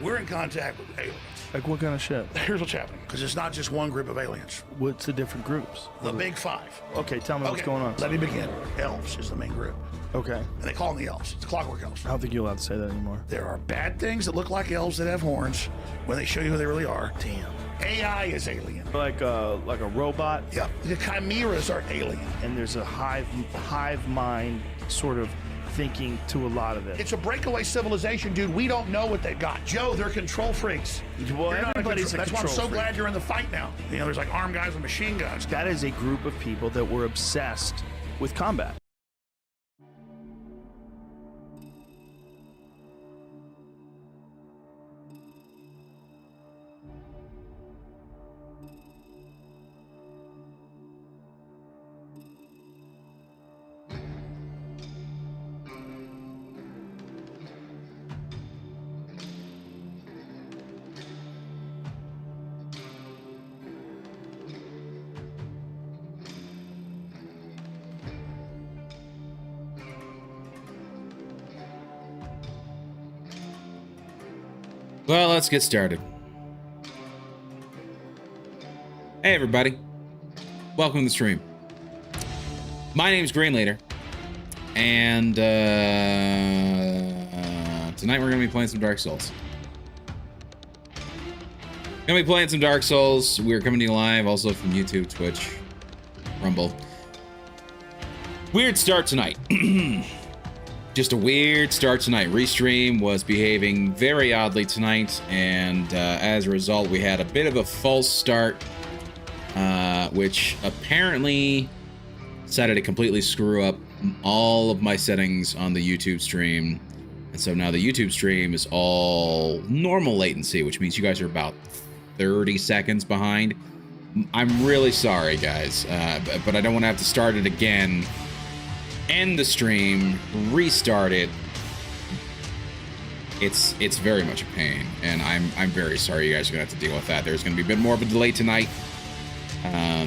We're in contact with aliens. Like what kind of shit? Here's what's happening, because it's not just one group of aliens. What's the different groups? The big five. Okay, tell me what's going on. Let me begin. Elves is the main group. Okay. And they call them the elves. It's clockwork elves. I don't think you're allowed to say that anymore. There are bad things that look like elves that have horns when they show you who they really are. Damn. AI is alien. Like a robot? Yep. The chimeras are alien. And there's a hive mind sort of thinking to a lot of it. It's a breakaway civilization, dude. We don't know what they've got. Joe, they're control freaks. Well, everybody's That's why I'm so glad you're in the fight now. You know, there's like armed guys with machine guns. That is a group of people that were obsessed with combat. Well, let's get started. Hey, everybody. Welcome to the stream. My name's Gravelord, and tonight we're going to be playing some Dark Souls. We're coming to you live, also from YouTube, Twitch, Rumble. Weird start tonight. Just a weird start tonight. Restream was behaving very oddly tonight, and as a result, we had a bit of a false start, which apparently decided to completely screw up all of my settings on the YouTube stream. And so now the YouTube stream is all normal latency, which means you guys are about 30 seconds behind. I'm really sorry, guys, but I don't want to have to start it again. End the stream, restart it. It's very much a pain, and I'm very sorry you guys are gonna have to deal with that. There's gonna be a bit more of a delay tonight,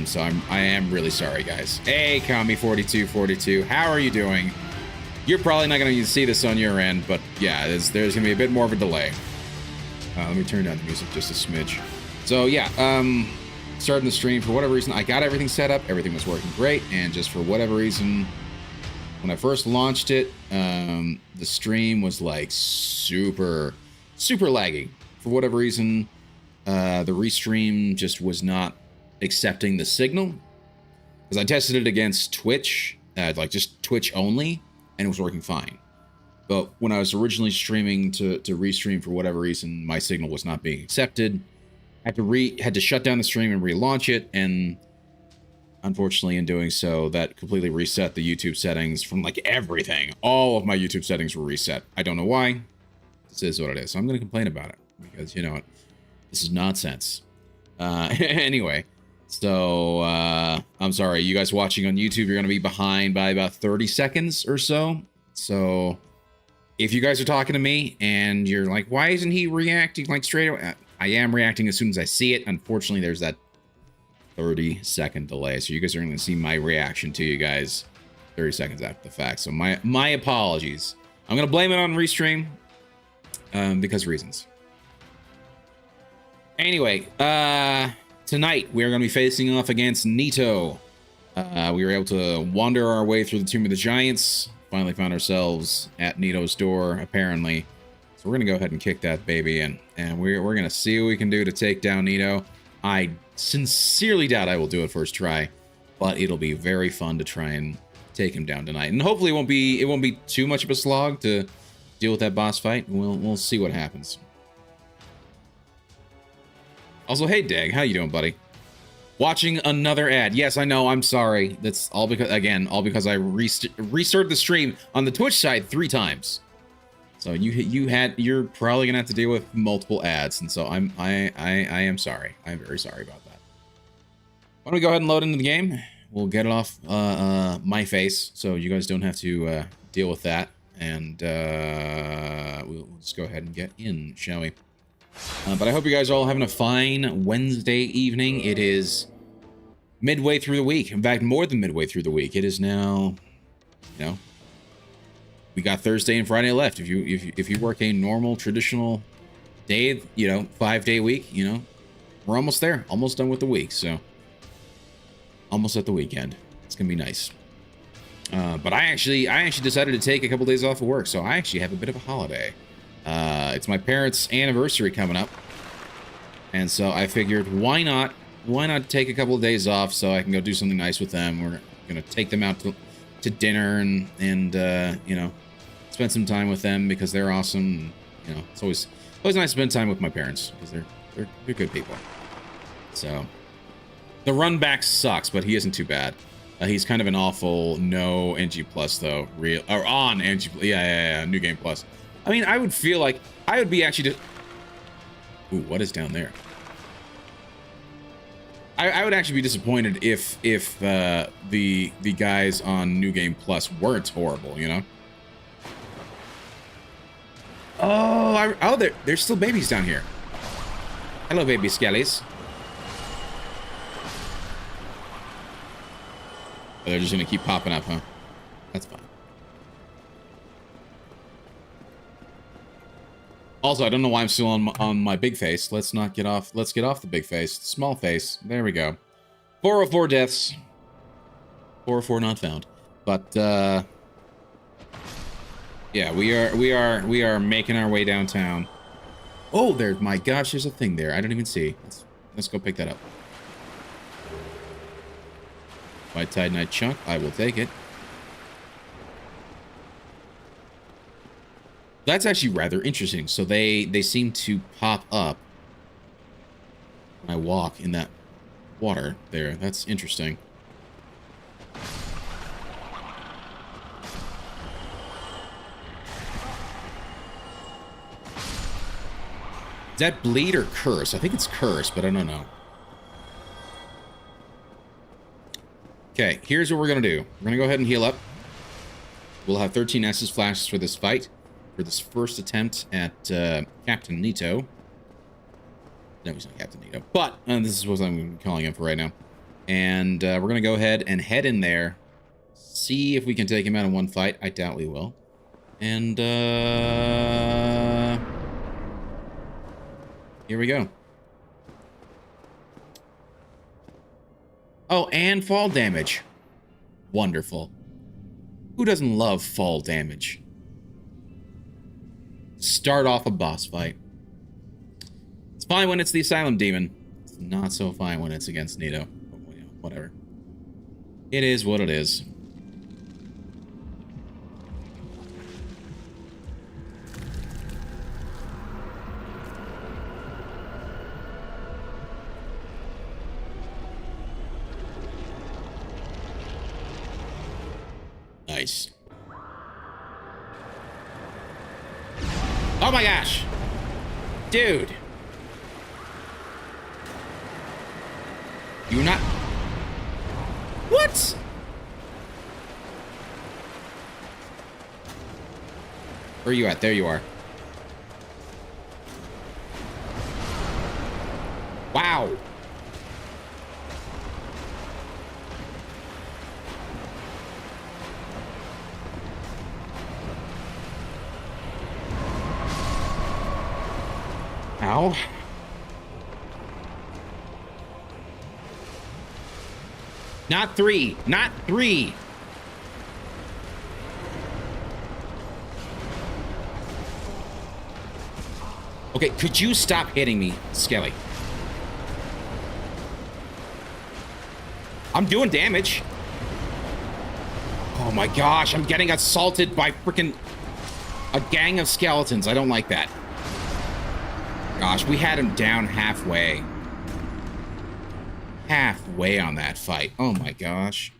so I am really sorry, guys. Hey, Kami4242, how are you doing? You're probably not gonna see this on your end, but yeah, there's gonna be a bit more of a delay. Let me turn down the music just a smidge. So yeah, starting the stream for whatever reason, I got everything set up, everything was working great, and just for whatever reason, when I first launched it, the stream was like super laggy. For whatever reason, the restream just was not accepting the signal. Because I tested it against Twitch, like just Twitch only, and it was working fine. But when I was originally streaming to restream for whatever reason, my signal was not being accepted. Had to shut down the stream and relaunch it, and unfortunately, in doing so, that completely reset the YouTube settings from like everything. All of my YouTube settings were reset. I don't know why. This is what it is. So I'm going to complain about it because, you know what? This is nonsense. Anyway, so I'm sorry. You guys watching on YouTube, you're going to be behind by about 30 seconds or so. So if you guys are talking to me and you're like, why isn't he reacting like straight away? I am reacting as soon as I see it. Unfortunately, there's that 30-second delay, so you guys are going to see my reaction to you guys 30 seconds after the fact. So my apologies. I'm going to blame it on Restream because reasons. Anyway, tonight we are going to be facing off against Nito. We were able to wander our way through the Tomb of the Giants. Finally found ourselves at Nito's door, apparently. So we're going to go ahead and kick that baby in, and we're going to see what we can do to take down Nito. I sincerely doubt I will do it first try, but it'll be very fun to try and take him down tonight. And hopefully it won't be too much of a slog to deal with that boss fight. We'll see what happens. Also, hey Dag, how you doing, buddy? Watching another ad. Yes, I know, I'm sorry. That's all because I restarted the stream on the Twitch side 3 times. So you're probably gonna have to deal with multiple ads, and so I am sorry. I'm very sorry about that. Why don't we go ahead and load into the game? We'll get it off my face, so you guys don't have to deal with that, and we'll just go ahead and get in, shall we? But I hope you guys are all having a fine Wednesday evening. It is midway through the week. In fact, more than midway through the week. It is now, you know, we got Thursday and Friday left. If you work a normal, traditional day, you know, 5-day week, you know, we're almost there, almost done with the week. So almost at the weekend. It's going to be nice. But I actually decided to take a couple days off of work. So I actually have a bit of a holiday. It's my parents' anniversary coming up. And so I figured, why not take a couple of days off so I can go do something nice with them. We're going to take them out to dinner and you know, spend some time with them because they're awesome. And, you know, it's always nice to spend time with my parents because they're good people. So the run back sucks, but he isn't too bad. He's kind of an awful no NG plus though, real or on NG. Yeah, New Game Plus. I mean, I would feel like I would be actually. Ooh, what is down there? I would actually be disappointed if the guys on New Game Plus weren't horrible, you know. Oh, there's still babies down here. Hello, baby skellies. Oh, they're just gonna keep popping up, huh? That's fine. Also, I don't know why I'm still on my big face. Let's not get off. Let's get off the big face. Small face. There we go. 404 deaths. 404 not found. But yeah, we are making our way downtown. Oh, there! My gosh, there's a thing there. I don't even see. Let's go pick that up. White Tide Night chunk. I will take it. That's actually rather interesting. So they seem to pop up when I walk in that water there. That's interesting. Is that bleed or curse? I think it's curse, but I don't know. Okay, here's what we're going to do. We're going to go ahead and heal up. We'll have 13 S's flashes for this fight. For this first attempt at Captain Nito. No, he's not Captain Nito. But this is what I'm calling him for right now. And we're going to go ahead and head in there. See if we can take him out in one fight. I doubt we will. And here we go. Oh, and fall damage. Wonderful. Who doesn't love fall damage? Start off a boss fight. It's fine when it's the Asylum Demon. It's not so fine when it's against Nito. But, you know, whatever. It is what it is. Nice. Oh my gosh. Dude. You're not... What? Where are you at? There you are. Wow. Ow. Not three. Not three. Okay, could you stop hitting me, Skelly? I'm doing damage. Oh my gosh, I'm getting assaulted by freaking a gang of skeletons. I don't like that. Gosh, we had him down halfway. Halfway on that fight. Oh my gosh.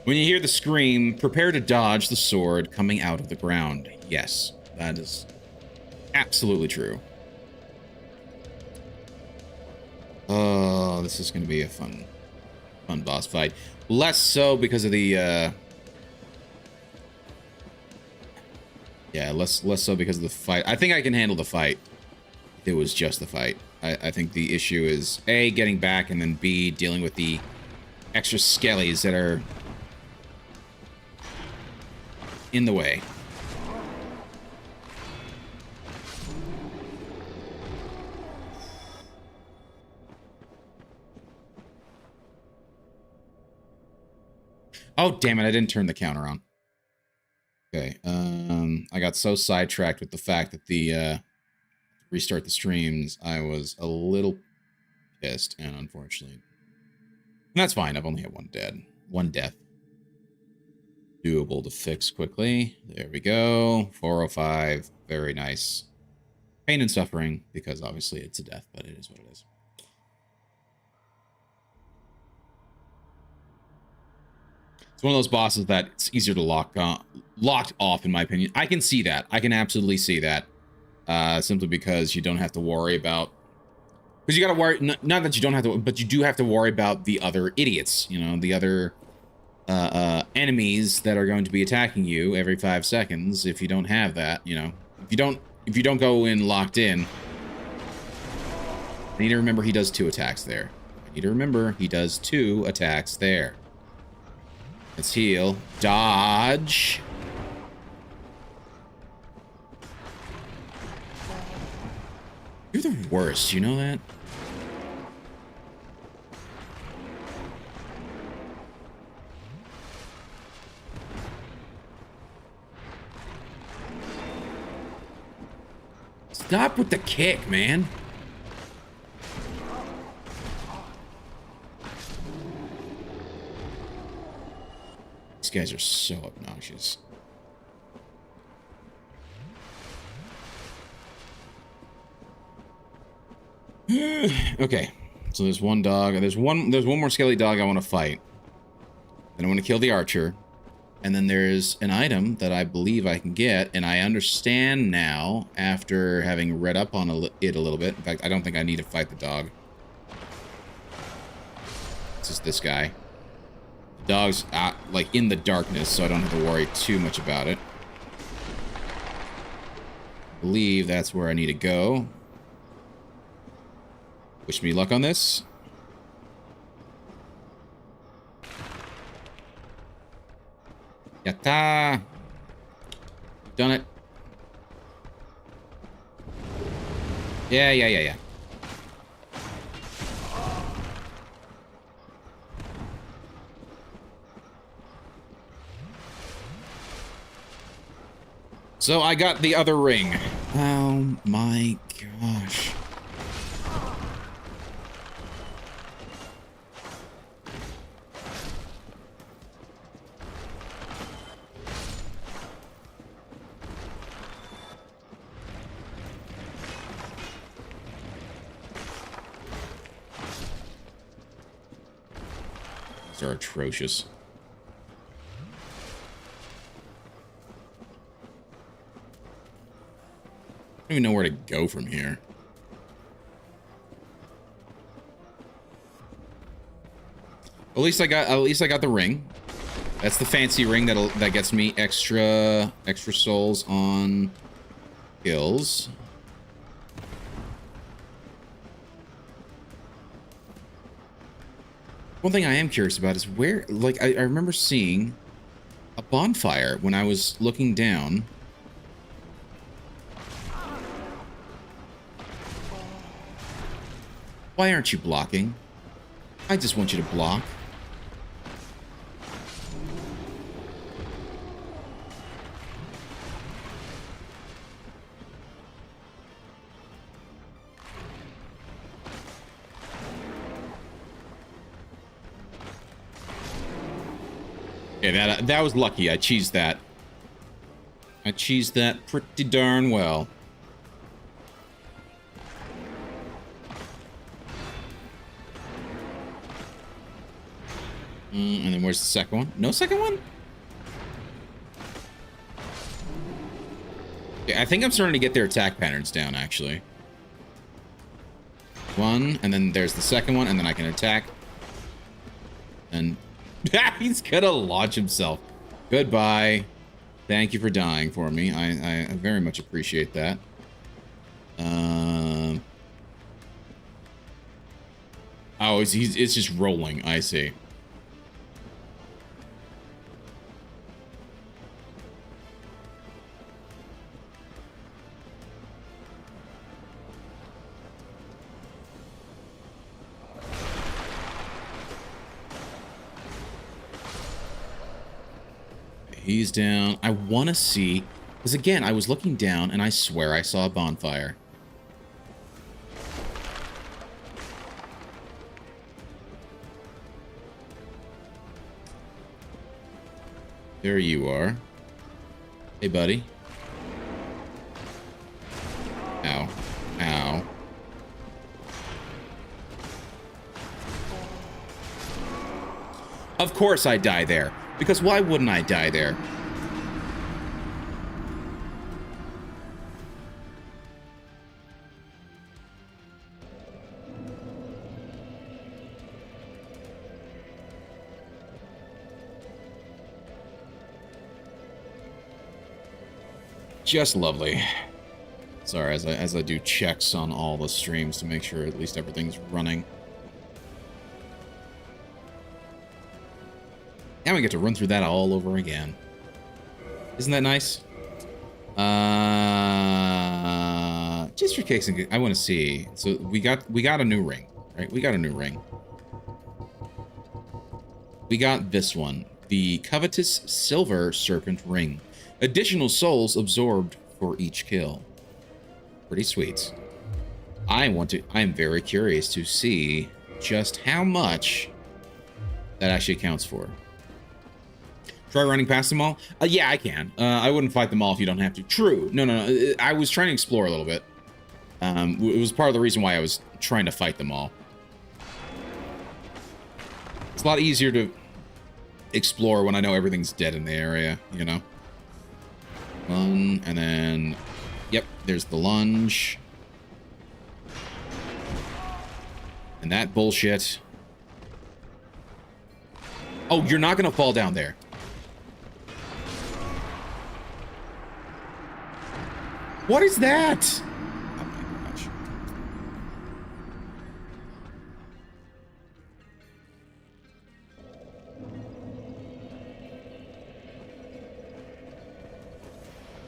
When you hear the scream, prepare to dodge the sword coming out of the ground. Yes, that is absolutely true. Oh, this is going to be a fun boss fight. Less so because of the, yeah, less so because of the fight. I think I can handle the fight. It was just the fight. I think the issue is A, getting back, and then B, dealing with the extra skellies that are in the way. Oh, damn it. I didn't turn the counter on. Okay. I got so sidetracked with the fact that the restart the streams, I was a little pissed, and unfortunately. And that's fine. I've only had one death. Doable to fix quickly. There we go. 405. Very nice. Pain and suffering, because obviously it's a death, but it is what it is. It's one of those bosses that it's easier to locked off, in my opinion. I can see that. I can absolutely see that. Simply because you don't have to worry about... Because you gotta worry... Not that you don't have to... But you do have to worry about the other idiots. You know, the other enemies that are going to be attacking you every 5 seconds. If you don't have that, you know... If you don't go in locked in... I need to remember he does 2 attacks there. I need to remember he does 2 attacks there. Let's heal. Dodge. You're the worst, you know that? Stop with the kick, man. These guys are so obnoxious. Okay, so there's one dog. There's one more skelly dog I want to fight. Then I want to kill the archer. And then there's an item that I believe I can get, and I understand now, after having read up on it a little bit. In fact, I don't think I need to fight the dog. It's just this guy. The dog's like in the darkness, so I don't have to worry too much about it. I believe that's where I need to go. Wish me luck on this. Yatta! Done it. Yeah. So I got the other ring. Oh my gosh. Are atrocious. I don't even know where to go from here. At least I got the ring. That's the fancy ring that gets me extra souls on kills. One thing I am curious about is where, like, I remember seeing a bonfire when I was looking down. Why aren't you blocking? I just want you to block. Okay, that was lucky. I cheesed that. I cheesed that pretty darn well. And then where's the second one? No second one? Okay, I think I'm starting to get their attack patterns down, actually. One, and then there's the second one, and then I can attack. And he's gonna launch himself. Goodbye. Thank you for dying for me. I very much appreciate that. Oh, it's just rolling. I see. he's down. I want to see, because again, I was looking down and I swear I saw a bonfire. There you are. Hey, buddy. Ow. Ow. Of course I die there. Because why wouldn't I die there? Just lovely. Sorry, as I do checks on all the streams to make sure at least everything's running. And we get to run through that all over again. Isn't that nice? Just for kicks and I want to see. So we got a new ring, right? We got a new ring. We got this one, the covetous silver serpent ring. Additional souls absorbed for each kill. Pretty sweet. I am very curious to see just how much that actually counts for. Try running past them all? Yeah, I can. I wouldn't fight them all if you don't have to. True. No. I was trying to explore a little bit. It was part of the reason why I was trying to fight them all. It's a lot easier to explore when I know everything's dead in the area, you know? One, and then... Yep, there's the lunge. And that bullshit. Oh, you're not gonna fall down there. What is that? Oh my gosh.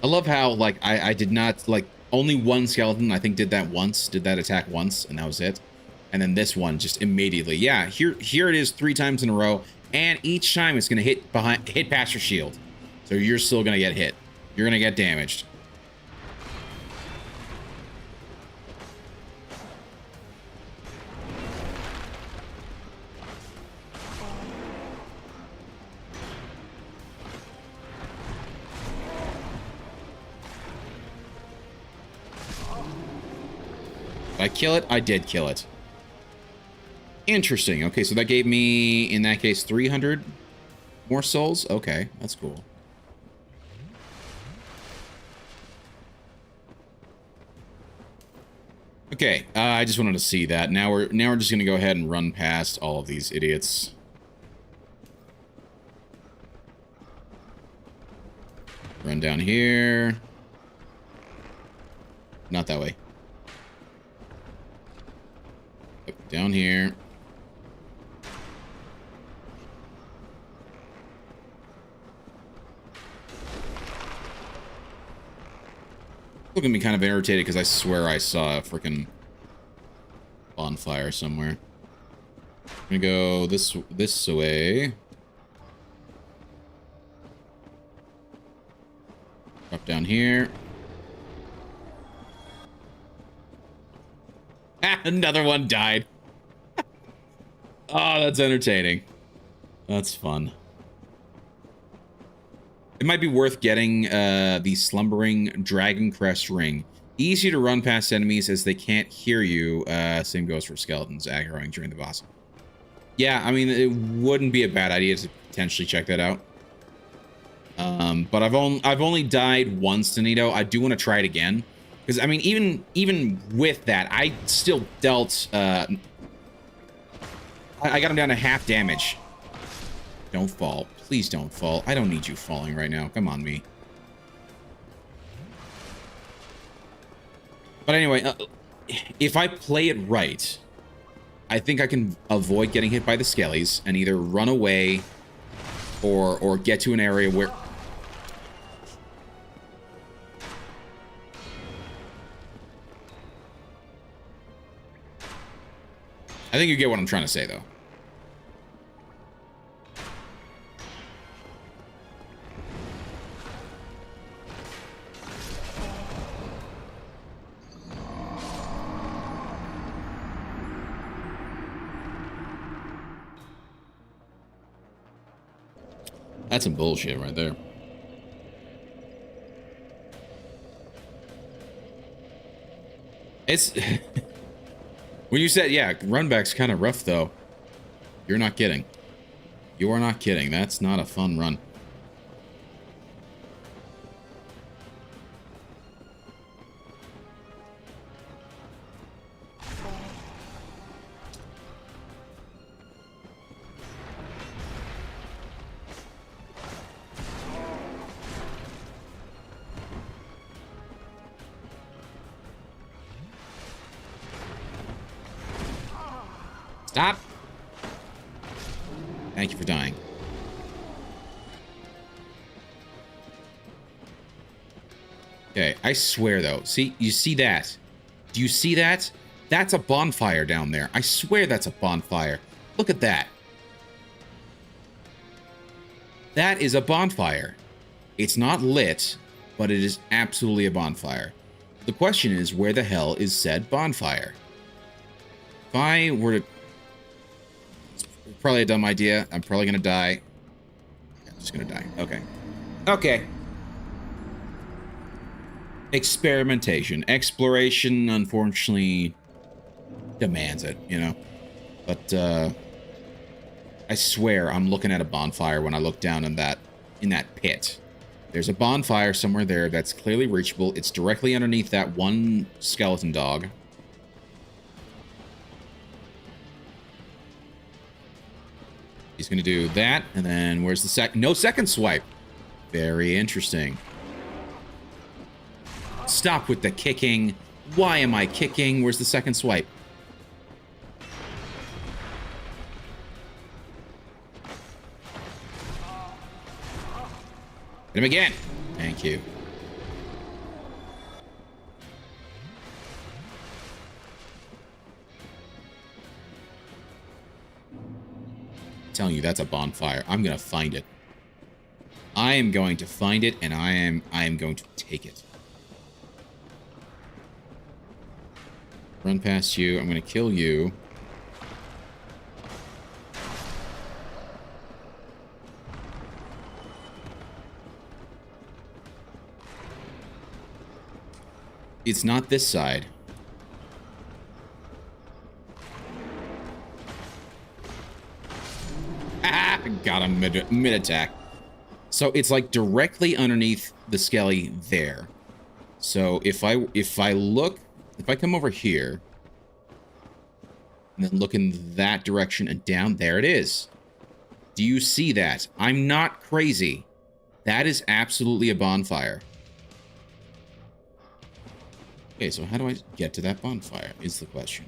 I love how, like, I did not, like, only one skeleton, I think, did that attack once, and that was it. And then this one just immediately, yeah, here it is 3 times in a row, and each time it's gonna hit past your shield. So you're still gonna get hit. You're gonna get damaged. Did I kill it? I did kill it. Interesting. Okay, so that gave me, in that case, 300 more souls. Okay, that's cool. Okay, I just wanted to see that. Now we're just gonna go ahead and run past all of these idiots. Run down here. Not that way. Down here. Look at me kind of irritated because I swear I saw a freaking bonfire somewhere. I'm gonna go this way. Drop down here. Another one died. Oh, that's entertaining. That's fun. It might be worth getting the Slumbering Dragon Crest Ring. Easy to run past enemies as they can't hear you. Same goes for skeletons aggroing during the boss. Yeah, I mean, it wouldn't be a bad idea to potentially check that out. But I've only died once to Nito. I do want to try it again. Because, I mean, even with that, I still dealt... I got him down to half damage. Don't fall. Please don't fall. I don't need you falling right now. Come on, me. But anyway, if I play it right, I think I can avoid getting hit by the skellies and either run away or get to an area where... I think you get what I'm trying to say, though. That's some bullshit right there. It's when you said, yeah, run back's kind of rough though. You're not kidding. You are not kidding. That's not a fun run. Stop. Thank you for dying. Okay, I swear though. See, you see that? Do you see that? That's a bonfire down there. I swear that's a bonfire. Look at that. That is a bonfire. It's not lit, but it is absolutely a bonfire. The question is, where the hell is said bonfire? If I were to... It's probably a dumb idea. I'm probably gonna die. I'm just gonna die. Okay. Okay. Experimentation. Exploration, unfortunately, demands it, you know? But, I swear I'm looking at a bonfire when I look down in that pit. There's a bonfire somewhere there that's clearly reachable. It's directly underneath that one skeleton dog. He's going to do that, and then where's the no second swipe. Very interesting. Stop with the kicking. Why am I kicking? Where's the second swipe? Hit him again. Thank you. I'm telling you, that's a bonfire. I'm gonna find it. I am going to find it, and I am going to take it. Run past you. I'm gonna kill you. It's not this side. Ah, got him mid-attack. So it's like directly underneath the skelly there. So if I come over here and then look in that direction and down, there it is. Do you see that? I'm not crazy. That is absolutely a bonfire. Okay, so how do I get to that bonfire is the question.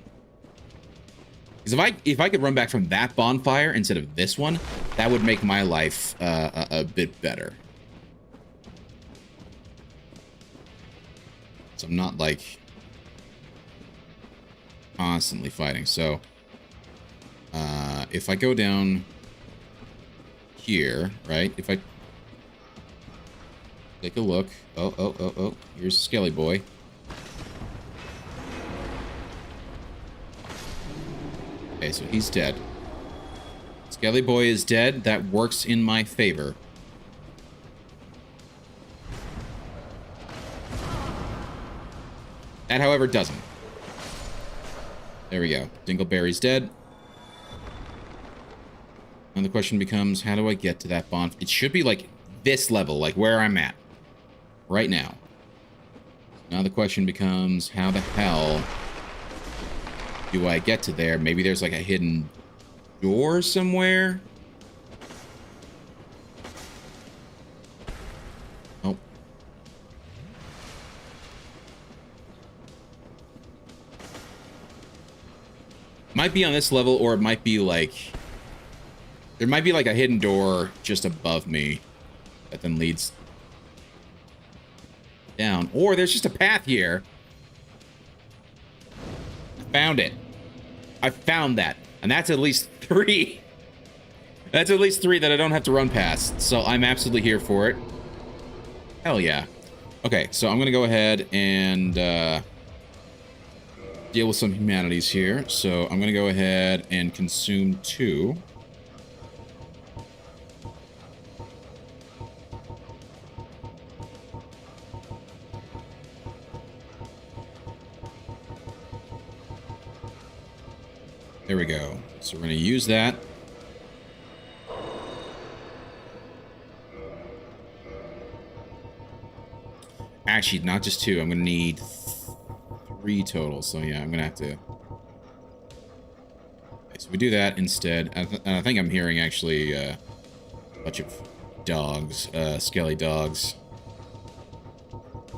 Because if I could run back from that bonfire instead of this one, that would make my life a bit better. So I'm not like constantly fighting. So if I go down here, right? If I take a look, oh, here's Skelly Boy. Okay, so he's dead. Skelly Boy is dead. That works in my favor. That, however, doesn't. There we go. Dingleberry's dead. And the question becomes, how do I get to that bonfire? It should be like this level, like where I'm at right now. Now the question becomes, how the hell do I get to there? Maybe there's like a hidden door somewhere? Oh. Might be on this level, or it might be like... There might be like a hidden door just above me that then leads down. Or there's just a path here. Found it. I found that. And that's at least 3. That's at least 3 that I don't have to run past. So I'm absolutely here for it. Hell yeah. Okay, so I'm going to go ahead and deal with some humanities here. So I'm going to go ahead and consume 2. There we go. So we're going to use that. Actually, not just 2. I'm going to need 3 total. So yeah, I'm going to have to... Okay, so we do that instead. And I think I'm hearing actually a bunch of dogs, skelly dogs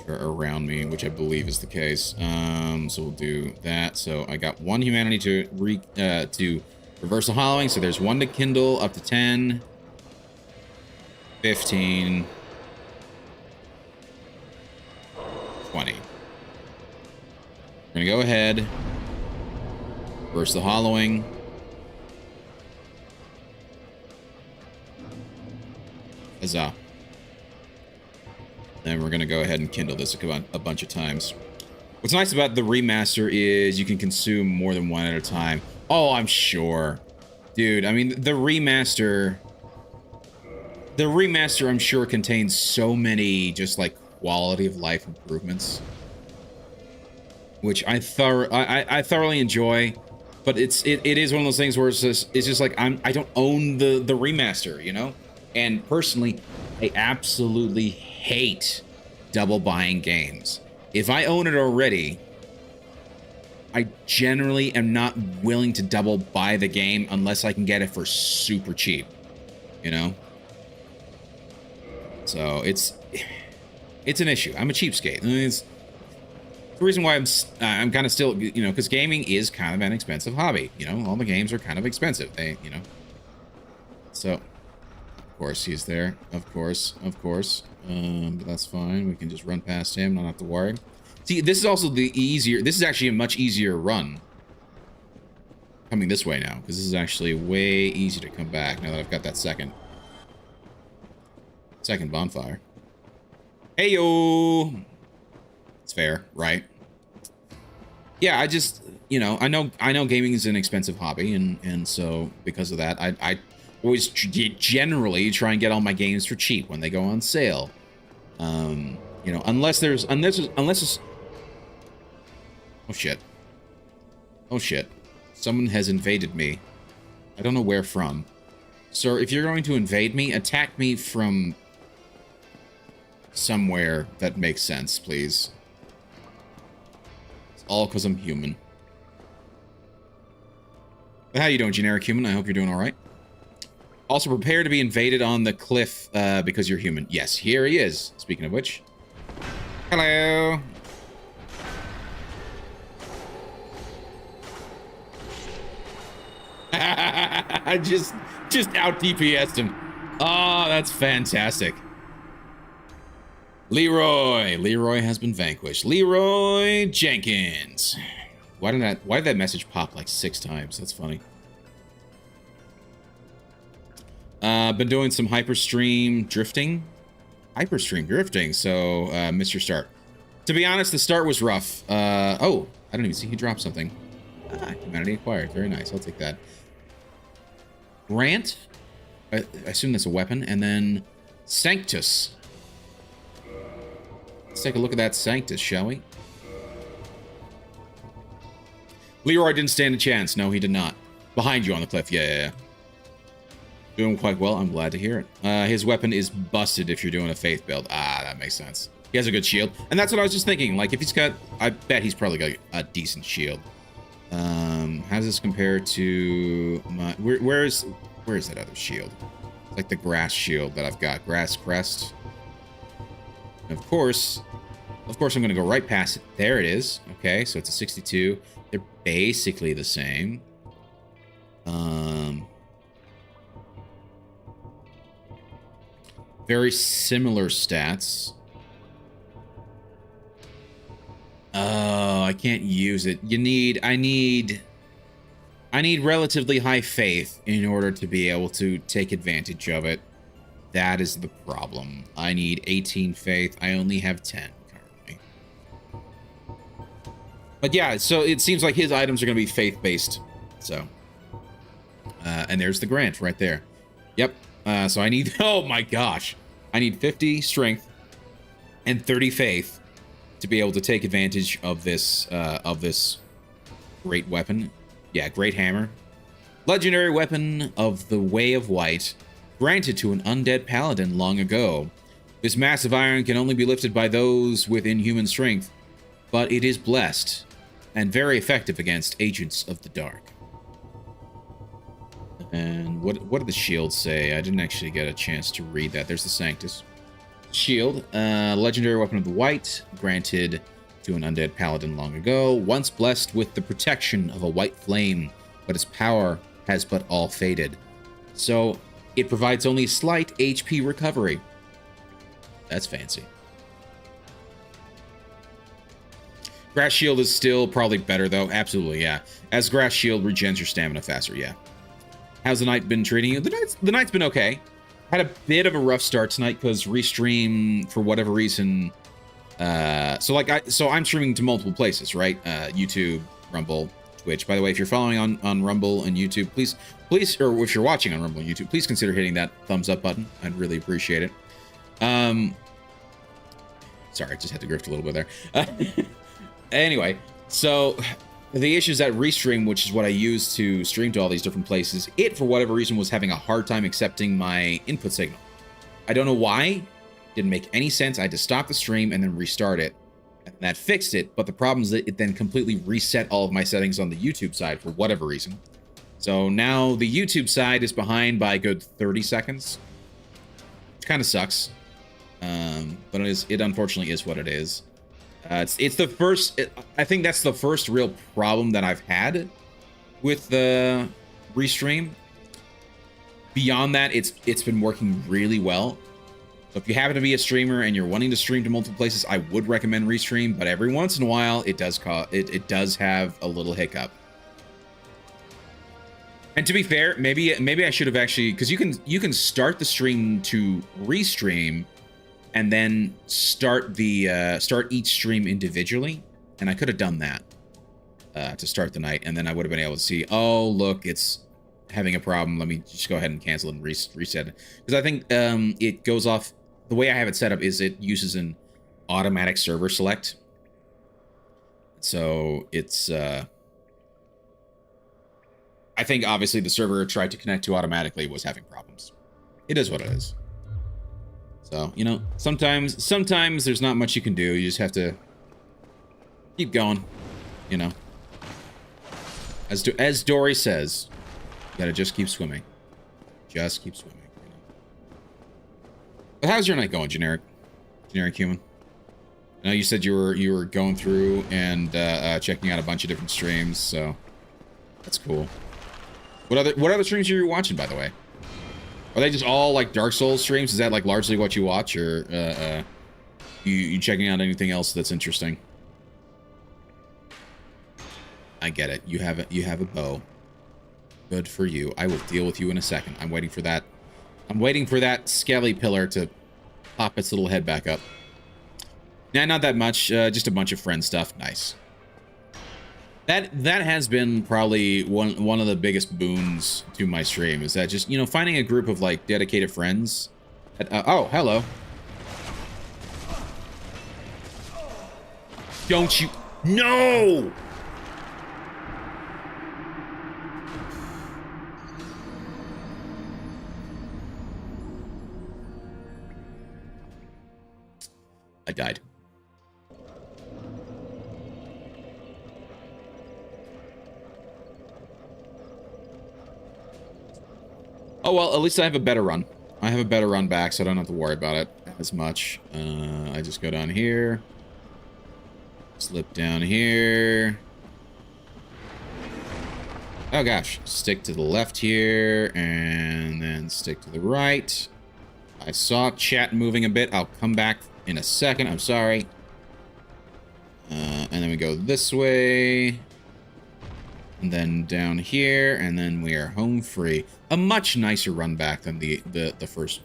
are around me, which I believe is the case. So we'll do that. So I got 1 humanity to reverse the hollowing. So there's 1 to kindle up to 10, 15, 20. We're gonna go ahead, reverse the hollowing. Huzzah. Then we're gonna go ahead and kindle this a bunch of times. What's nice about the remaster is you can consume more than 1 at a time. Oh, I'm sure. Dude, I mean, the remaster, I'm sure, contains so many just, like, quality of life improvements, which I thoroughly enjoy. But it is one of those things where it's just like I don't own the remaster, you know? And personally, I absolutely hate double buying games. If I own it already, I generally am not willing to double buy the game unless I can get it for super cheap, you know? So it's an issue. I'm a cheapskate. I mean, it's the reason why I'm kind of still, you know, because gaming is kind of an expensive hobby. You know, all the games are kind of expensive. They, you know. So, of course, he's there. Of course. But that's fine. We can just run past him. Not have to worry. See, this is also the easier. This is actually a much easier run. Coming this way now, because this is actually way easy to come back now that I've got that second bonfire. Hey yo, it's fair, right? Yeah, I just, you know, I know gaming is an expensive hobby, and so because of that, I always generally try and get all my games for cheap when they go on sale. You know, unless it's, oh shit, someone has invaded me. I don't know where from. Sir, if you're going to invade me, attack me from somewhere that makes sense, please. It's all because I'm human. But how you doing, generic human? I hope you're doing all right. Also, prepare to be invaded on the cliff because you're human. Yes, here he is. Speaking of which. Hello. I just out DPS'd him. Oh, that's fantastic. Leroy has been vanquished. Leroy Jenkins. Why did that message pop like 6 times? That's funny. Been doing some hyperstream drifting. So missed your start. To be honest, the start was rough. Oh, I don't even see he dropped something. Humanity acquired. Very nice. I'll take that. Grant. I assume that's a weapon. And then Sanctus. Let's take a look at that Sanctus, shall we? Leroy didn't stand a chance. No, he did not. Behind you on the cliff. Yeah. Doing quite well. I'm glad to hear it. His weapon is busted if you're doing a faith build. Ah, that makes sense. He has a good shield. And that's what I was just thinking. Like, if he's got... I bet he's probably got a decent shield. How does this compare to my... Where is that other shield? It's like the grass shield that I've got. Grass crest. And of course, I'm going to go right past it. There it is. Okay, so it's a 62. They're basically the same. Very similar stats. Oh, I can't use it. I need relatively high faith in order to be able to take advantage of it. That is the problem. I need 18 faith. I only have 10 currently. But yeah, so it seems like his items are going to be faith-based. So, and there's the grant right there. Yep. So I need, oh my gosh. I need 50 strength and 30 faith to be able to take advantage of this great weapon. Yeah, great hammer. Legendary weapon of the Way of White, granted to an undead paladin long ago. This massive iron can only be lifted by those with inhuman strength, but it is blessed and very effective against agents of the dark. And what did the shield say? I didn't actually get a chance to read that. There's the Sanctus. Shield, legendary weapon of the white, granted to an undead paladin long ago, once blessed with the protection of a white flame, but its power has but all faded. So it provides only slight HP recovery. That's fancy. Grass Shield is still probably better, though. Absolutely, yeah. As Grass Shield regens your stamina faster, yeah. How's the night been treating you? The night's been okay. Had a bit of a rough start tonight because Restream, for whatever reason... So I'm streaming to multiple places, right? YouTube, Rumble, Twitch. By the way, if you're following on Rumble and YouTube, please, or if you're watching on Rumble and YouTube, please consider hitting that thumbs up button. I'd really appreciate it. Sorry, I just had to grift a little bit there. Anyway, so the issue is that Restream, which is what I use to stream to all these different places, it, for whatever reason, was having a hard time accepting my input signal. I don't know why. Didn't make any sense. I had to stop the stream and then restart it. And that fixed it, but the problem is that it then completely reset all of my settings on the YouTube side for whatever reason. So now the YouTube side is behind by a good 30 seconds. Which kind of sucks. But it unfortunately is what it is. It's the first... I think that's the first real problem that I've had with the Restream. Beyond that, it's been working really well. So if you happen to be a streamer and you're wanting to stream to multiple places, I would recommend Restream, but every once in a while, it does have a little hiccup. And to be fair, maybe I should have actually, because you can start the stream to Restream, and then start each stream individually, and I could have done that to start the night, and then I would have been able to see, oh look, it's having a problem. Let me just go ahead and cancel it and reset it, because I think it goes off. The way I have it set up is it uses an automatic server select. So it's, I think obviously the server tried to connect to automatically was having problems. It is what it is. So, you know, sometimes there's not much you can do. You just have to keep going, you know. As Dory says, you gotta just keep swimming. Just keep swimming. But how's your night going, generic human? I know you said you were going through and checking out a bunch of different streams, so that's cool. What other streams are you watching, by the way? Are they just all like Dark Souls streams? Is that like largely what you watch, or you checking out anything else that's interesting? I get it. You have a bow. Good for you. I will deal with you in a second. I'm waiting for that. I'm waiting for that skelly pillar to pop its little head back up. Nah, not that much. Just a bunch of friend stuff. Nice. That has been probably one of the biggest boons to my stream, is that just, you know, finding a group of like dedicated friends. Oh, hello. Don't you? No! I died. Oh, well, at least I have a better run. I have a better run back, so I don't have to worry about it as much. I just go down here. Slip down here. Oh, gosh. Stick to the left here, and then stick to the right. I saw chat moving a bit. I'll come back in a second. I'm sorry. And then we go this way. And then down here, and then we are home free. A much nicer run back than the first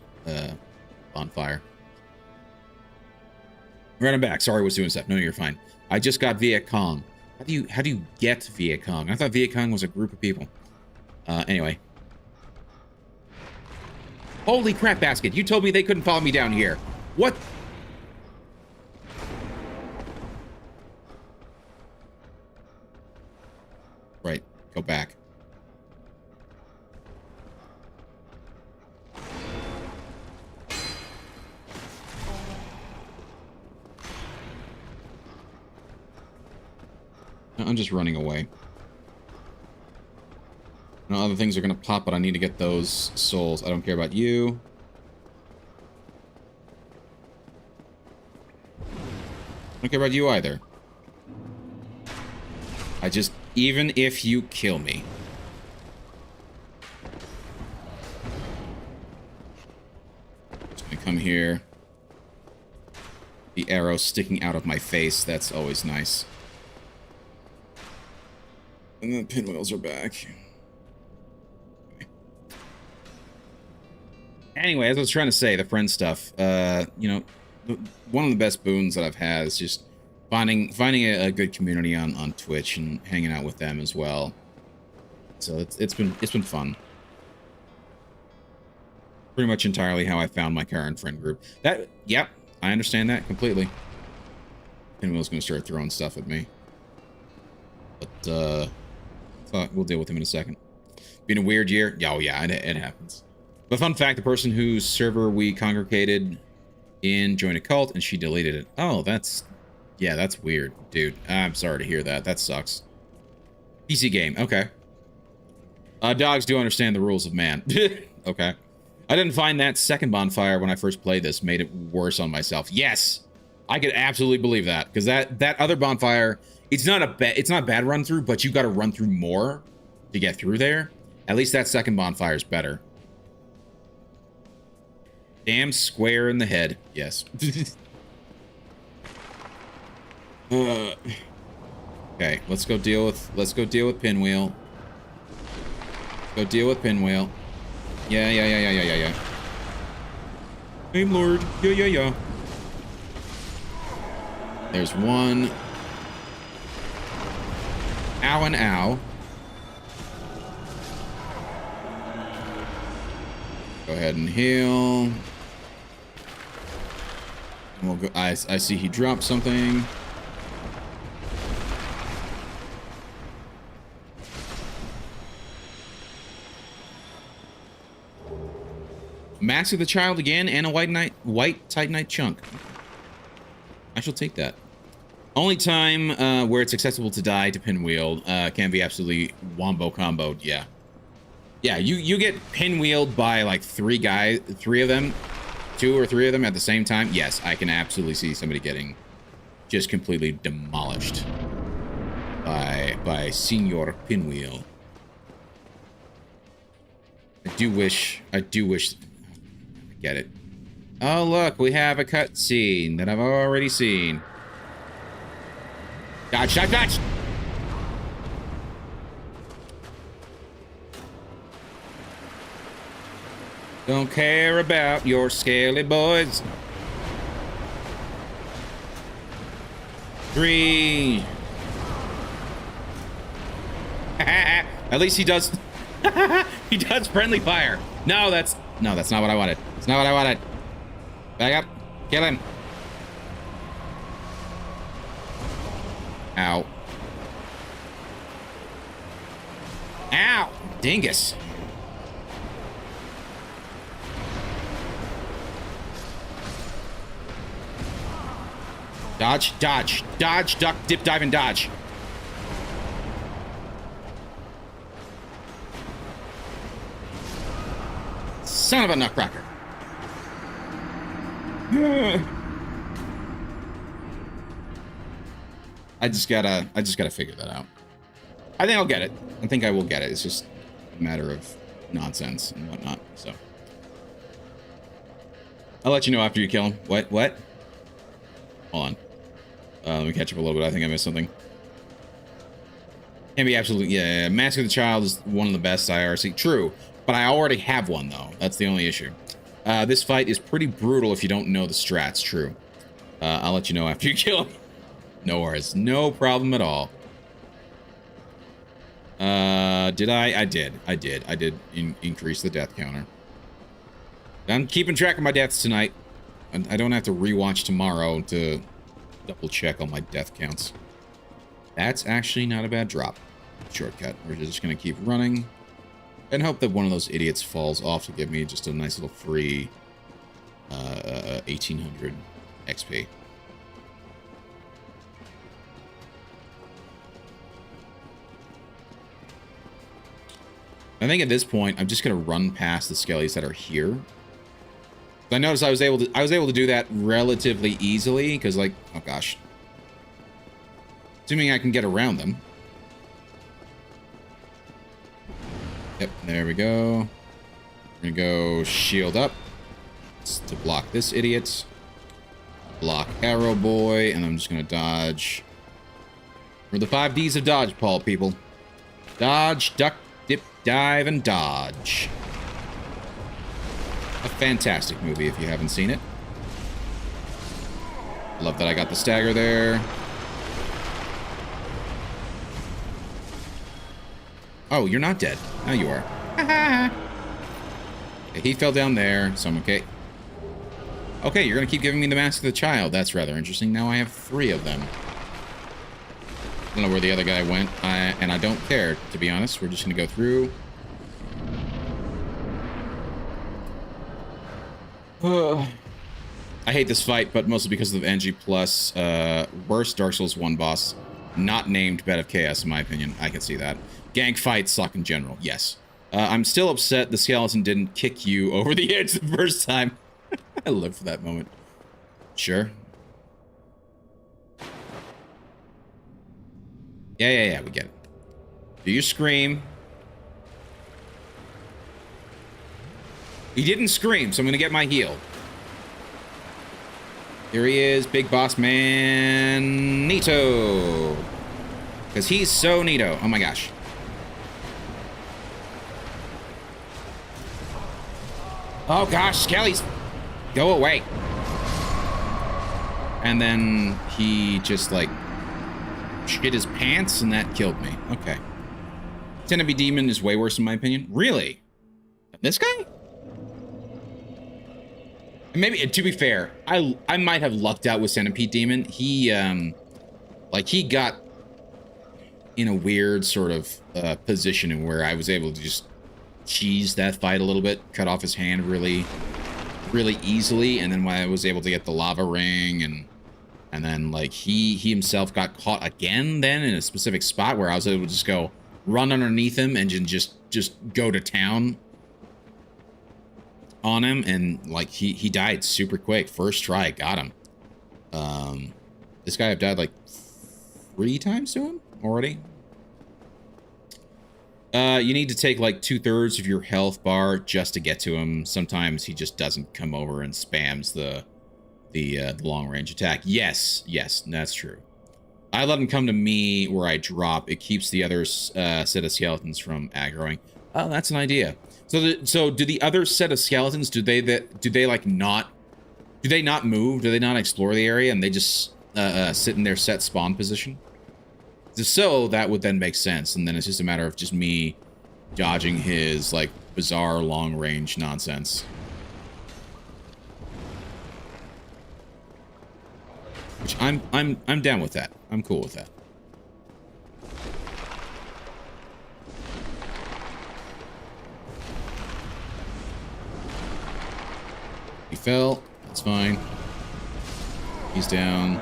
bonfire. Running back. Sorry, I was doing stuff. No, you're fine. I just got Viet Cong. How do you get Viet Cong? I thought Viet Cong was a group of people. Anyway. Holy crap, basket! You told me they couldn't follow me down here. What? Right. Go back. I'm just running away. No, other things are gonna pop, but I need to get those souls. I don't care about you. I don't care about you either. I just... Even if you kill me. Just gonna come here. The arrow sticking out of my face. That's always nice. And the pinwheels are back. Anyway, as I was trying to say, the friend stuff, you know, one of the best boons that I've had is just finding a good community on Twitch and hanging out with them as well. So it's been fun. Pretty much entirely how I found my current friend group. Yep, I understand that completely. Pinwheel's gonna start throwing stuff at me, but we'll deal with him in a second. Been a weird year. Oh yeah, it happens. But fun fact, the person whose server we congregated in joined a cult and she deleted it. Oh, that's weird, dude. I'm sorry to hear that. That sucks. PC game, okay. Dogs do understand the rules of man. Okay. I didn't find that second bonfire when I first played this made it worse on myself. Yes, I could absolutely believe that, because that other bonfire, it's not a bad run through, but you got to run through more to get through there. At least that second bonfire is better. Damn square in the head. Yes. Okay, let's go deal with Pinwheel. Go deal with Pinwheel. Yeah. Flame Lord. Yeah. There's one. Ow and ow. Go ahead and heal. And we'll go. I see he dropped something. Mask of the Child again, and a white Titanite chunk. I shall take that. Only time where it's acceptable to die to Pinwheel can be absolutely wombo comboed. Yeah, you get pinwheeled by like two or three of them at the same time. Yes, I can absolutely see somebody getting just completely demolished by Senior Pinwheel. I do wish. Get it. Oh look, we have a cutscene that I've already seen. Dodge! Don't care about your scaly boys. 3. At least he does. He does friendly fire. No, that's not what I wanted. It's not what I wanted. Back up. Kill him. Ow. Ow! Dingus. Dodge, duck, dip, dive, and dodge. Son of a nutcracker. I just gotta figure that out. I think I'll get it. I think I will get it. It's just a matter of nonsense and whatnot, so. I'll let you know after you kill him. What? Hold on. Let me catch up a little bit. I think I missed something. Can be absolutely, yeah. Mask of the Child is one of the best IRC. True, but I already have one though. That's the only issue. This fight is pretty brutal if you don't know the strats. True. I'll let you know after you kill him. No worries. No problem at all. Did I? I did. I did increase the death counter. I'm keeping track of my deaths tonight. I don't have to rewatch tomorrow to double check on my death counts. That's actually not a bad drop. Shortcut. We're just gonna keep running and hope that one of those idiots falls off to give me just a nice little free 1800 XP. I think at this point, I'm just gonna run past the skellies that are here. I noticed I was able to do that relatively easily because, like, oh gosh, assuming I can get around them. Yep, there we go. We're gonna go shield up to block this idiot. Block Arrow Boy, and I'm just gonna dodge. For the 5 Ds of dodge, Paul, people. Dodge, duck, dip, dive, and dodge. A fantastic movie if you haven't seen it. Love that I got the stagger there. Oh, you're not dead. Now you are. Okay, he fell down there, so I'm okay. Okay, you're gonna keep giving me the Mask of the Child. That's rather interesting. Now I have 3 of them. I don't know where the other guy went, and I don't care, to be honest. We're just gonna go through. I hate this fight, but mostly because of NG+, worst Dark Souls 1 boss, not named Bed of Chaos, in my opinion. I can see that. Gang fights suck in general, yes. I'm still upset the skeleton didn't kick you over the edge the first time. I live for that moment. Sure. Yeah, we get it. Do you scream? He didn't scream, so I'm gonna get my heal. Here he is, Big Boss Man Nito. Because he's so Nito. Oh my gosh. Oh gosh, Skellies. Go away. And then he just like shit his pants and that killed me. Okay. Centipede Demon is way worse in my opinion. Really? This guy? Maybe, to be fair, I might have lucked out with Centipede Demon. He got in a weird sort of position where I was able to just cheese that fight a little bit, cut off his hand really easily, and then when I was able to get the lava ring, and then like he himself got caught again then in a specific spot where I was able to just go run underneath him and just go to town on him, and like he died super quick. First try, got him. This guy I've died like 3 times to him already. You need to take like 2/3 of your health bar just to get to him. Sometimes he just doesn't come over and spams the long range attack. Yes, that's true. I let him come to me where I drop. It keeps the other set of skeletons from aggroing. Oh, that's an idea. So do the other set of skeletons, do they not move? Do they not explore the area and they just sit in their set spawn position? So that would then make sense, and then it's just a matter of just me dodging his like bizarre long range nonsense. Which I'm down with that. I'm cool with that. He fell. That's fine. He's down.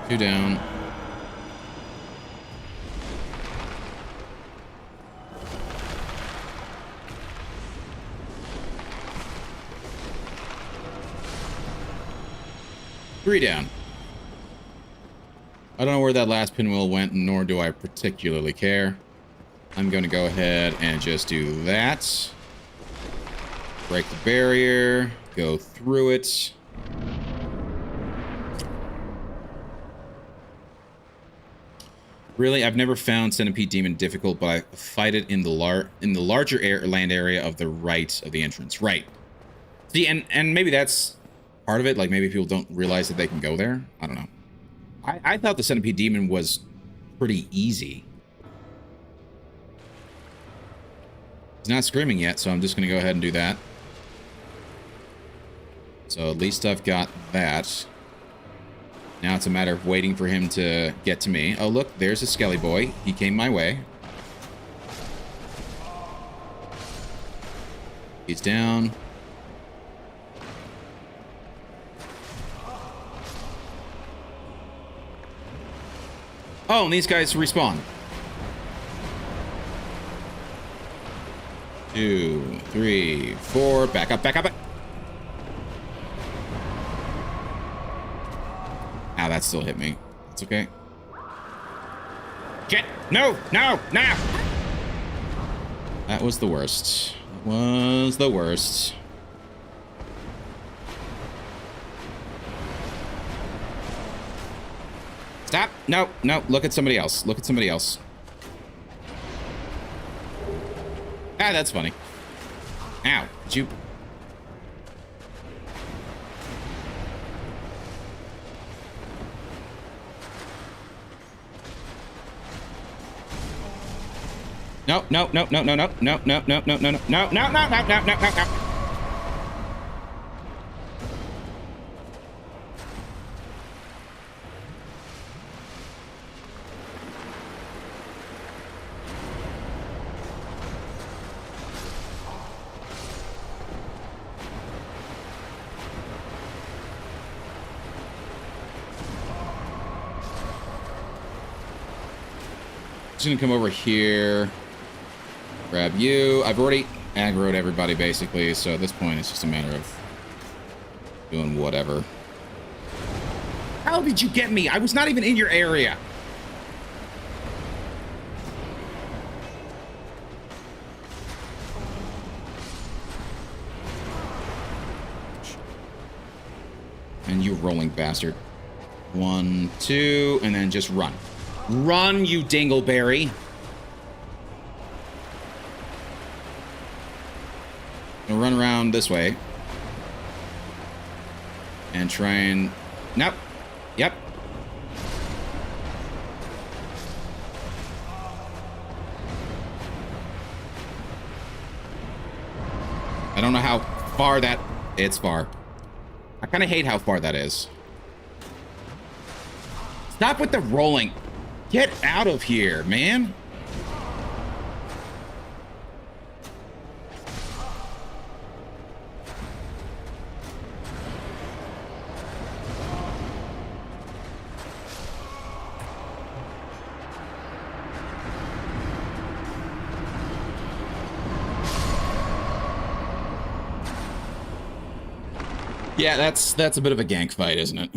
Two down. Three down. I don't know where that last pinwheel went, nor do I particularly care. I'm going to go ahead and just do that. Break the barrier. Go through it. Really, I've never found Centipede Demon difficult, but I fight it in the larger land area of the right of the entrance. Right. See, and maybe that's part of it. Like, maybe people don't realize that they can go there. I don't know. I thought the Centipede Demon was pretty easy. He's not screaming yet, so I'm just going to go ahead and do that. So at least I've got that. Now it's a matter of waiting for him to get to me. Oh, look, there's a Skelly boy. He came my way. He's down. Oh, and these guys respawn. 2, 3, 4. Back up, back up. Ow, that still hit me. It's okay. Get! No! No! No! That was the worst. That was the worst. Stop! No, no, look at somebody else. Look at somebody else. Ah, that's funny. Ow, did you... No, no, no, no, no, no, no, no, no, no, no, no, no, no, no, no, no, no, no, no. Just gonna come over here, grab you. I've already aggroed everybody basically, so at this point it's just a matter of doing whatever. How did you get me? I was not even in your area. And you rolling bastard. 1, 2, and then just run. Run, you dingleberry. I'll run around this way. And try and... Nope. Yep. I don't know how far that... It's far. I kind of hate how far that is. Stop with the rolling. Get out of here, man. Yeah, that's a bit of a gank fight, isn't it?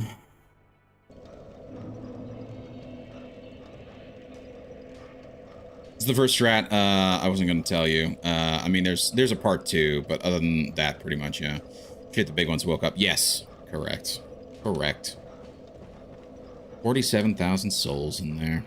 It's the first strat. I wasn't going to tell you. I mean, there's a part 2, but other than that, pretty much, yeah. Shit, the big ones woke up. Yes, correct. Correct. 47,000 souls in there.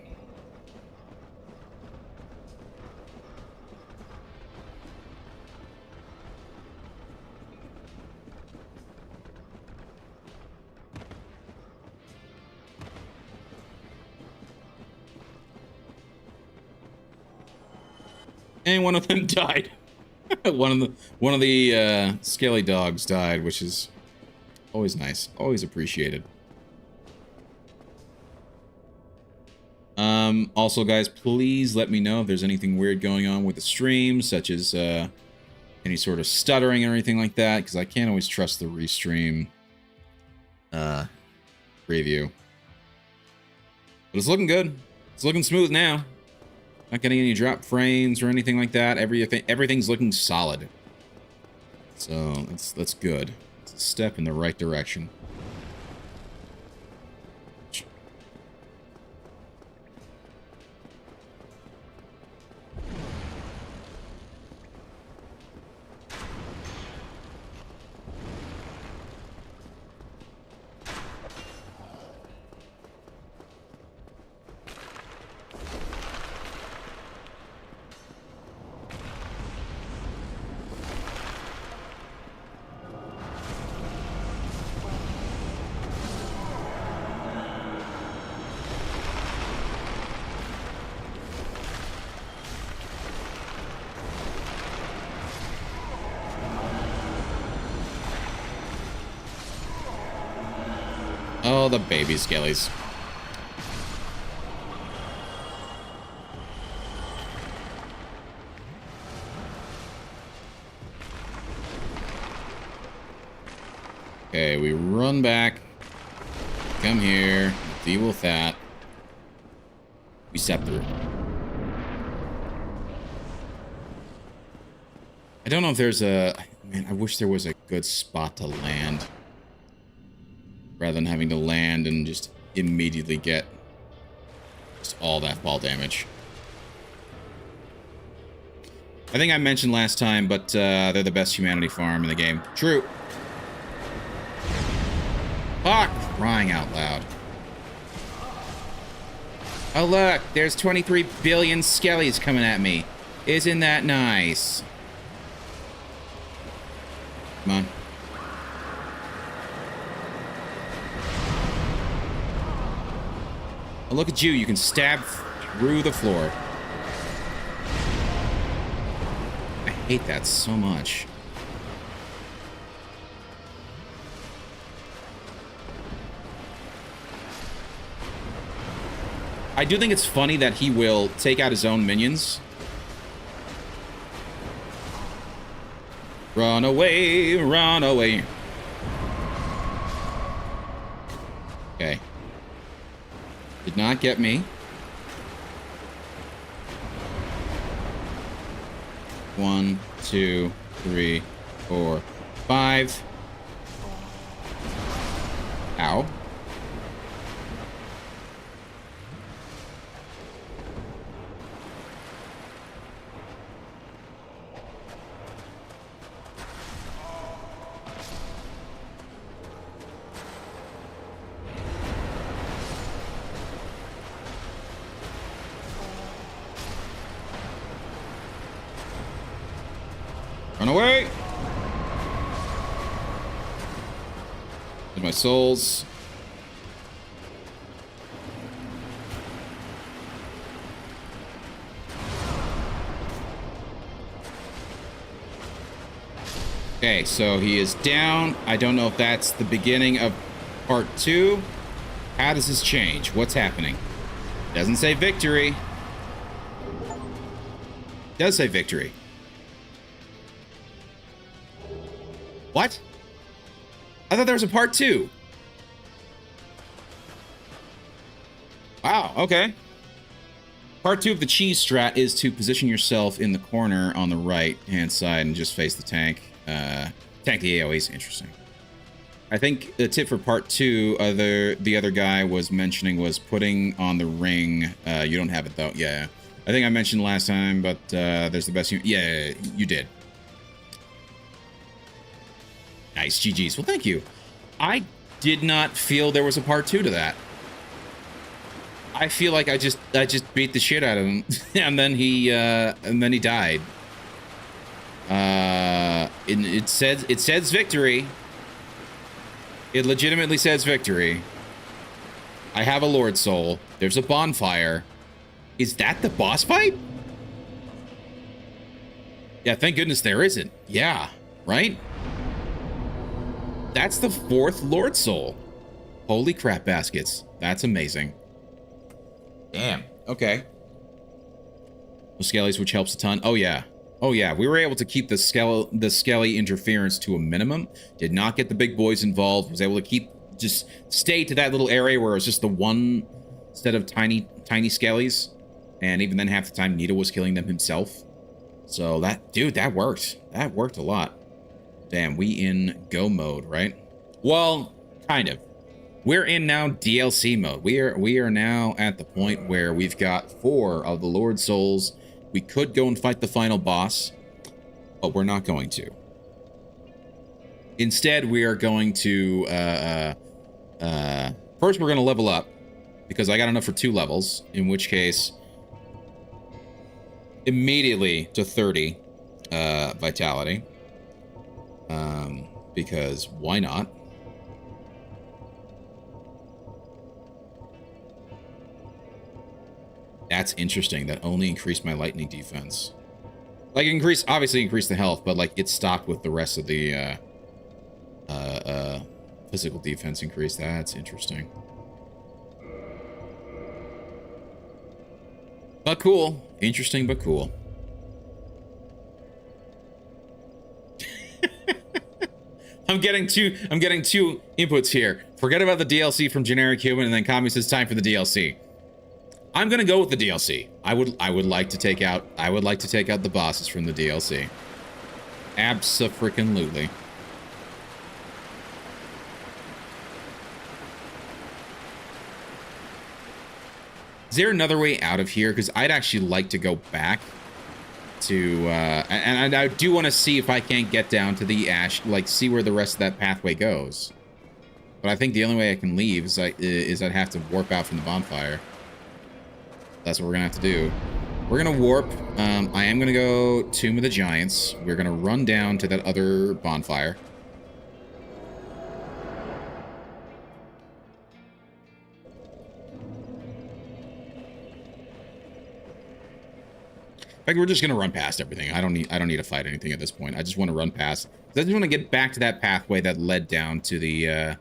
And one of them died. one of the scaly dogs died, which is always nice, always appreciated. Also, guys, please let me know if there's anything weird going on with the stream, such as any sort of stuttering or anything like that, because I can't always trust the restream preview. But it's looking good. It's looking smooth now. Not getting any drop frames or anything like that. Everything's looking solid. So that's good. It's a step in the right direction. Oh, the baby skellies. Okay, we run back. Come here. Deal with that. we step through. I don't know if there's a... Man, I wish there was a good spot to land. Rather than having to land and just immediately get just all that fall damage. I think I mentioned last time, but they're the best humanity farm in the game. True. Fuck! Crying out loud. Oh look, there's 23 billion skellies coming at me. Isn't that nice? Come on. Oh, look at you. You can stab through the floor. I hate that so much. I do think it's funny that he will take out his own minions. Run away, run away. Okay. Did not get me. 1, 2, 3, 4, 5. Ow. Run away! There's my souls. Okay, so he is down. I don't know if that's the beginning of part 2. How does this change? What's happening? Doesn't say victory. Does say victory. What? I thought there was a part 2. Wow, okay. Part 2 of the cheese strat is to position yourself in the corner on the right-hand side and just face the tank. Tank the AoE's interesting. I think the tip for part 2, the other guy was mentioning was putting on the ring. You don't have it though. Yeah, I think I mentioned last time, but there's the best. Yeah, you did. Nice, GG's. Well, thank you. I did not feel there was a part 2 to that. I feel like I just beat the shit out of him, and then he died. It says victory. It legitimately says victory. I have a Lord Soul. There's a bonfire. Is that the boss fight? Yeah, thank goodness there isn't. Yeah, right? That's the 4th Lord Soul. Holy crap baskets. That's amazing. Damn. Okay. Skellies, which helps a ton. Oh, yeah. Oh, yeah. We were able to keep the Skelly interference to a minimum. Did not get the big boys involved. Was able to just stay to that little area where it was just the one set of tiny Skellies. And even then, half the time, Nito was killing them himself. So that worked. That worked a lot. Damn, we in go mode, right? Well, kind of. We're in now DLC mode. We are now at the point where we've got 4 of the Lord Souls. We could go and fight the final boss, but we're not going to. Instead, we are going to first we're going to level up because I got enough for 2 levels, in which case immediately to 30 vitality. Because why not? That's interesting. That only increased my lightning defense. Like, obviously increased the health, but like it stopped with the rest of the physical defense increase. That's interesting. But cool. Interesting, but cool. I'm getting two inputs here. Forget about the DLC from Generic Human, and then Kami says time for the DLC. I'm gonna go with the DLC. I would like to take out the bosses from the DLC. Abso-freaking-lutely. Is there another way out of here? Because I'd actually like to go back to, and I do want to see if I can't get down to the ash, like see where the rest of that pathway goes. But I think the only way I can leave is I'd have to warp out from the bonfire. That's what we're gonna have to do. We're gonna warp. I am gonna go Tomb of the Giants. We're gonna run down to that other bonfire. In fact, we're just gonna run past everything. I don't need to fight anything at this point. I just want to run past. I just want to get back to that pathway that led down to the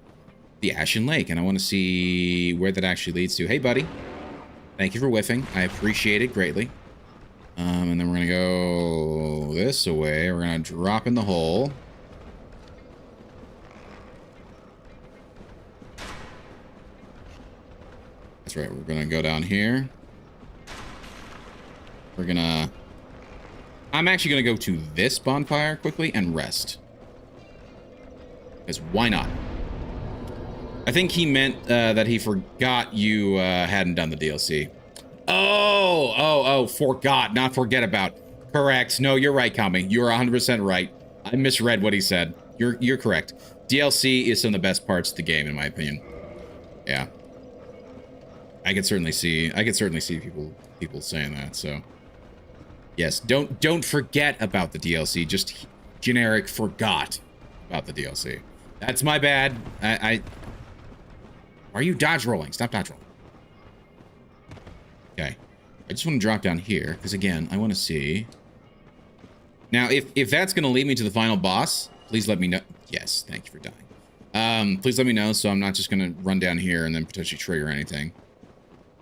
Ashen Lake, and I want to see where that actually leads to. Hey, buddy. Thank you for whiffing. I appreciate it greatly. And then we're gonna go this way. We're gonna drop in the hole. That's right. We're gonna go down here. We're gonna... I'm actually gonna go to this bonfire quickly and rest. Because why not? I think he meant that he forgot you hadn't done the DLC. Oh, forgot, not forget about. Correct. No, you're right, Kami. You're 100% right. I misread what he said. You're correct. DLC is some of the best parts of the game, in my opinion. Yeah. I could certainly see people saying that, so. Yes, don't forget about the DLC. Just generic forgot about the DLC. That's my bad. Why are you dodge rolling? Stop dodge rolling. Okay. I just want to drop down here, because again, I want to see. Now, if that's going to lead me to the final boss, please let me know. Yes, thank you for dying. Please let me know, so I'm not just going to run down here and then potentially trigger anything.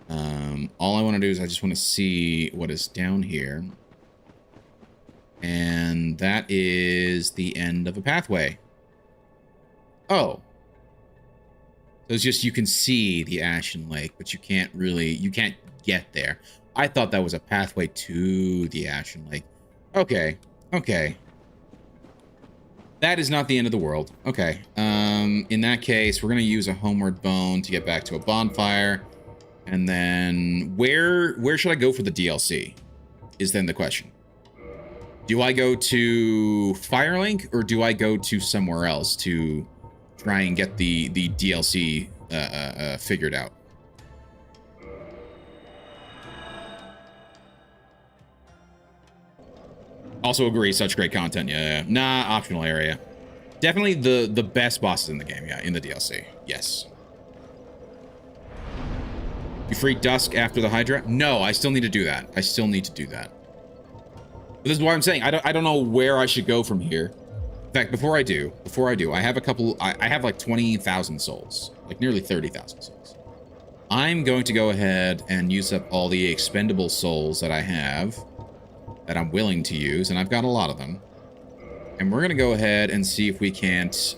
All I want to do is I just want to see what is down here. And that is the end of a pathway. Oh. So it's just you can see the Ashen Lake, but you can't get there. I thought that was a pathway to the Ashen Lake. Okay. Okay. That is not the end of the world. Okay. In that case, we're going to use a homeward bone to get back to a bonfire. And then where should I go for the DLC? Is then the question. Do I go to Firelink or do I go to somewhere else to try and get the DLC figured out? Also agree, such great content. Yeah. Nah, optional area. Definitely the best bosses in the game. Yeah, in the DLC. Yes. You free Dusk after the Hydra? No, I still need to do that. I still need to do that. But this is what I'm saying. I don't know where I should go from here. In fact, before I do, I have a couple. I have like 20,000 souls, like nearly 30,000 souls. I'm going to go ahead and use up all the expendable souls that I have, that I'm willing to use, and I've got a lot of them. And we're gonna go ahead and see if we can't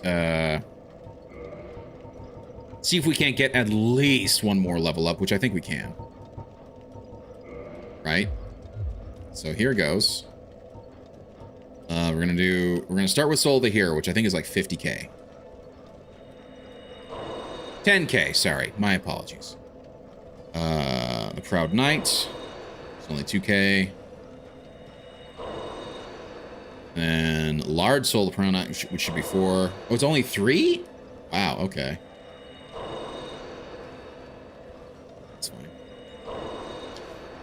get at least one more level up, which I think we can. Right? So here goes. We're gonna start with Soul of the Hero, which I think is like 50k. 10k, sorry, my apologies. The Proud Knight, it's only 2k. And Large Soul of the Proud Knight, which should be 4. Oh, it's only 3? Wow, okay. That's fine.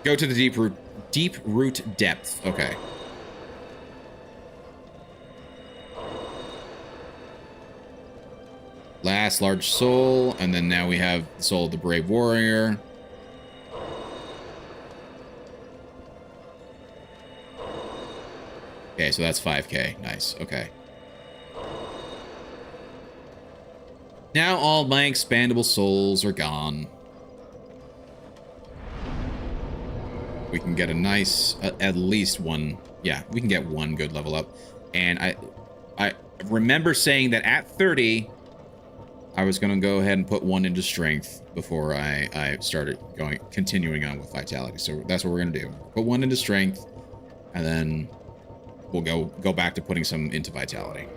Go to the deep root depth. Okay. Last large soul, and then now we have the soul of the brave warrior. Okay, so that's 5k. Nice. Okay. Now all my expandable souls are gone. We can get a nice, at least one. Yeah, we can get one good level up. And I remember saying that at 30, I was gonna go ahead and put one into strength before I started continuing on with vitality. So that's what we're gonna do. Put one into strength, and then we'll go back to putting some into vitality.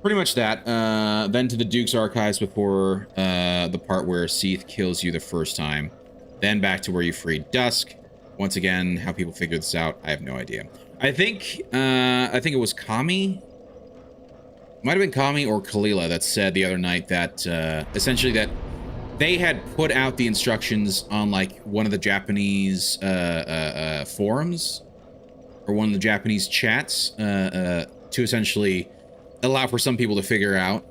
Pretty much that. Then to the Duke's Archives before the part where Seath kills you the first time. Then back to where you freed Dusk. Once again, how people figure this out, I have no idea. I think it was Kami. Might have been Kami or Kalila that said the other night that essentially that they had put out the instructions on like one of the Japanese forums or one of the Japanese chats to essentially allow for some people to figure out,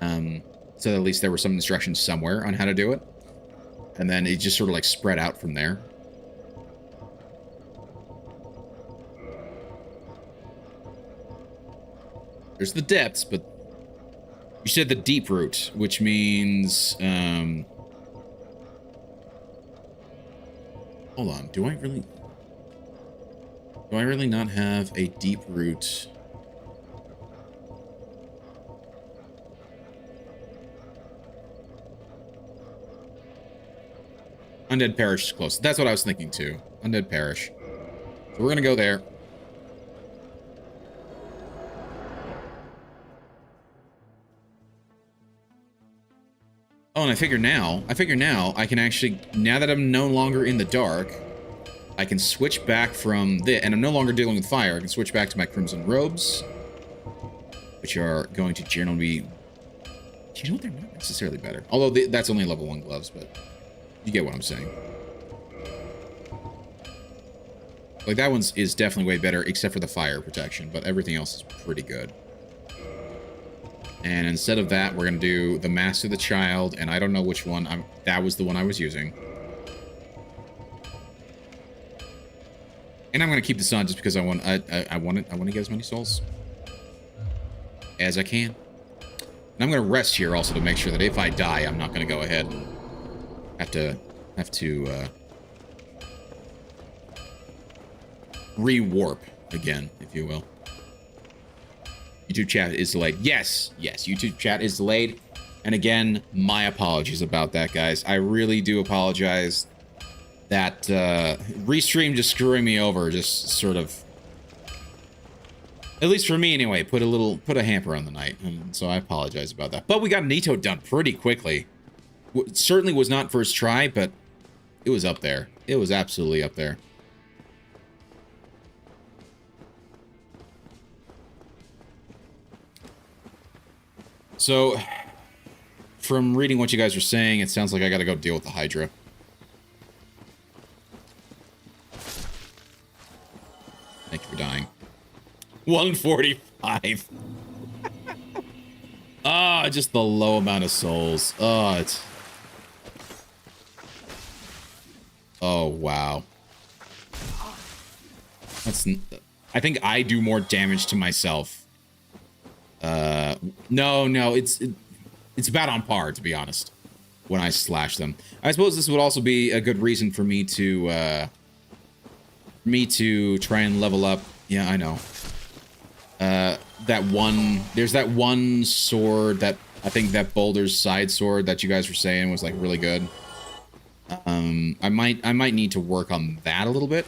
so that at least there were some instructions somewhere on how to do it. And then it just sort of like spread out from there. There's the depths, but you said the deep route, which means, hold on, do I really not have a deep route? Undead Parish is close. That's what I was thinking too. Undead Parish. So we're gonna go there. Oh, and I figure now I can actually, now that I'm no longer in the dark, I can switch back from this, and I'm no longer dealing with fire. I can switch back to my Crimson Robes, which are going to generally be, you know what, they're not necessarily better. Although that's only level 1 gloves, but you get what I'm saying. Like, that one's is definitely way better, except for the fire protection, but everything else is pretty good. And instead of that, we're going to do the Mask of the Child, and I don't know which one. That was the one I was using. And I'm going to keep this on just because I want to get as many souls as I can. And I'm going to rest here also to make sure that if I die, I'm not going to go ahead and have to re-warp again, if you will. YouTube chat is delayed. Yes, YouTube chat is delayed. And again, my apologies about that, guys. I really do apologize. That restream just screwing me over, just sort of, at least for me anyway, put a hamper on the night. And so I apologize about that. But we got Nito done pretty quickly. Certainly was not first try, but it was up there. It was absolutely up there. So, from reading what you guys are saying, it sounds like I gotta go deal with the Hydra. Thank you for dying. 145. Ah, just the low amount of souls. Oh, it's... Oh, wow. That's... I think I do more damage to myself. No, it's about on par, to be honest, when I slash them. I suppose this would also be a good reason for me to try and level up. Yeah, I know. There's that one sword that, I think that Boulder's side sword that you guys were saying was like really good. I might need to work on that a little bit.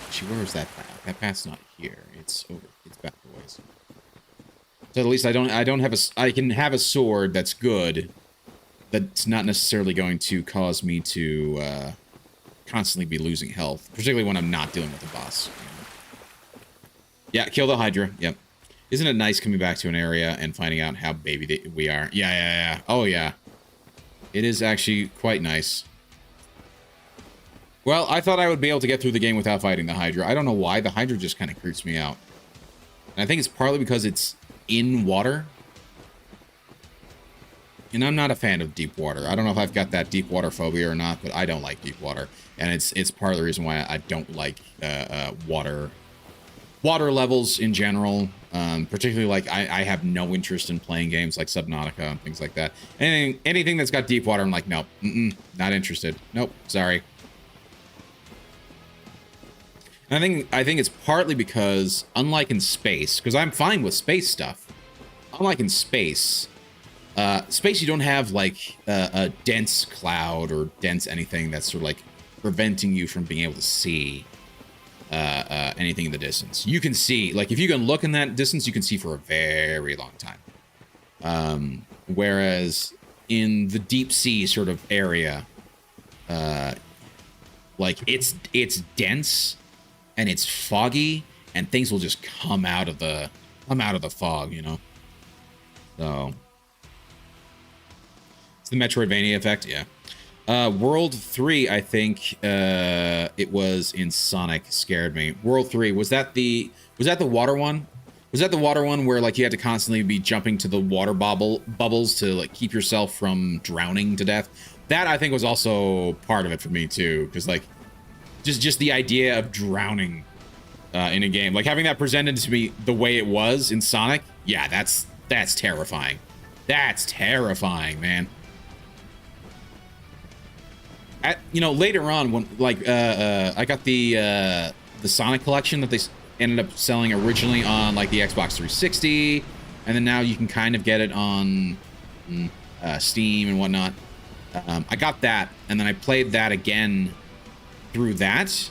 Actually, where is that path? That path's not here. It's over. It's back a ways. So at least I can have a sword that's good, that's not necessarily going to cause me to constantly be losing health, particularly when I'm not dealing with the boss. Yeah, kill the Hydra. Yep. Isn't it nice coming back to an area and finding out how baby we are? Yeah. Oh yeah. It is actually quite nice. Well, I thought I would be able to get through the game without fighting the Hydra. I don't know why. The Hydra just kind of creeps me out. And I think it's partly because it's in water. And I'm not a fan of deep water. I don't know if I've got that deep water phobia or not, but I don't like deep water. And it's part of the reason why I don't like water levels in general. Particularly, like, I have no interest in playing games like Subnautica and things like that. Anything that's got deep water, I'm like, nope, not interested. Nope, sorry. I think it's partly because, unlike in space, because I'm fine with space stuff. Unlike in space, space you don't have like a dense cloud or dense anything that's sort of like preventing you from being able to see anything in the distance. You can see, like, if you can look in that distance, you can see for a very long time. Whereas in the deep sea sort of area, like it's dense and it's foggy, and things will just come out of the fog, you know. So it's the Metroidvania effect, yeah. World 3, I think it was in Sonic, scared me. World 3, was that the water one? Was that the water one where like you had to constantly be jumping to the water bubbles to like keep yourself from drowning to death? That I think was also part of it for me too, because like just the idea of drowning in a game, like having that presented to me the way it was in Sonic, yeah, that's terrifying. That's terrifying, man. You know, later on when like I got the Sonic collection that they ended up selling originally on like the Xbox 360, and then now you can kind of get it on Steam and whatnot. I got that, and then I played that again through that,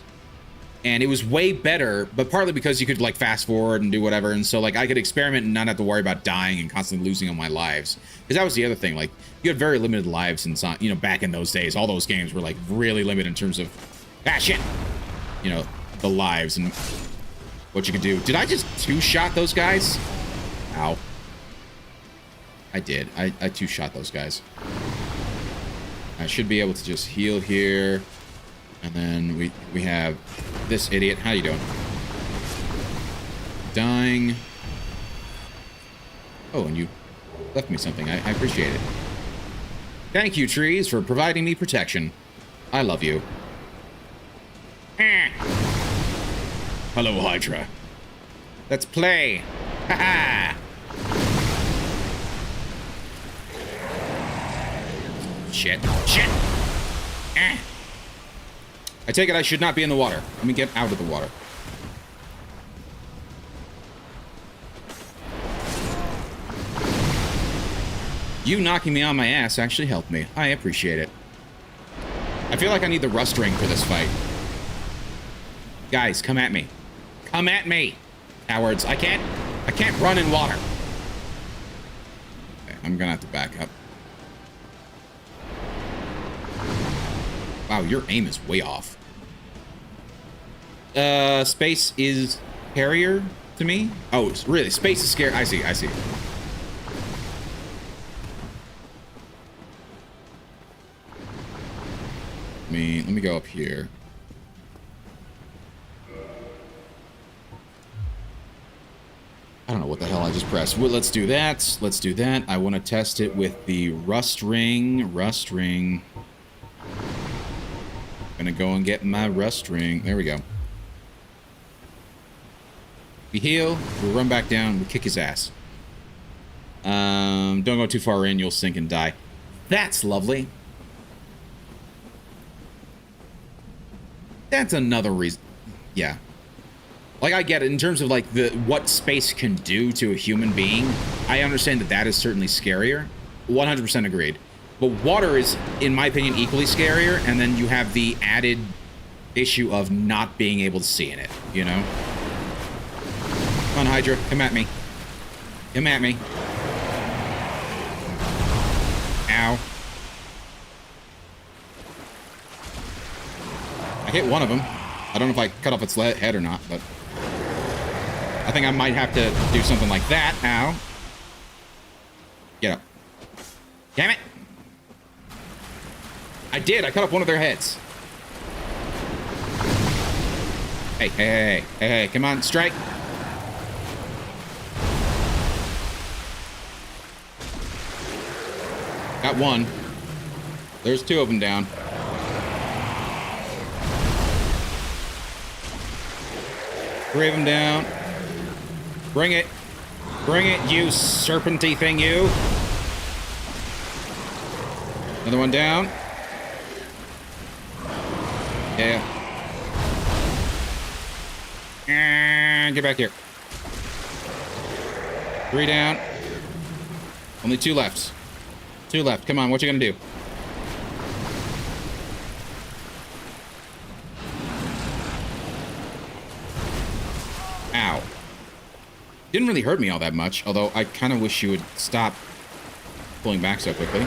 and it was way better, but partly because you could like fast forward and do whatever, and so like I could experiment and not have to worry about dying and constantly losing all my lives, because that was the other thing. Like you had very limited lives in Sonic, you know, back in those days. All those games were like really limited in terms of shit, you know, the lives and what you could do. Did I just two-shot those guys? Ow. I did. I two-shot those guys. I should be able to just heal here. And then we have this idiot. How you doing? Dying. Oh, and you left me something. I appreciate it. Thank you, trees, for providing me protection. I love you. Hello, Hydra. Let's play. Haha. Shit. Shit. I take it I should not be in the water. Let me get out of the water. You knocking me on my ass actually helped me. I appreciate it. I feel like I need the rust ring for this fight. Guys, come at me. Come at me, cowards. I can't run in water. Okay, I'm gonna have to back up. Wow, your aim is way off. Space is scarier to me. Oh, really? Space is scary. I see. Let me go up here. I don't know what the hell I just pressed. Well, let's do that. Let's do that. I want to test it with the rust ring. Rust ring. Gonna go and get my rust ring. There we go. We heal. We run back down. We kick his ass. Don't go too far in. You'll sink and die. That's lovely. That's another reason. Yeah. Like, I get it in terms of like what space can do to a human being. I understand that is certainly scarier. 100% agreed. But water is, in my opinion, equally scarier, and then you have the added issue of not being able to see in it, you know? Come on, Hydra, come at me. Come at me. Ow. I hit one of them. I don't know if I cut off its head or not, but I think I might have to do something like that. Ow. Get up. Damn it. I did. I cut off one of their heads. Hey. Come on, strike. Got one. There's two of them down. Three of them down. Bring it. Bring it, you serpenty thing, you. Another one down. Yeah. get back here. 3 down. Only 2 left. 2 left. Come on, what you gonna do? Ow. Didn't really hurt me all that much, although I kind of wish you would stop pulling back so quickly.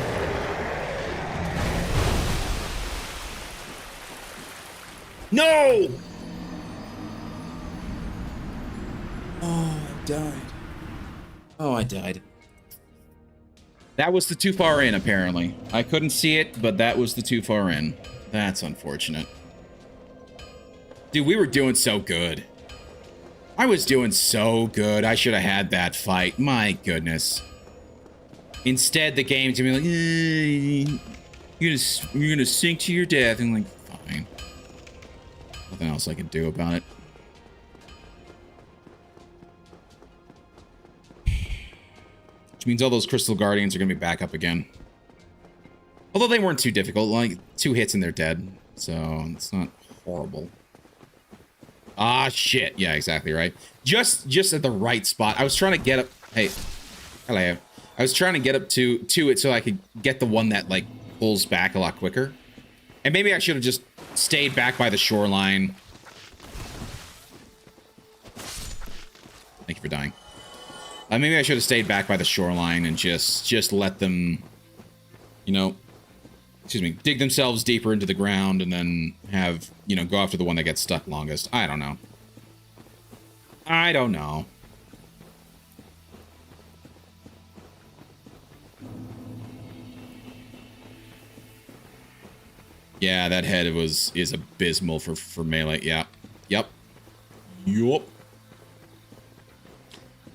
No! Oh, I died. Oh, I died. That was the too far in, apparently. I couldn't see it, but that was the too far in. That's unfortunate. Dude, we were doing so good. I was doing so good. I should have had that fight. My goodness. Instead, the game's gonna be like, you're gonna sink to your death. And I'm like, fine. Nothing else I can do about it. Which means all those Crystal Guardians are gonna be back up again. Although they weren't too difficult, like 2 hits and they're dead. So it's not horrible. Ah, shit. Yeah, exactly right. Just at the right spot. I was trying to get up. Hey, hello. I was trying to get up to it so I could get the one that like pulls back a lot quicker. And maybe I should have just stayed back by the shoreline. Thank you for dying. Maybe I should have stayed back by the shoreline and just let them, you know, excuse me, dig themselves deeper into the ground and then have, you know, go after the one that gets stuck longest. I don't know. I don't know. Yeah, that head is abysmal for melee. Yeah. Yep. Yup.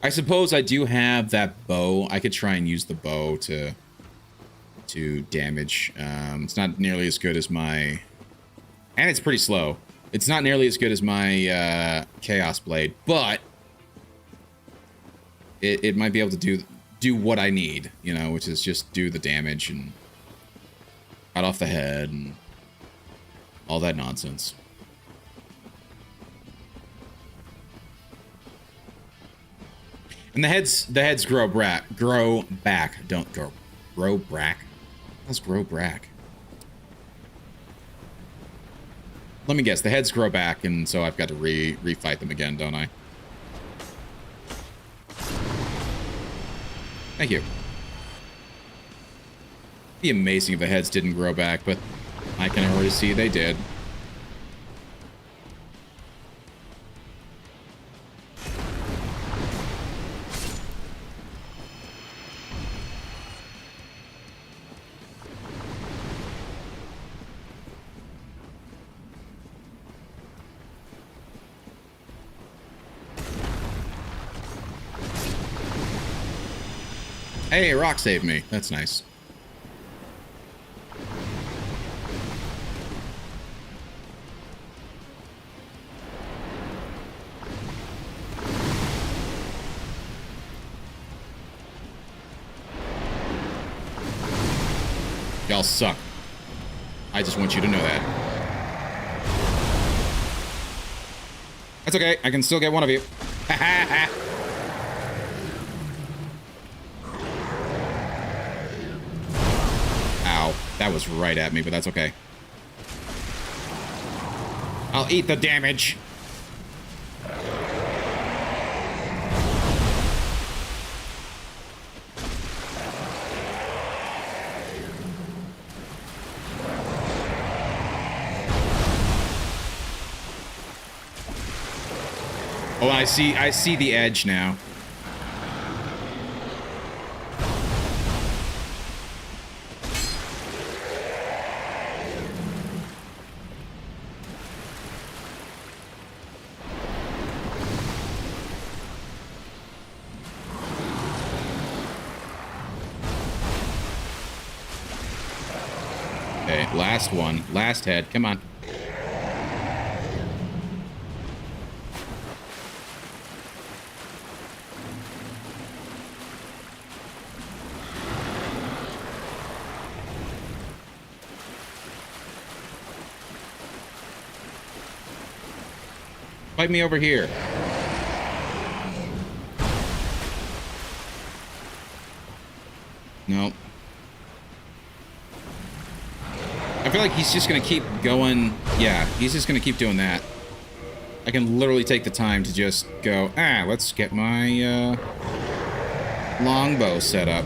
I suppose I do have that bow. I could try and use the bow to damage. It's not nearly as good as my... And it's pretty slow. It's not nearly as good as my Chaos Blade, but it might be able to do what I need, you know, which is just do the damage and cut off the head and all that nonsense. And the heads grow back. Don't grow back. Let's grow back. Let me guess. The heads grow back, and so I've got to refight them again, don't I? Thank you. It'd be amazing if the heads didn't grow back, but I can already see they did. Hey, rock saved me. That's nice. Y'all suck. I just want you to know that. That's okay. I can still get one of you. Ha ha ha. That was right at me, but that's okay. I'll eat the damage. Oh, I see the edge now. Last one. Last head. Come on. Fight me over here. No. I feel like he's just gonna keep going. Yeah, he's just gonna keep doing that. I can literally take the time to just go, let's get my longbow set up.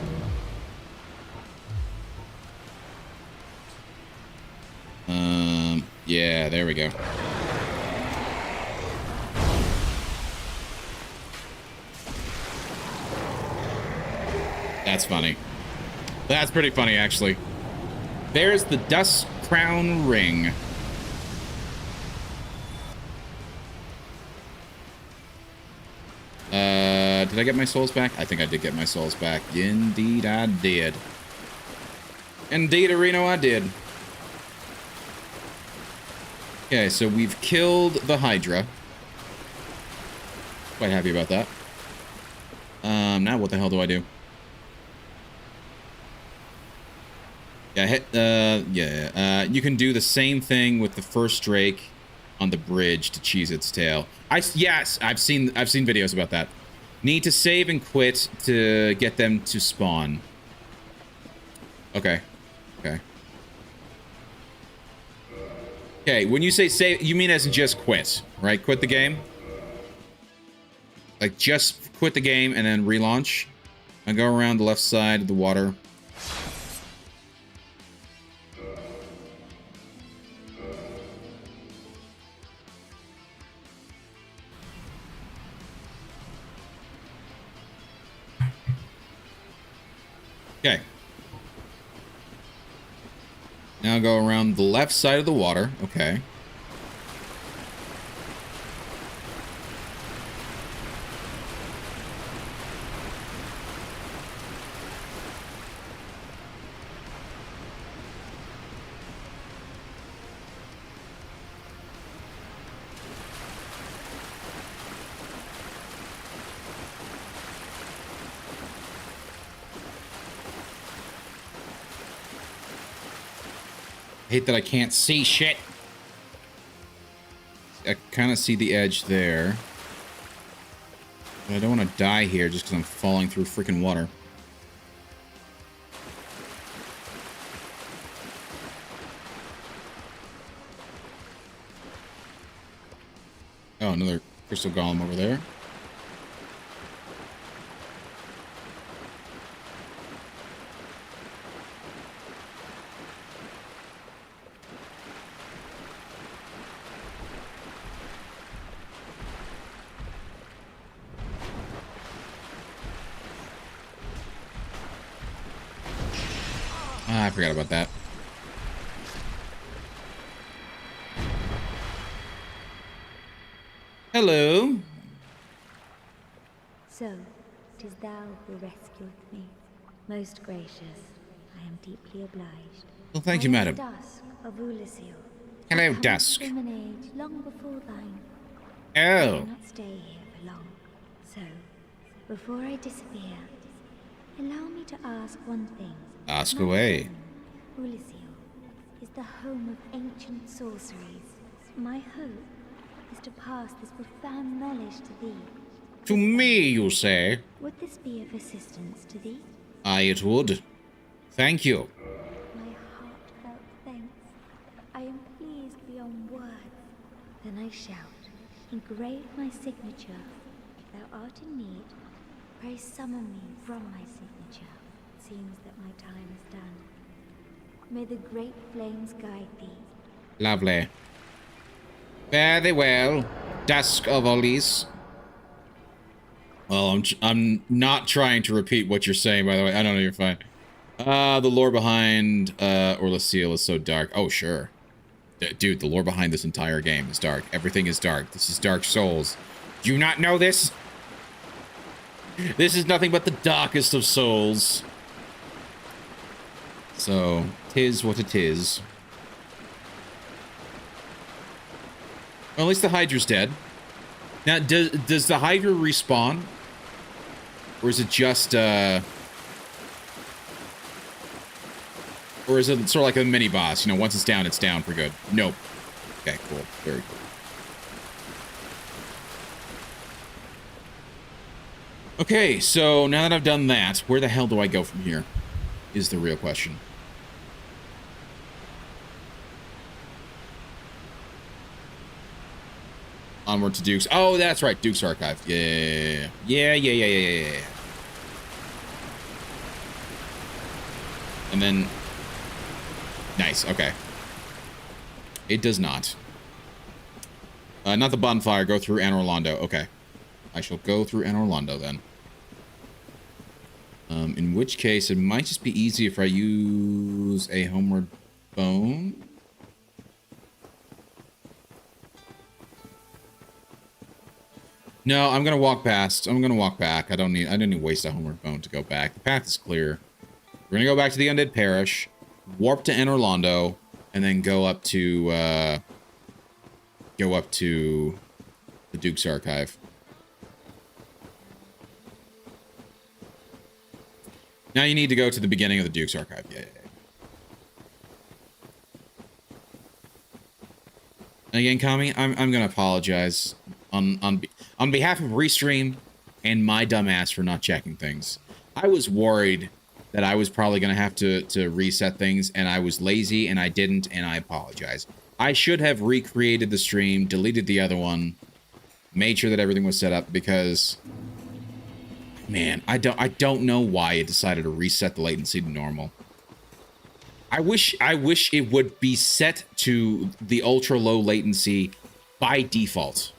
Yeah, there we go. That's funny. That's pretty funny, actually. There's the Dusk Crown Ring. Did I get my souls back? I think I did get my souls back. Indeed, I did. Indeed, Reno, I did. Okay, so we've killed the Hydra. Quite happy about that. Now what the hell do I do? Yeah, you can do the same thing with the first Drake on the bridge to cheese its tail. Yes, I've seen videos about that. Need to save and quit to get them to spawn. Okay. Okay, when you say save, you mean as in just quit, right? Quit the game? Like, just quit the game and then relaunch? And go around the left side of the water. Okay. Now go around the left side of the water. Okay. Hate that I can't see shit. I kind of see the edge there. But I don't want to die here just because I'm falling through freaking water. Oh, another crystal golem over there. I forgot about that. Hello. So, 'tis thou who rescueth me. Most gracious, I am deeply obliged. Well, thank you, madam. Dusk of Oolacile. Hello, Come Dusk. from an age long before thine. Oh. I cannot stay here for long. So, before I disappear, allow me to ask one thing. Ask My away. home, Oolacile, is the home of ancient sorceries. My hope is to pass this profound knowledge to thee. To me, you say? Would this be of assistance to thee? Aye, it would. Thank you. My heartfelt thanks. I am pleased beyond words. Then I shout, engrave my signature. If thou art in need, pray summon me from my signature. It seems that my time is done. May the great flames guide thee. Lovely. Very well. Dusk of Oolacile. Well, I'm not trying to repeat what you're saying, by the way. I don't know, you're fine. The lore behind Oolacile is so dark. Oh, sure. Dude, the lore behind this entire game is dark. Everything is dark. This is Dark Souls. Do you not know this? This is nothing but the darkest of souls. So, 'tis what it is. Well, at least the Hydra's dead. Now, does the Hydra respawn? Or is it just, or is it sort of like a mini-boss? You know, once it's down for good. Nope. Okay, cool. Very cool. Okay, so now that I've done that, where the hell do I go from here? is the real question. Onward to Duke's. Oh, that's right. Duke's Archive. Yeah. And then... Nice. Okay. It does not. Not the bonfire. Go through Anor Londo. Okay. I shall go through Anor Londo then. In which case, it might just be easy if I use a homeward bone. No, I'm gonna walk past. I'm gonna walk back. I didn't need to waste a homeward bone to go back. The path is clear. We're gonna go back to the Undead Parish, warp to Anor Londo, and then go up to the Duke's Archive. Now you need to go to the beginning of the Duke's Archive. Yeah. And again, Kami, I'm gonna apologize on behalf of Restream and my dumbass for not checking things. I was worried that I was probably gonna have to reset things, and I was lazy and I didn't, and I apologize. I should have recreated the stream, deleted the other one, made sure that everything was set up, because man, I don't know why it decided to reset the latency to normal. I wish it would be set to the ultra low latency by default.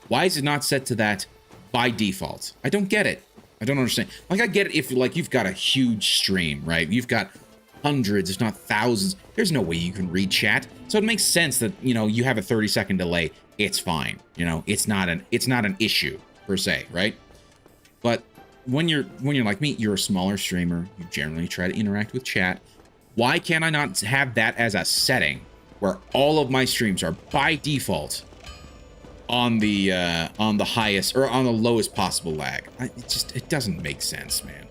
Why is it not set to that by default? I don't get it. I don't understand. Like, I get it if, like, you've got a huge stream, right? You've got hundreds, if not thousands. There's no way you can read chat. So it makes sense that, you know, you have a 30-second delay. It's fine. You know, it's not an issue per se, right? But when you're like me, you're a smaller streamer. You generally try to interact with chat. Why can't I not have that as a setting where all of my streams are by default on the highest or on the lowest possible lag? It doesn't make sense, man.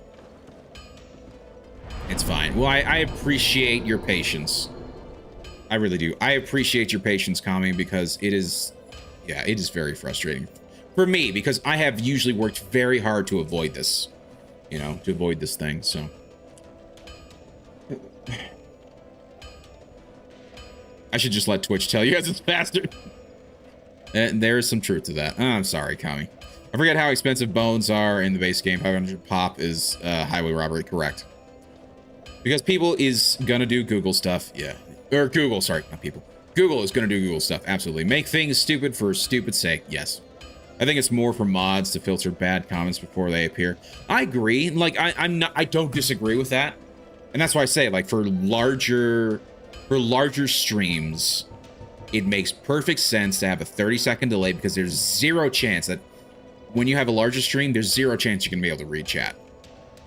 It's fine. Well, I appreciate your patience. I really do. I appreciate your patience, Kami, because it is very frustrating for me, because I have usually worked very hard to avoid this, you know, to avoid this thing, so. I should just let Twitch tell you guys it's faster. There is some truth to that. Oh, I'm sorry, Kami. I forget how expensive bones are in the base game. 500 pop is highway robbery, correct. Because people is gonna do Google stuff, yeah. Or Google, sorry, not people. Google is gonna do Google stuff, absolutely. Make things stupid for stupid sake, yes. I think it's more for mods to filter bad comments before they appear. I agree. Like, I don't disagree with that. And that's why I say, like, for larger streams, it makes perfect sense to have a 30-second delay, because there's zero chance that when you have a larger stream, there's zero chance you're gonna be able to read chat.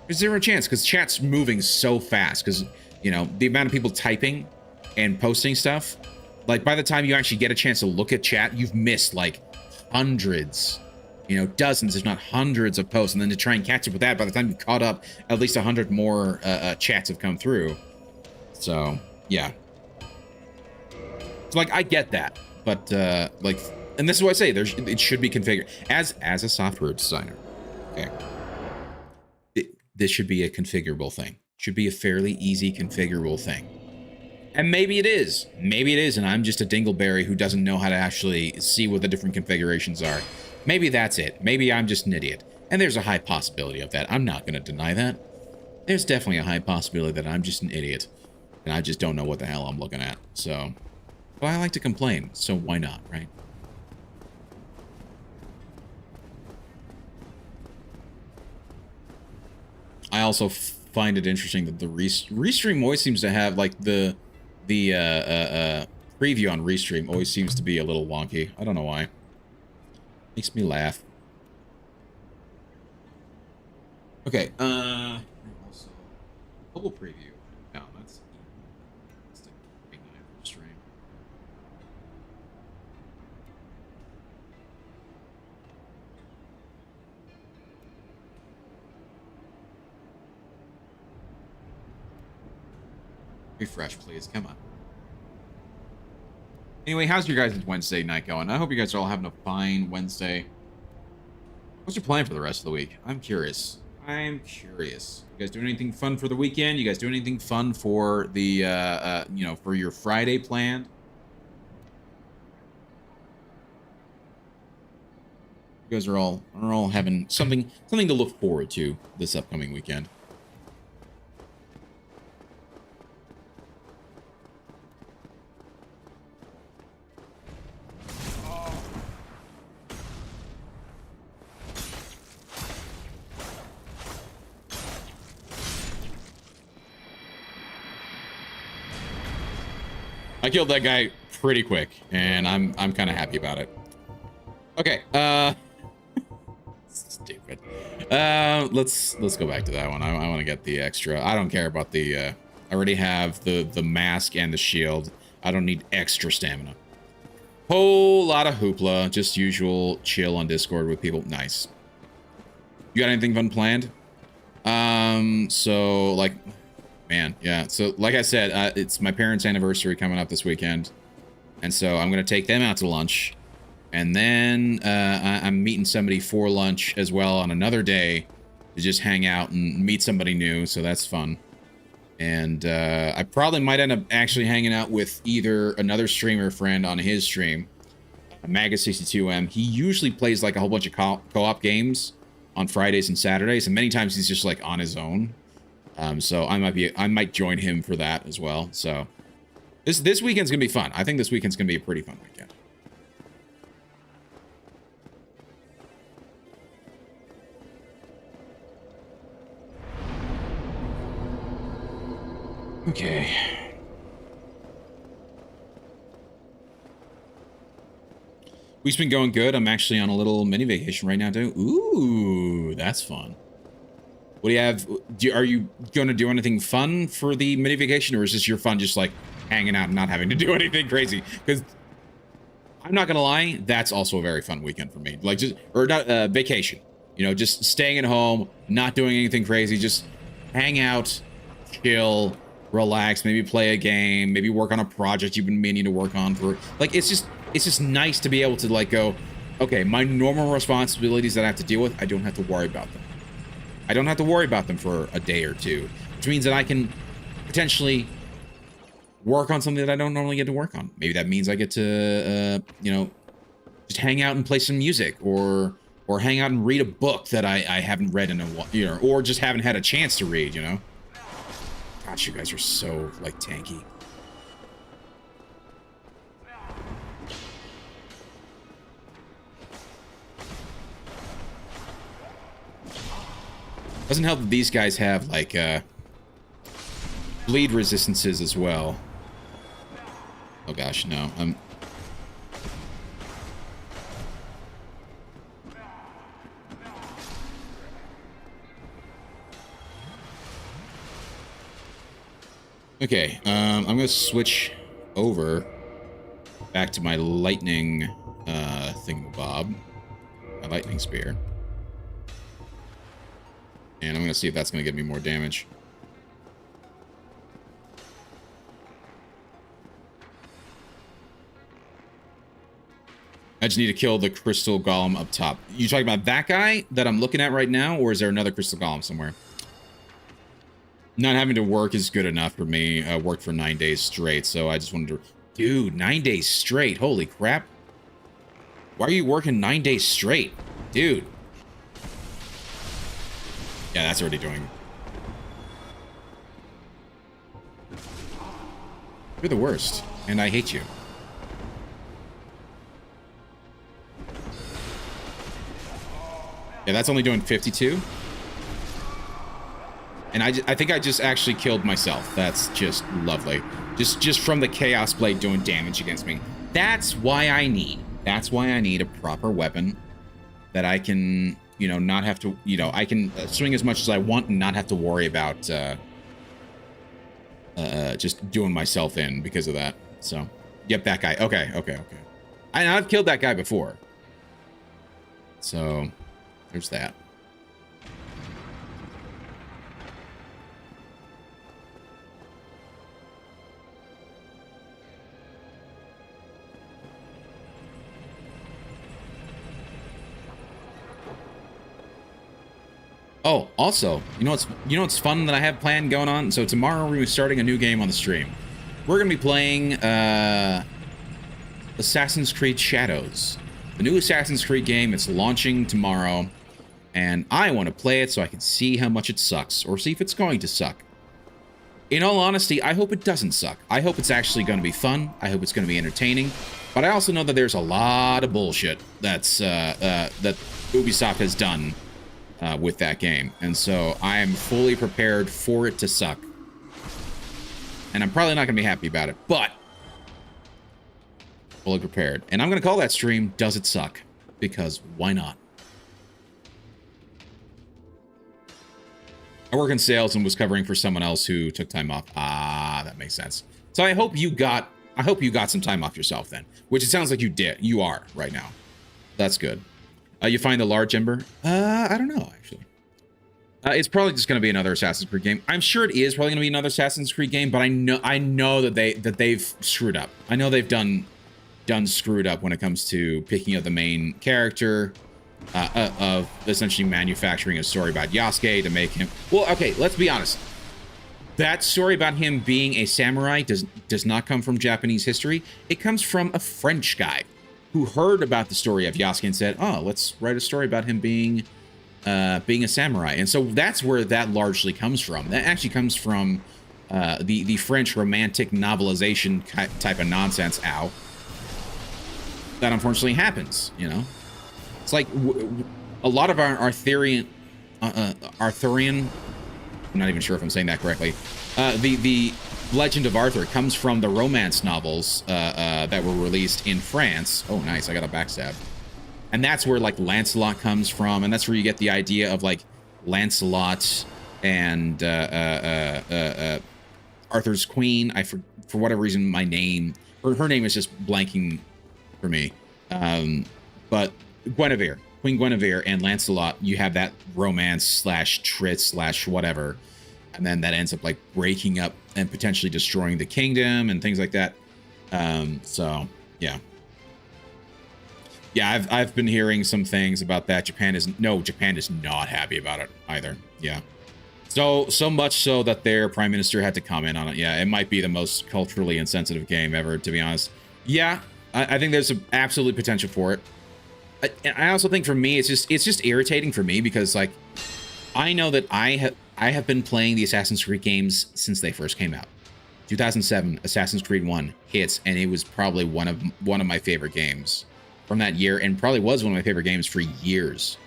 There's zero chance, because chat's moving so fast, because, you know, the amount of people typing and posting stuff, like, by the time you actually get a chance to look at chat, you've missed, like, hundreds, you know, dozens, if not hundreds of posts, and then to try and catch up with that, by the time you've caught up, at least 100 more chats have come through. So, yeah. So, like, I get that, but, like, and this is what I say, it should be configured. As a software designer, okay, this should be a configurable thing. Should be a fairly easy configurable thing. And maybe it is, and I'm just a dingleberry who doesn't know how to actually see what the different configurations are. Maybe that's it. Maybe I'm just an idiot. And there's a high possibility of that. I'm not going to deny that. There's definitely a high possibility that I'm just an idiot, and I just don't know what the hell I'm looking at. So, well, I like to complain, so why not, right? I also find it interesting that the Restream always seems to have, like, the preview on Restream always seems to be a little wonky. I don't know why. Makes me laugh. Okay, also, mobile preview. No, that's a big night for stream. Refresh, please. Come on. Anyway, how's your guys' Wednesday night going? I hope you guys are all having a fine Wednesday. What's your plan for the rest of the week? I'm curious. I'm curious. You guys doing anything fun for the weekend? You guys doing anything fun for the, you know, for your Friday planned? You guys are all having something to look forward to this upcoming weekend. I killed that guy pretty quick, and I'm kind of happy about it. Okay, stupid. Let's go back to that one. I want to get the extra. I don't care about the. I already have the mask and the shield. I don't need extra stamina. Whole lot of hoopla, just usual chill on Discord with people. Nice. You got anything fun planned? So like. Man, yeah. So, like I said, it's my parents' anniversary coming up this weekend. And so I'm going to take them out to lunch. And then I'm meeting somebody for lunch as well on another day to just hang out and meet somebody new. So that's fun. And I probably might end up actually hanging out with either another streamer friend on his stream, Magus62M. He usually plays like a whole bunch of co-op games on Fridays and Saturdays. And many times he's just like on his own. So I might join him for that as well. So this weekend's gonna be fun. I think this weekend's gonna be a pretty fun weekend. Okay. Week's been going good. I'm actually on a little mini vacation right now too. Ooh, that's fun. What do you have? Are you going to do anything fun for the mini vacation, or is this your fun just like hanging out and not having to do anything crazy? Because I'm not going to lie, that's also a very fun weekend for me. Like not vacation, you know, just staying at home, not doing anything crazy, just hang out, chill, relax, maybe play a game, maybe work on a project you've been meaning to work on for like, it's just nice to be able to like go, okay, my normal responsibilities that I have to deal with, I don't have to worry about them. I don't have to worry about them for a day or two, which means that I can potentially work on something that I don't normally get to work on. Maybe that means I get to, you know, just hang out and play some music, or hang out and read a book that I haven't read in a while, you know, or just haven't had a chance to read, you know. Gosh, you guys are so like tanky. Doesn't help that these guys have, like, bleed resistances as well. Oh gosh, no. Okay, I'm gonna switch over back to my lightning, thingamabob. My lightning spear. And I'm going to see if that's going to give me more damage. I just need to kill the crystal golem up top. You talking about that guy that I'm looking at right now, or is there another crystal golem somewhere? Not having to work is good enough for me. I worked for 9 days straight, so I just wanted to... Dude, 9 days straight. Holy crap. Why are you working 9 days straight? Dude. Yeah, that's already doing. You're the worst, and I hate you. Yeah, that's only doing 52. And I think I just actually killed myself. That's just lovely. Just from the Chaos Blade doing damage against me. That's why I need a proper weapon that I can... You know, not have to, you know, I can swing as much as I want and not have to worry about just doing myself in because of that. So, yep, that guy. Okay. I've killed that guy before. So, there's that. Oh, also, you know what's fun that I have planned going on? So tomorrow we're gonna be starting a new game on the stream. We're gonna be playing Assassin's Creed Shadows. The new Assassin's Creed game. It's launching tomorrow, and I want to play it so I can see how much it sucks, or see if it's going to suck. In all honesty, I hope it doesn't suck. I hope it's actually going to be fun. I hope it's going to be entertaining. But I also know that there's a lot of bullshit that Ubisoft has done with that game. And so I am fully prepared for it to suck. And I'm probably not going to be happy about it, but fully prepared. And I'm going to call that stream, Does It Suck? Because why not? I work in sales and was covering for someone else who took time off. Ah, that makes sense. So I hope you got some time off yourself then, which it sounds like you did. You are right now. That's good. You find the large ember? I don't know, actually. It's probably just going to be another Assassin's Creed game. I'm sure it is probably going to be another Assassin's Creed game, but I know that they've screwed up. I know they've done screwed up when it comes to picking up the main character, of essentially manufacturing a story about Yasuke to make him... Well, okay, let's be honest. That story about him being a samurai does not come from Japanese history. It comes from a French guy who heard about the story of Yasuke and said, oh, let's write a story about him being a samurai. And so that's where that largely comes from. That actually comes from the French romantic novelization type of nonsense, that unfortunately happens, you know? It's like a lot of our Arthurian, I'm not even sure if I'm saying that correctly. The Legend of Arthur comes from the romance novels that were released in France. Oh, nice. I got a backstab. And that's where, like, Lancelot comes from. And that's where you get the idea of, like, Lancelot and Arthur's queen. For whatever reason, her name is just blanking for me. But Guinevere, Queen Guinevere and Lancelot, you have that romance / trit / whatever. And then that ends up, like, breaking up and potentially destroying the kingdom and things like that. So, yeah. Yeah, I've been hearing some things about that. Japan is not happy about it either. Yeah. So much so that their prime minister had to comment on it. Yeah, it might be the most culturally insensitive game ever, to be honest. Yeah, I think there's absolute potential for it. I also think for me, it's just irritating for me because, like, I know that I have been playing the Assassin's Creed games since they first came out. 2007, Assassin's Creed 1 hits, and it was probably one of my favorite games from that year, and probably was one of my favorite games for years.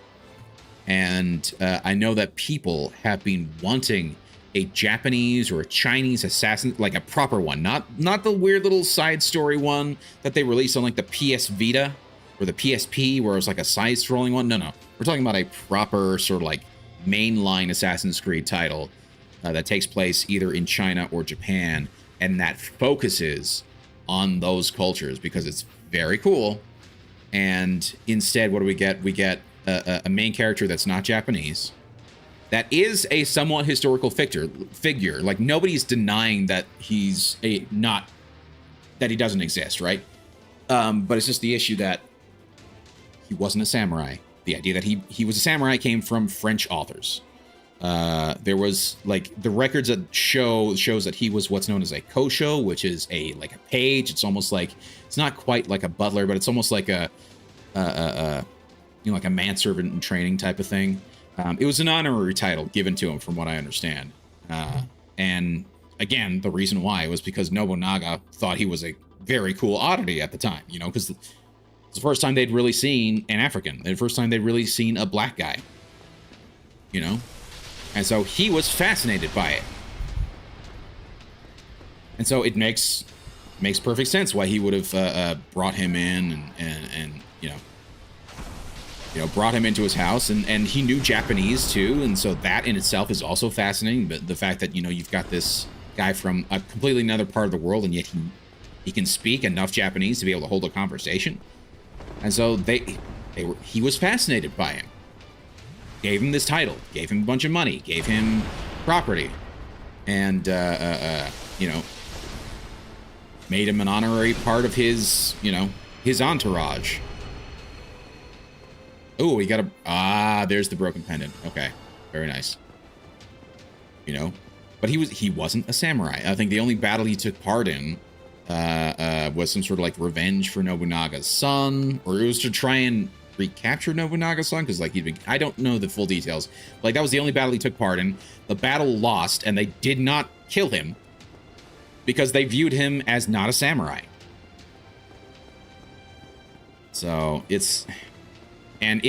And I know that people have been wanting a Japanese or a Chinese assassin, like a proper one, not the weird little side story one that they released on, like, the PS Vita or the PSP, where it was like a side-scrolling one. No, we're talking about a proper sort of like mainline Assassin's Creed title that takes place either in China or Japan, and that focuses on those cultures because it's very cool. And instead, what do we get? We get a main character that's not Japanese, that is a somewhat historical figure. Like, nobody's denying that he's that he doesn't exist, right? But it's just the issue that he wasn't a samurai. The idea that he was a samurai came from French authors. There was, like, the records that shows that he was what's known as a kosho, which is like a page. It's almost like, it's not quite like a butler, but it's almost like like a manservant in training type of thing. It was an honorary title given to him, from what I understand. And again, the reason why was because Nobunaga thought he was a very cool oddity at the time, you know, because it's the first time they'd really seen an African, the first time they'd really seen a black guy, you know? And so he was fascinated by it. And so it makes perfect sense why he would have brought him in and brought him into his house, and he knew Japanese too, and so that in itself is also fascinating. But the fact that, you know, you've got this guy from a completely another part of the world, and yet he can speak enough Japanese to be able to hold a conversation, and so he was fascinated by him. Gave him this title, gave him a bunch of money, gave him property, and made him an honorary part of his entourage. Oh, we got there's the broken pendant. Okay. Very nice. You know, but he wasn't a samurai. I think the only battle he took part in was some sort of like revenge for Nobunaga's son, or it was to try and recapture Nobunaga's son, because like I don't know the full details. Like that was the only battle he took part in. The battle lost, and they did not kill him because they viewed him as not a samurai. So it's, and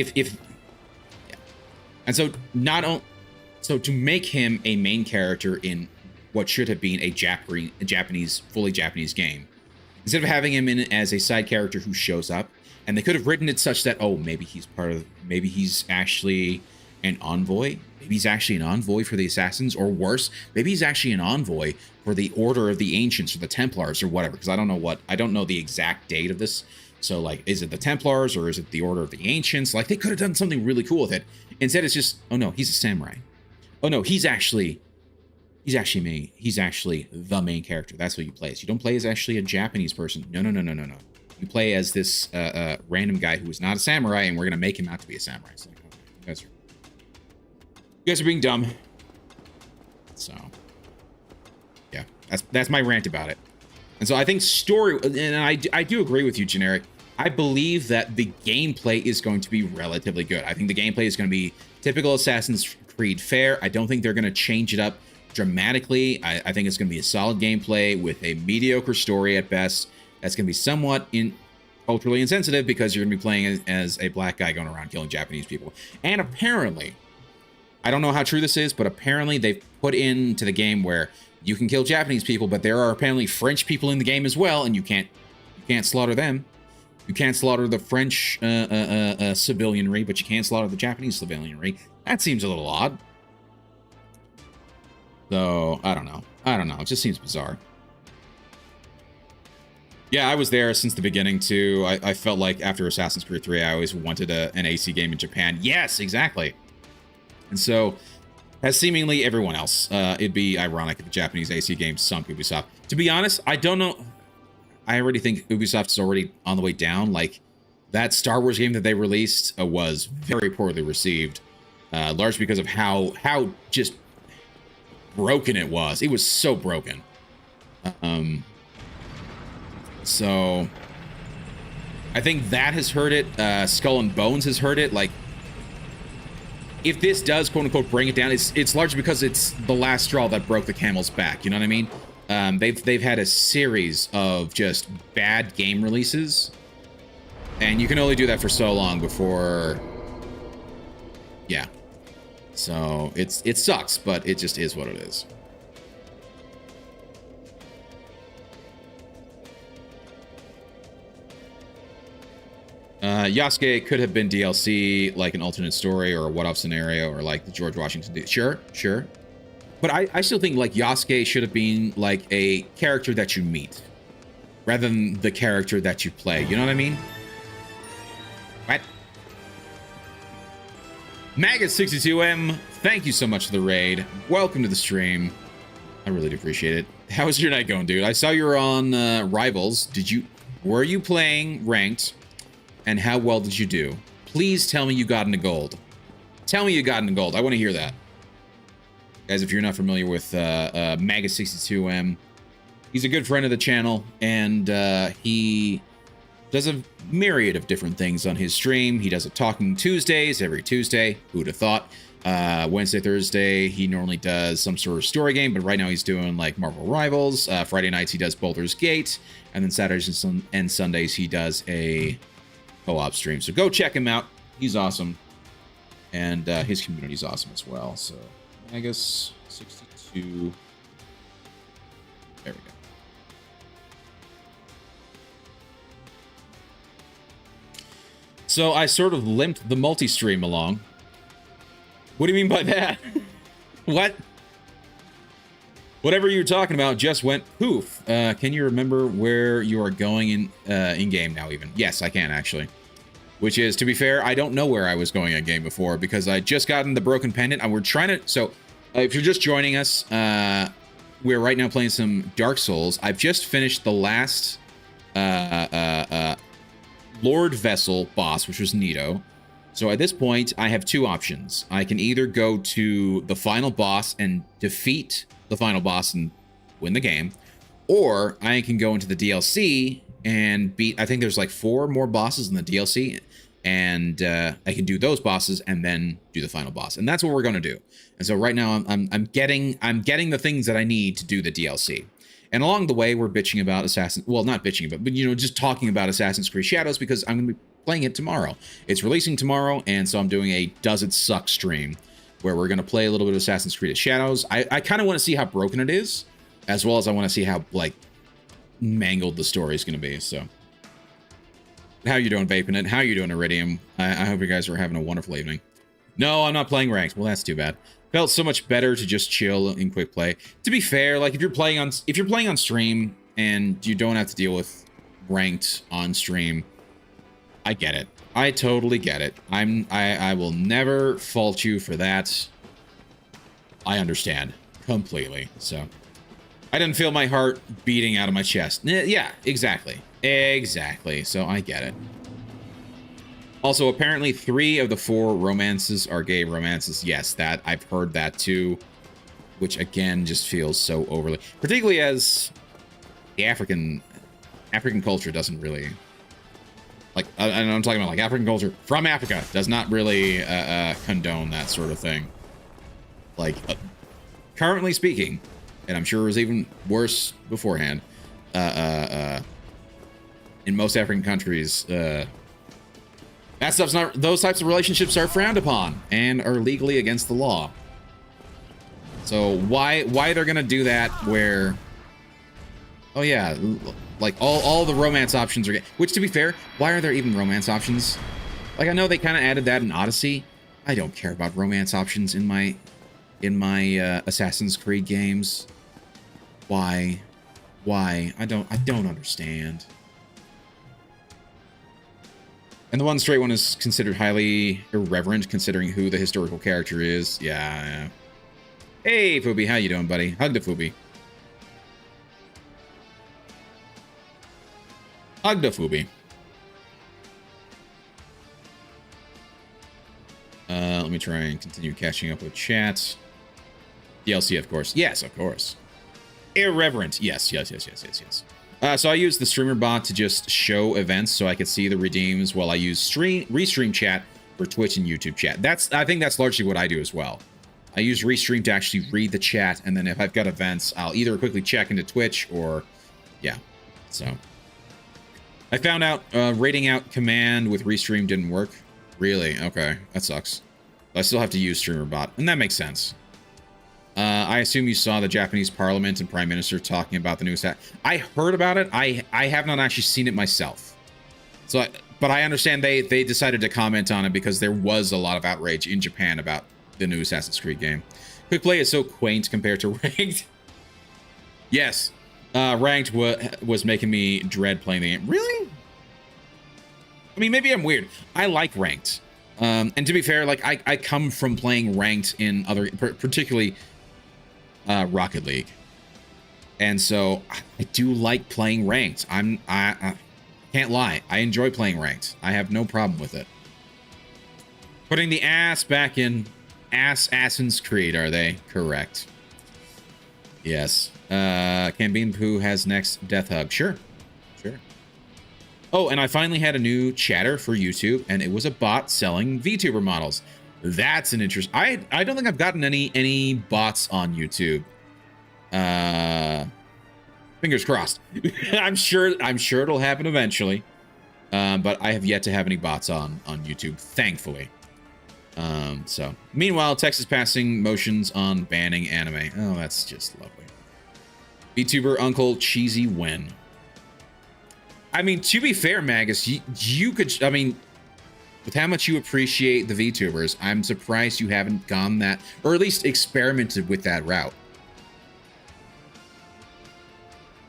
and so so to make him a main character in what should have been a fully Japanese game, instead of having him in as a side character who shows up, and they could have written it such that, oh, maybe he's actually an envoy. Maybe he's actually an envoy for the Assassins, or worse, maybe he's actually an envoy for the Order of the Ancients or the Templars or whatever, because I don't know the exact date of this. So, like, is it the Templars or is it the Order of the Ancients? Like, they could have done something really cool with it. Instead, it's just, oh no, he's a samurai. Oh no, he's actually the main character. That's what you play as. You don't play as actually a Japanese person. No. You play as this random guy who is not a samurai, and we're gonna make him out to be a samurai. So, okay, you guys are being dumb. So, yeah, that's my rant about it. And so I think story, and I do agree with you, Generic. I believe that the gameplay is going to be relatively good. I think the gameplay is going to be typical Assassin's Creed fare. I don't think they're going to change it up dramatically. I think it's going to be a solid gameplay with a mediocre story at best. That's going to be somewhat culturally insensitive because you're going to be playing as a black guy going around killing Japanese people. And apparently, I don't know how true this is, but apparently they've put into the game where you can kill Japanese people, but there are apparently French people in the game as well, and you can't slaughter them. You can't slaughter the French civilianry, but you can slaughter the Japanese civilianry. That seems a little odd. So, I don't know. It just seems bizarre. Yeah, I was there since the beginning, too. I felt like after Assassin's Creed 3, I always wanted an AC game in Japan. Yes, exactly. And so, as seemingly everyone else, it'd be ironic if the Japanese AC game sunk Ubisoft. To be honest, I don't know. I already think Ubisoft is already on the way down. Like, that Star Wars game that they released was very poorly received, largely because of how just broken it was. It was so broken. So I think that has hurt it. Skull and Bones has hurt it. Like, if this does quote unquote bring it down, it's largely because it's the last straw that broke the camel's back. You know what I mean? They've had a series of just bad game releases, and you can only do that for so long before. Yeah. So it sucks, but it just is what it is. Yasuke could have been DLC, like an alternate story or a what-if scenario, or like the George Washington. Sure. But I still think like Yasuke should have been like a character that you meet, rather than the character that you play. You know what I mean? What? Maggot62M, thank you so much for the raid. Welcome to the stream. I really do appreciate it. How's your night going, dude? I saw you were on Rivals. Were you playing ranked? And how well did you do? Please tell me you got into gold. Tell me you got into gold. I want to hear that. Guys, if you're not familiar with Maggot62M, he's a good friend of the channel, and he does a myriad of different things on his stream. He does a Talking Tuesdays every Tuesday. Who'd have thought? Wednesday, Thursday, he normally does some sort of story game, but right now he's doing like Marvel Rivals. Friday nights, he does Baldur's Gate, and then Saturdays and Sundays, he does a co-op stream. So go check him out. He's awesome, and his community's awesome as well. So Magus 62. There we go. So I sort of limped the multi-stream along. What do you mean by that? What? Whatever you're talking about just went poof. Can you remember where you are going in game now even? Yes, I can actually. Which is, to be fair, I don't know where I was going in game before because I just gotten the broken pendant and we're trying to... So, if you're just joining us, we're right now playing some Dark Souls. I've just finished the last Lord Vessel boss, which was Nito. So at this point, I have two options. I can either go to the final boss and defeat the final boss and win the game, or I can go into the DLC and beat, I think there's like 4 more bosses in the DLC, and I can do those bosses and then do the final boss, and that's what we're going to do. And so right now I'm getting the things that I need to do the DLC. And along the way, we're bitching about not bitching about, but, you know, just talking about Assassin's Creed Shadows, because I'm going to be playing it tomorrow. It's releasing tomorrow, and so I'm doing a Does It Suck stream, where we're going to play a little bit of Assassin's Creed Shadows. I kind of want to see how broken it is, as well as I want to see how, like, mangled the story is going to be, so. How you doing, Vaping It? How you doing, Iridium? I hope you guys are having a wonderful evening. No, I'm not playing ranked. Well, that's too bad. Felt so much better to just chill in quick play. To be fair, like if you're playing on stream and you don't have to deal with ranked on stream, I get it. I totally get it. I will never fault you for that. I understand completely. So I didn't feel my heart beating out of my chest. Yeah, exactly. Exactly. So I get it. Also, apparently 3 of the 4 romances are gay romances. Yes, that I've heard that too, which again just feels so overly, particularly as the African culture doesn't really, like, and I'm talking about like African culture from Africa does not really condone that sort of thing. Like, currently speaking, and I'm sure it was even worse beforehand, in most African countries, that stuff's not, those types of relationships are frowned upon and are legally against the law. So why they're gonna do that where, oh yeah, like all the romance options are, which to be fair, why are there even romance options? Like, I know they kind of added that in Odyssey. I don't care about romance options in my Assassin's Creed games. Why? I don't understand. And the one straight one is considered highly irreverent, considering who the historical character is. Yeah. Hey, Fubi, how you doing, buddy? Hug to Fubi. Hug to Fubi. Let me try and continue catching up with chat. DLC, of course. Yes, of course. Irreverent. Yes. So I use the streamer bot to just show events so I could see the redeems, while I use restream chat for Twitch and YouTube chat. I think that's largely what I do as well. I use restream to actually read the chat, and then if I've got events, I'll either quickly check into Twitch or, yeah. So I found out rating out command with restream didn't work. Really? Okay, that sucks. But I still have to use streamer bot, and that makes sense. I assume you saw the Japanese Parliament and Prime Minister talking about the new set. I heard about it. I have not actually seen it myself. So, but I understand they decided to comment on it because there was a lot of outrage in Japan about the new Assassin's Creed game. Quick play is so quaint compared to ranked. Yes, ranked was making me dread playing the game. Really? I mean, maybe I'm weird. I like ranked. And to be fair, like I come from playing ranked in other, particularly Rocket League, and so I do like playing ranked. I can't lie, I enjoy playing ranked. I have no problem with it. Putting the ass back in Assassin's Creed, are they? Correct. Yes. Cambine Poo has next Death Hug. Sure. Oh, and I finally had a new chatter for YouTube, and it was a bot selling VTuber models. That's an interest. I don't think I've gotten any bots on YouTube. Fingers crossed. I'm sure it'll happen eventually. But I have yet to have any bots on YouTube, thankfully. So meanwhile, Texas passing motions on banning anime. Oh, that's just lovely. VTuber Uncle Cheesy win. I mean, to be fair, Magus, you could, I mean, with how much you appreciate the VTubers, I'm surprised you haven't gone that, or at least experimented with that route.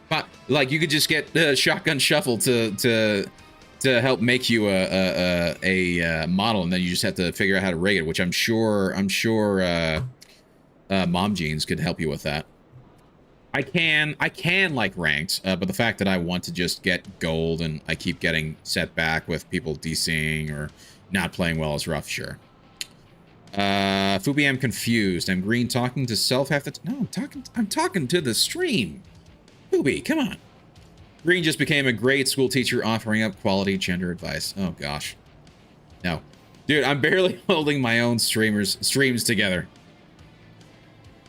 But, like, you could just get Shotgun Shuffle to help make you a model, and then you just have to figure out how to rig it, which I'm sure Mom Jeans could help you with that. I can like ranked, but the fact that I want to just get gold and I keep getting set back with people DCing or Not playing well is rough, sure. Fubi, I'm confused. I'm green talking to self half the no, I'm talking to the stream. Fubi, come on. Green just became a grade school teacher offering up quality gender advice. Oh gosh. No. Dude, I'm barely holding my own streams together.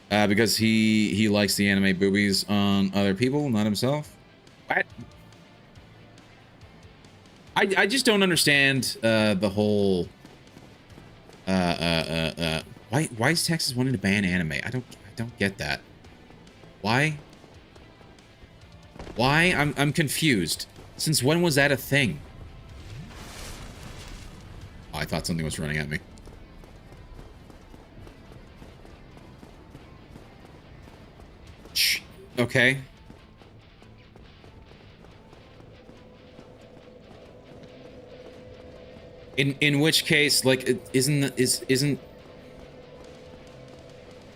Because he likes the anime boobies on other people, not himself. What? I just don't understand the whole why is Texas wanting to ban anime? I don't get that. Why? I'm confused. Since when was that a thing? Oh, I thought something was running at me. Shh. Okay. In which case, like, isn't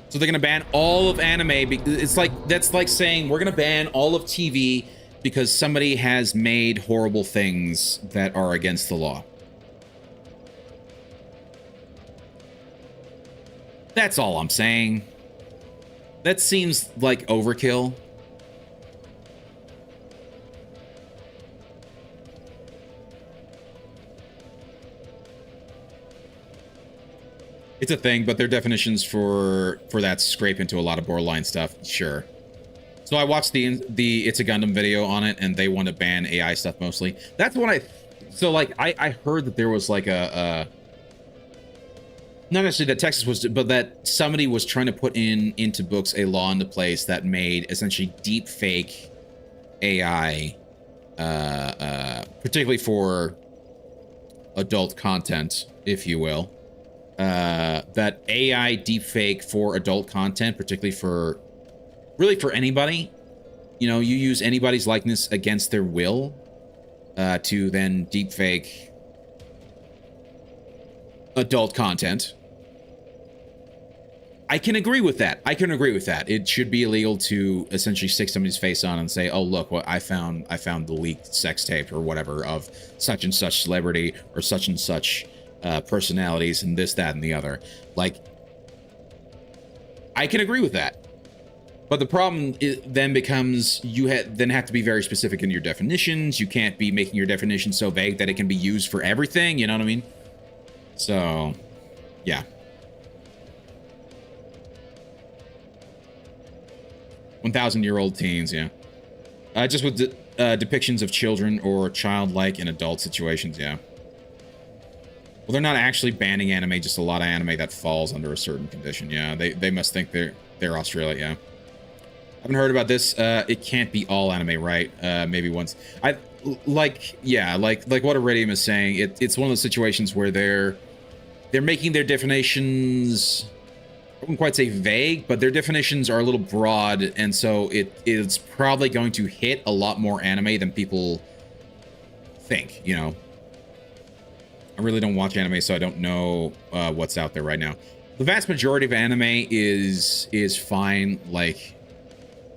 so they're gonna ban all of anime? It's like, that's like saying we're gonna ban all of TV because somebody has made horrible things that are against the law. That's all I'm saying. That seems like overkill. It's a thing, but their definitions for that scrape into a lot of borderline stuff. Sure. So I watched the It's a Gundam video on it, and they want to ban AI stuff mostly. That's what I. So like I heard that there was like a not necessarily that Texas was, but that somebody was trying to put into books a law into place that made essentially deep fake AI, particularly for adult content, if you will. That AI deepfake for adult content, particularly for anybody, you know, you use anybody's likeness against their will, to then deepfake adult content. I can agree with that. It should be illegal to essentially stick somebody's face on and say, "Oh, look, what I found the leaked sex tape or whatever of such and such celebrity or such and such personalities and this, that, and the other." Like, I can agree with that. But the problem then becomes you then have to be very specific in your definitions. You can't be making your definition so vague that it can be used for everything. You know what I mean? So, yeah. 1,000-year-old teens, yeah. Just with depictions of children or childlike in adult situations, yeah. Well, they're not actually banning anime, just a lot of anime that falls under a certain condition, yeah. They must think they're Australia, yeah. Haven't heard about this. It can't be all anime, right? Maybe once. Like what Iridium is saying, it's one of those situations where they're making their definitions, I wouldn't quite say vague, but their definitions are a little broad, and so it's probably going to hit a lot more anime than people think, you know. I really don't watch anime, so I don't know what's out there right now. The vast majority of anime is fine. Like,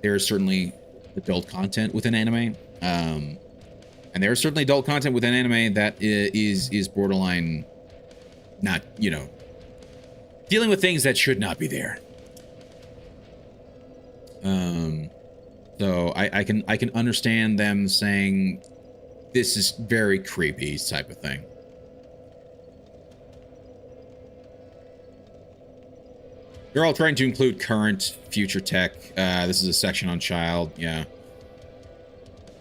there is certainly adult content within anime, and there is certainly adult content within anime that is borderline, not, you know, dealing with things that should not be there. So I can understand them saying this is very creepy type of thing. They're all trying to include current, future tech. This is a section on child. Yeah.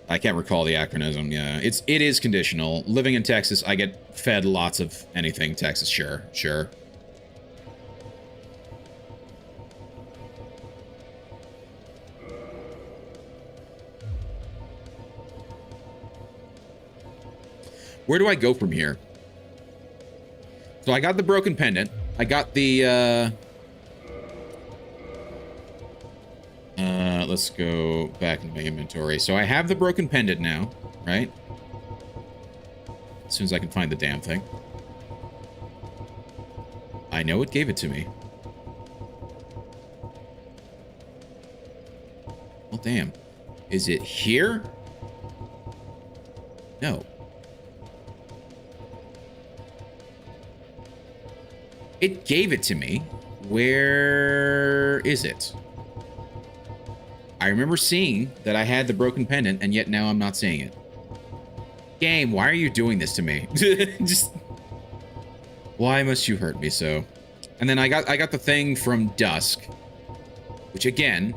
I can't recall the acronym. Yeah. It is conditional. Living in Texas, I get fed lots of anything Texas. Sure. Where do I go from here? So I got the broken pendant. I got the, let's go back into my inventory. So I have the broken pendant now, right? As soon as I can find the damn thing. I know it gave it to me. Well, damn. Is it here? No. It gave it to me. Where is it? I remember seeing that I had the broken pendant, and yet now I'm not seeing it. Game, why are you doing this to me? Just... Why must you hurt me so? And then I got the thing from Dusk. Which, again...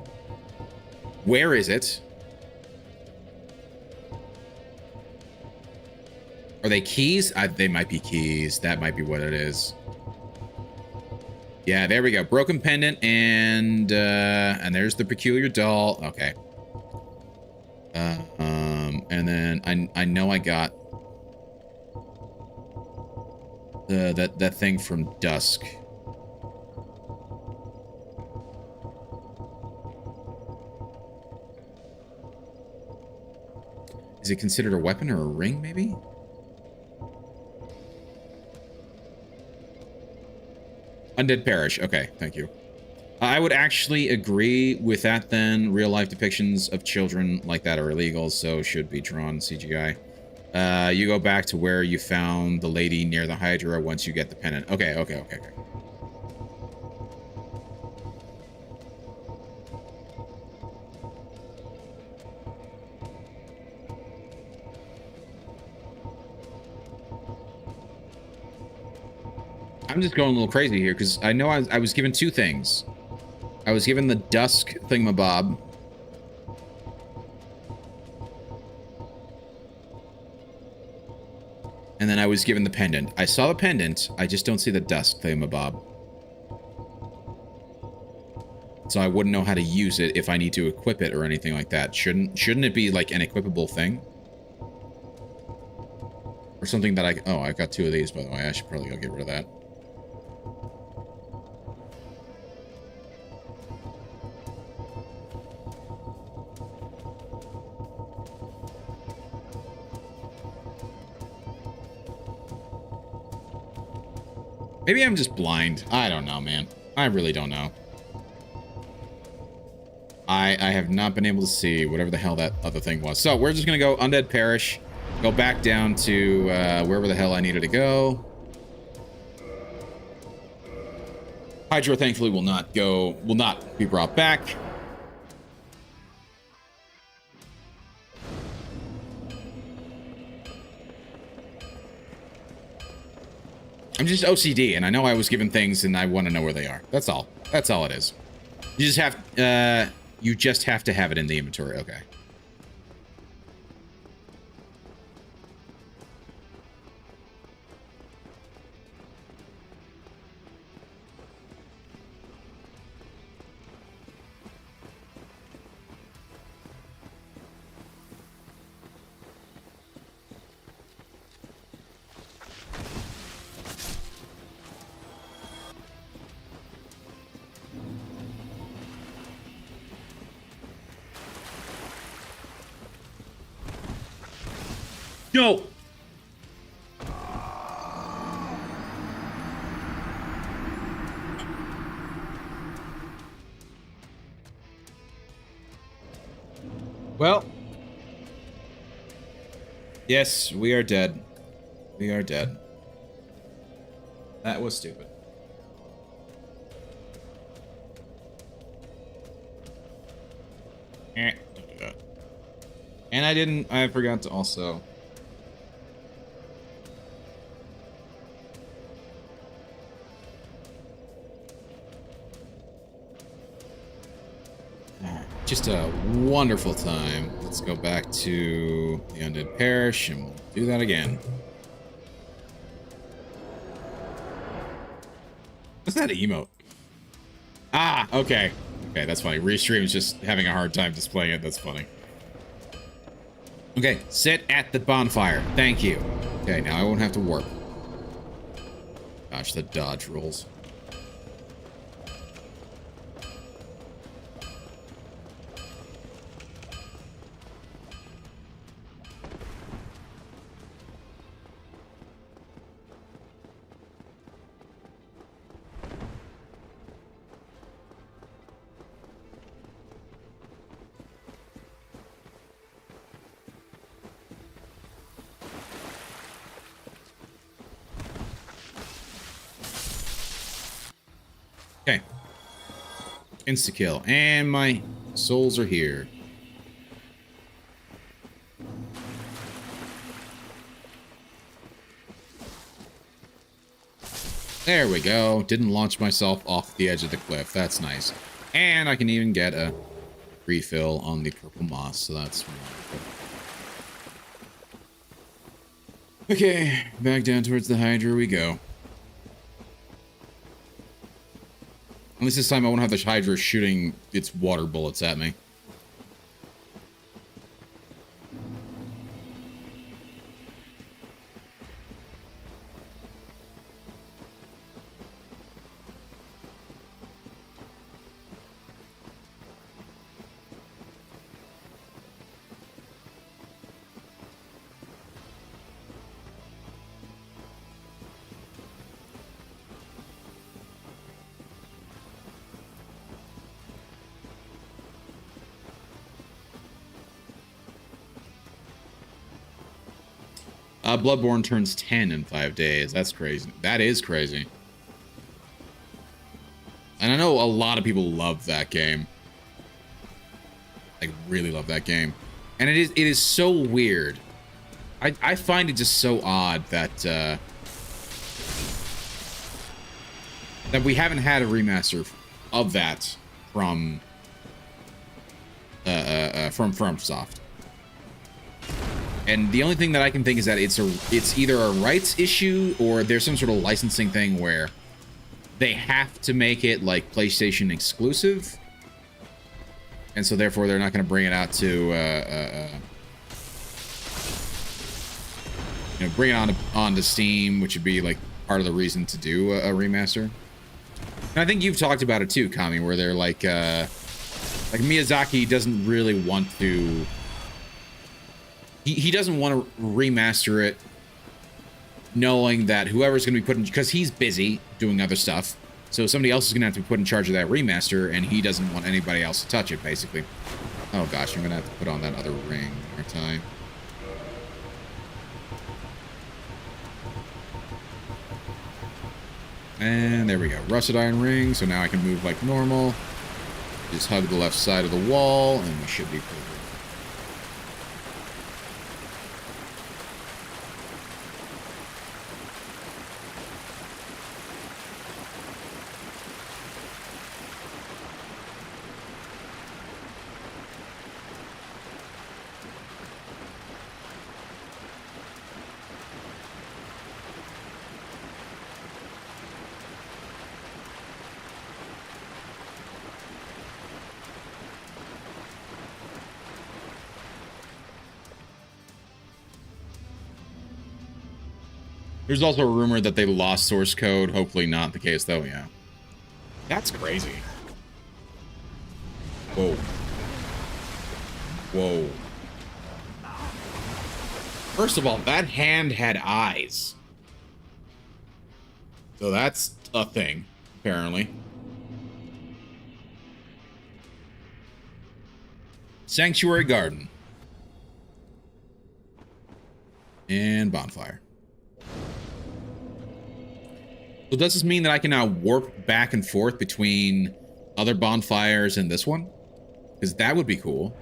Where is it? Are they keys? They might be keys. That might be what it is. Yeah, there we go. Broken pendant and there's the peculiar doll. Okay. And then I know I got that thing from Dusk. Is it considered a weapon or a ring, maybe? Undead Parish. Okay, thank you. I would actually agree with that then. Real-life depictions of children like that are illegal, so should be drawn CGI. You go back to where you found the lady near the Hydra once you get the pendant. Okay. I'm just going a little crazy here because I know I was given two things. I was given the Dusk thingamabob. And then I was given the pendant. I saw the pendant. I just don't see the Dusk thingamabob. So I wouldn't know how to use it if I need to equip it or anything like that. Shouldn't it be like an equipable thing? Or something that oh, I got two of these, by the way. I should probably go get rid of that. Maybe I'm just blind. I don't know, man. I really don't know. I have not been able to see whatever the hell that other thing was. So we're just going to go Undead Parish. Go back down to wherever the hell I needed to go. Hydra, thankfully, will not be brought back. I'm just OCD, and I know I was given things, and I want to know where they are. That's all. That's all it is. You just have to have it in the inventory. Okay. No. Well. Yes, we are dead. We are dead. That was stupid. Don't do that. And I forgot to also... Just a wonderful time. Let's go back to the Undead Parish and we'll do that again. What's that emote? Ah, okay. Okay, that's funny. Restream's just having a hard time displaying it. That's funny. Okay, sit at the bonfire. Thank you. Okay, now I won't have to warp. Gosh, the dodge rolls. Insta-kill. And my souls are here. There we go. Didn't launch myself off the edge of the cliff. That's nice. And I can even get a refill on the purple moss, so that's wonderful. Okay, back down towards the Hydra we go. At least this time I won't have the Hydra shooting its water bullets at me. Bloodborne turns 10 in 5 days. That's crazy. That is crazy. And I know a lot of people love that game. Like, really love that game. And it is so weird. I find it just so odd that that we haven't had a remaster of that from FromSoft. And the only thing that I can think is that it's either a rights issue or there's some sort of licensing thing where they have to make it like PlayStation exclusive, and so therefore they're not going to bring it out to bring it onto Steam, which would be like part of the reason to do a remaster. And I think you've talked about it too, Kami, where they're like Miyazaki doesn't really want to. He doesn't want to remaster it, knowing that whoever's going to be put in, because he's busy doing other stuff, so somebody else is going to have to be put in charge of that remaster, and he doesn't want anybody else to touch it, basically. Oh gosh, I'm going to have to put on that other ring one more time. And there we go. Rusted iron ring, so now I can move like normal. Just hug the left side of the wall, and we should be good. There's also a rumor that they lost source code. Hopefully not the case, though. Yeah. That's crazy. Whoa. Whoa. First of all, that hand had eyes. So that's a thing, apparently. Sanctuary Garden. And bonfire. So does this mean that I can now warp back and forth between other bonfires and this one? Because that would be cool.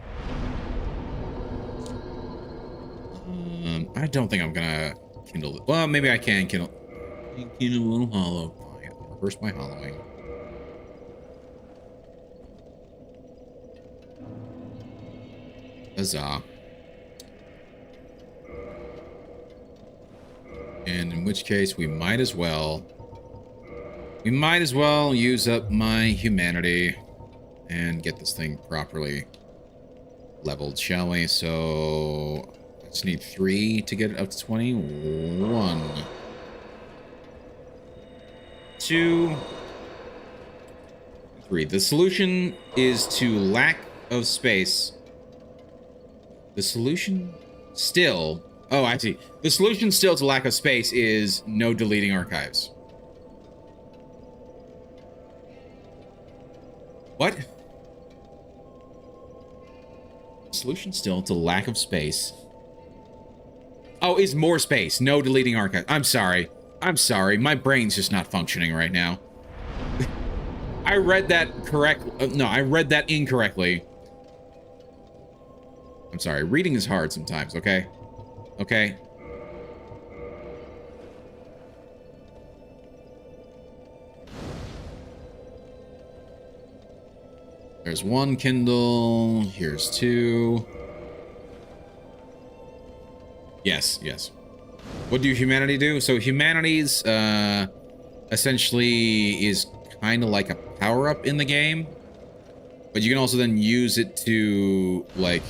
I don't think I'm gonna kindle it. Well, maybe I can kindle a little hollow. Reverse my hollowing. Huzzah. And in which case we might as well use up my humanity and get this thing properly leveled, shall we? So I just need 3 to get it up to 20. 1, 2, 3. The solution is to lack of space. The solution still... Oh, I see. The solution still to lack of space is no deleting archives. What? Solution still to lack of space. Oh, is more space. No deleting archive. I'm sorry. I'm sorry. My brain's just not functioning right now. I read that correct. No, I read that incorrectly. I'm sorry. Reading is hard sometimes, okay? Okay? There's one Kindle. Here's two. Yes, yes. What do humanity do? So humanity's essentially is kind of like a power-up in the game. But you can also then use it to, like,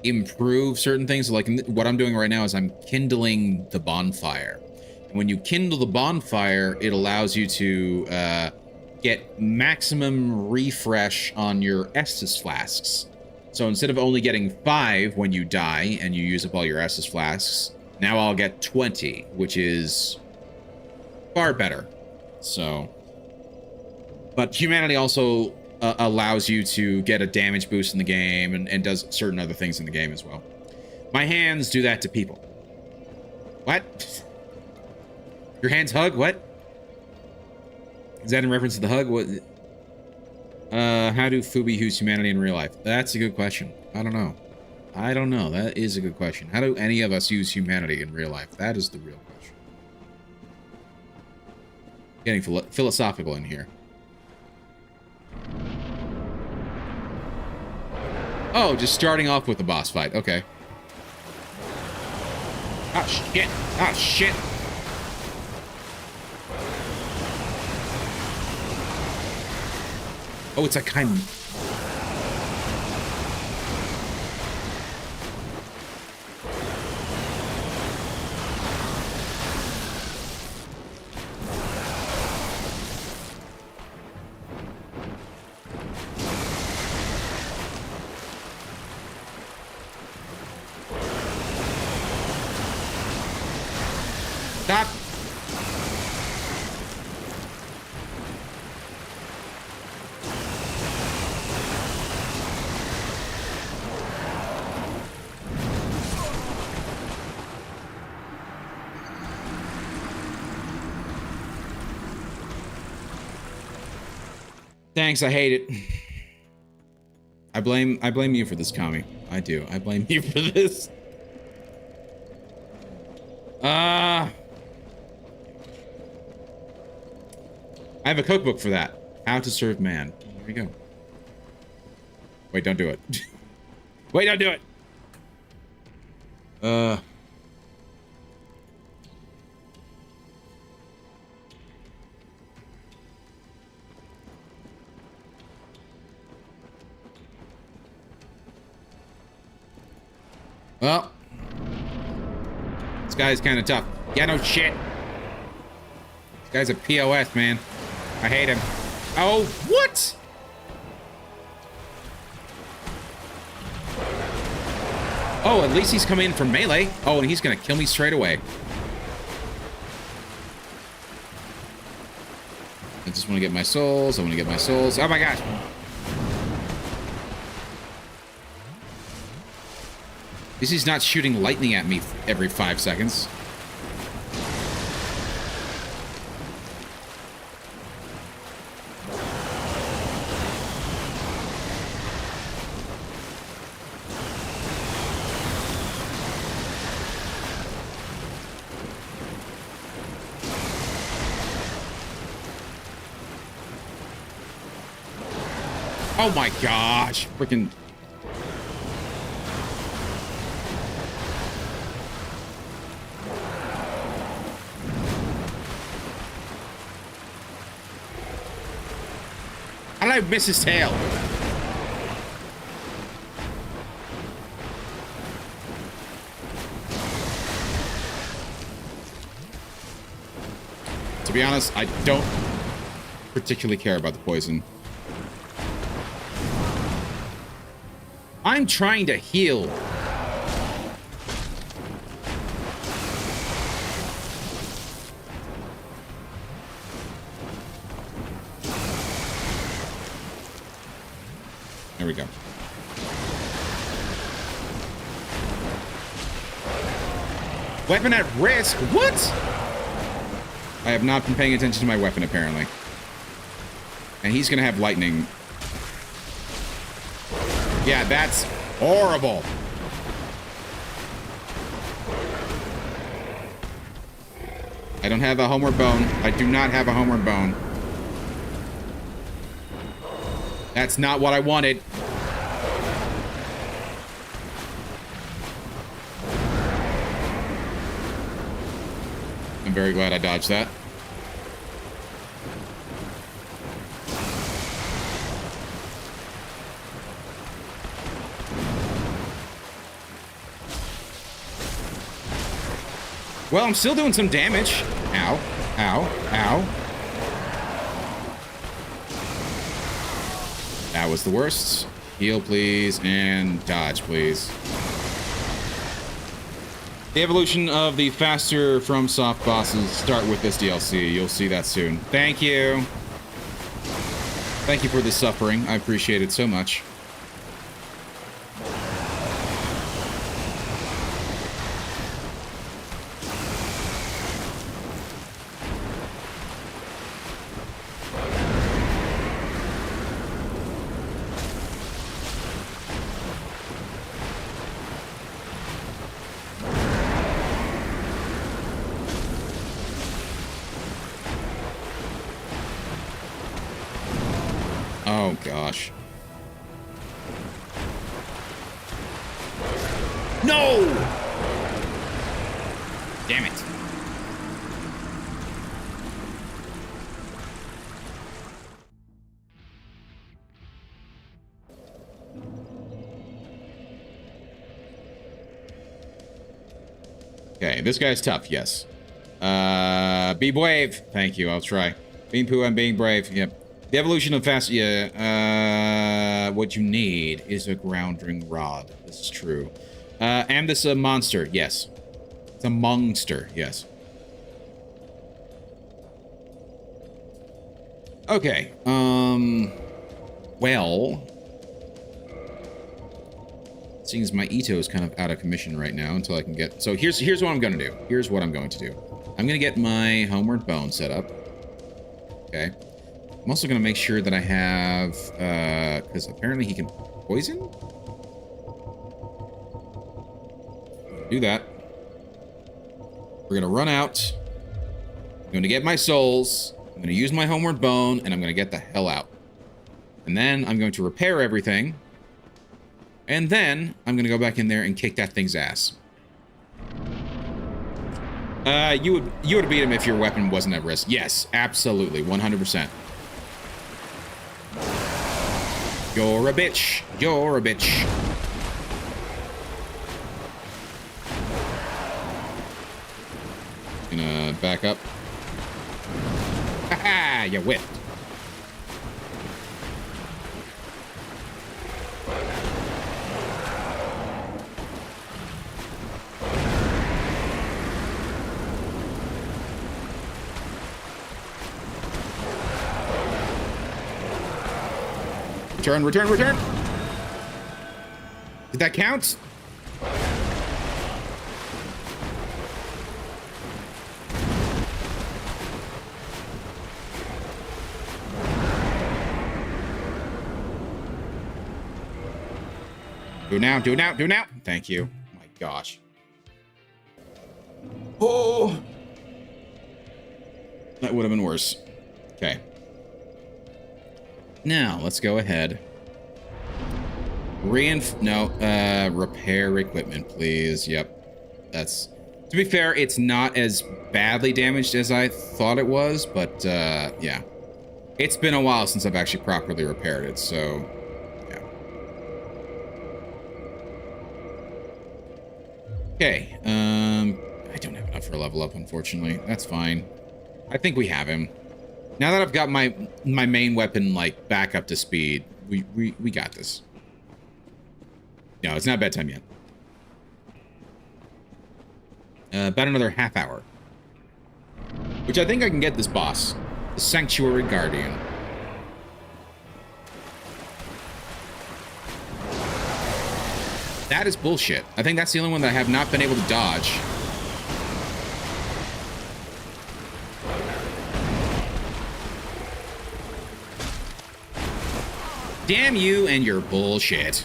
improve certain things. Like, what I'm doing right now is I'm kindling the bonfire. And when you kindle the bonfire, it allows you to get maximum refresh on your Estus flasks. So instead of only getting 5 when you die and you use up all your Estus flasks, now I'll get 20, which is far better. So, but humanity also allows you to get a damage boost in the game and does certain other things in the game as well. My hands do that to people. What? Your hands hug? What? Is that in reference to the hug? What? How do Fubi use humanity in real life? That's a good question. I don't know. I don't know. That is a good question. How do any of us use humanity in real life? That is the real question. Getting philosophical in here. Oh, just starting off with the boss fight. Okay. Ah, shit. Ah, shit. Oh, it's a kind of... Stop! Thanks, I hate it. I blame you for this, Kami. I do. I blame you for this. I have a cookbook for that. How to serve man. Here we go. Wait, don't do it. Wait, don't do it. Well, this guy's kind of tough. Yeah, no shit. This guy's a POS, man. I hate him. Oh, what? Oh, at least he's coming in from melee. Oh, and he's gonna kill me straight away. I just want to get my souls. I want to get my souls. Oh my gosh. At least he's not shooting lightning at me every 5 seconds. Oh my gosh, freaking. How did I miss his tail? To be honest, I don't particularly care about the poison. I'm trying to heal. There we go. Weapon at risk? What? I have not been paying attention to my weapon, apparently. And he's gonna have lightning. Yeah, that's horrible. I don't have a homeward bone. I do not have a homeward bone. That's not what I wanted. I'm very glad I dodged that. Well, I'm still doing some damage. Ow, ow, ow. That was the worst. Heal, please, and dodge, please. The evolution of the faster FromSoft bosses start with this DLC. You'll see that soon. Thank you. Thank you for the suffering. I appreciate it so much. Oh, gosh. No! Damn it. Okay, this guy's tough, yes. Be brave. Thank you, I'll try. Being poo and being brave, yep. The evolution of fast, yeah, what you need is a grounding rod. This is true. And this a monster, yes. It's a monster, yes. Okay, well, seeing as my Ito is kind of out of commission right now until I can get, so here's what I'm gonna do. Here's what I'm going to do. I'm gonna get my homeward bone set up. Okay. I'm also going to make sure that I have, because apparently he can poison? Do that. We're going to run out. I'm going to get my souls. I'm going to use my homeward bone, and I'm going to get the hell out. And then I'm going to repair everything. And then I'm going to go back in there and kick that thing's ass. You would beat him if your weapon wasn't at risk. Yes, absolutely, 100%. You're a bitch. You're a bitch. Gonna back up. Haha, you whiffed. Return, return, return. Did that count? Do now, do now, do now. Thank you. Oh my gosh. Oh. That would have been worse. Okay. Now, let's go ahead. Repair equipment, please. Yep. That's... To be fair, it's not as badly damaged as I thought it was, but, yeah. It's been a while since I've actually properly repaired it, so... Yeah. Okay, I don't have enough for a level up, unfortunately. That's fine. I think we have him. Now that I've got my main weapon, like, back up to speed, we got this. No, it's not bedtime yet. About another half hour. Which I think I can get this boss. The Sanctuary Guardian. That is bullshit. I think that's the only one that I have not been able to dodge. Damn you and your bullshit.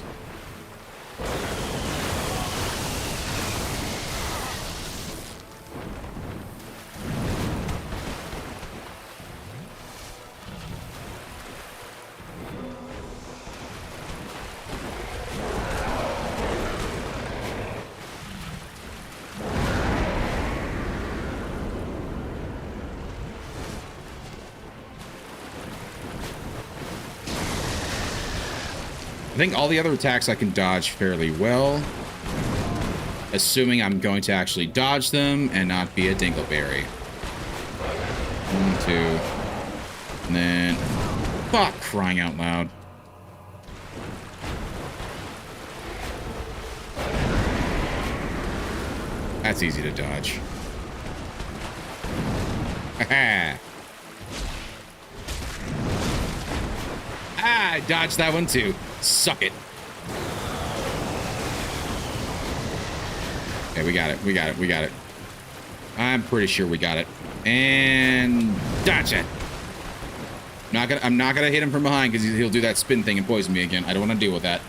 I think all the other attacks I can dodge fairly well, assuming I'm going to actually dodge them and not be a dingleberry. 1, 2, and then, fuck, crying out loud. That's easy to dodge. Haha. Ah, I dodged that one too. Suck it. Okay, we got it. We got it. We got it. I'm pretty sure we got it. And dodge it. I'm not gonna hit him from behind because he'll do that spin thing and poison me again. I don't want to deal with that.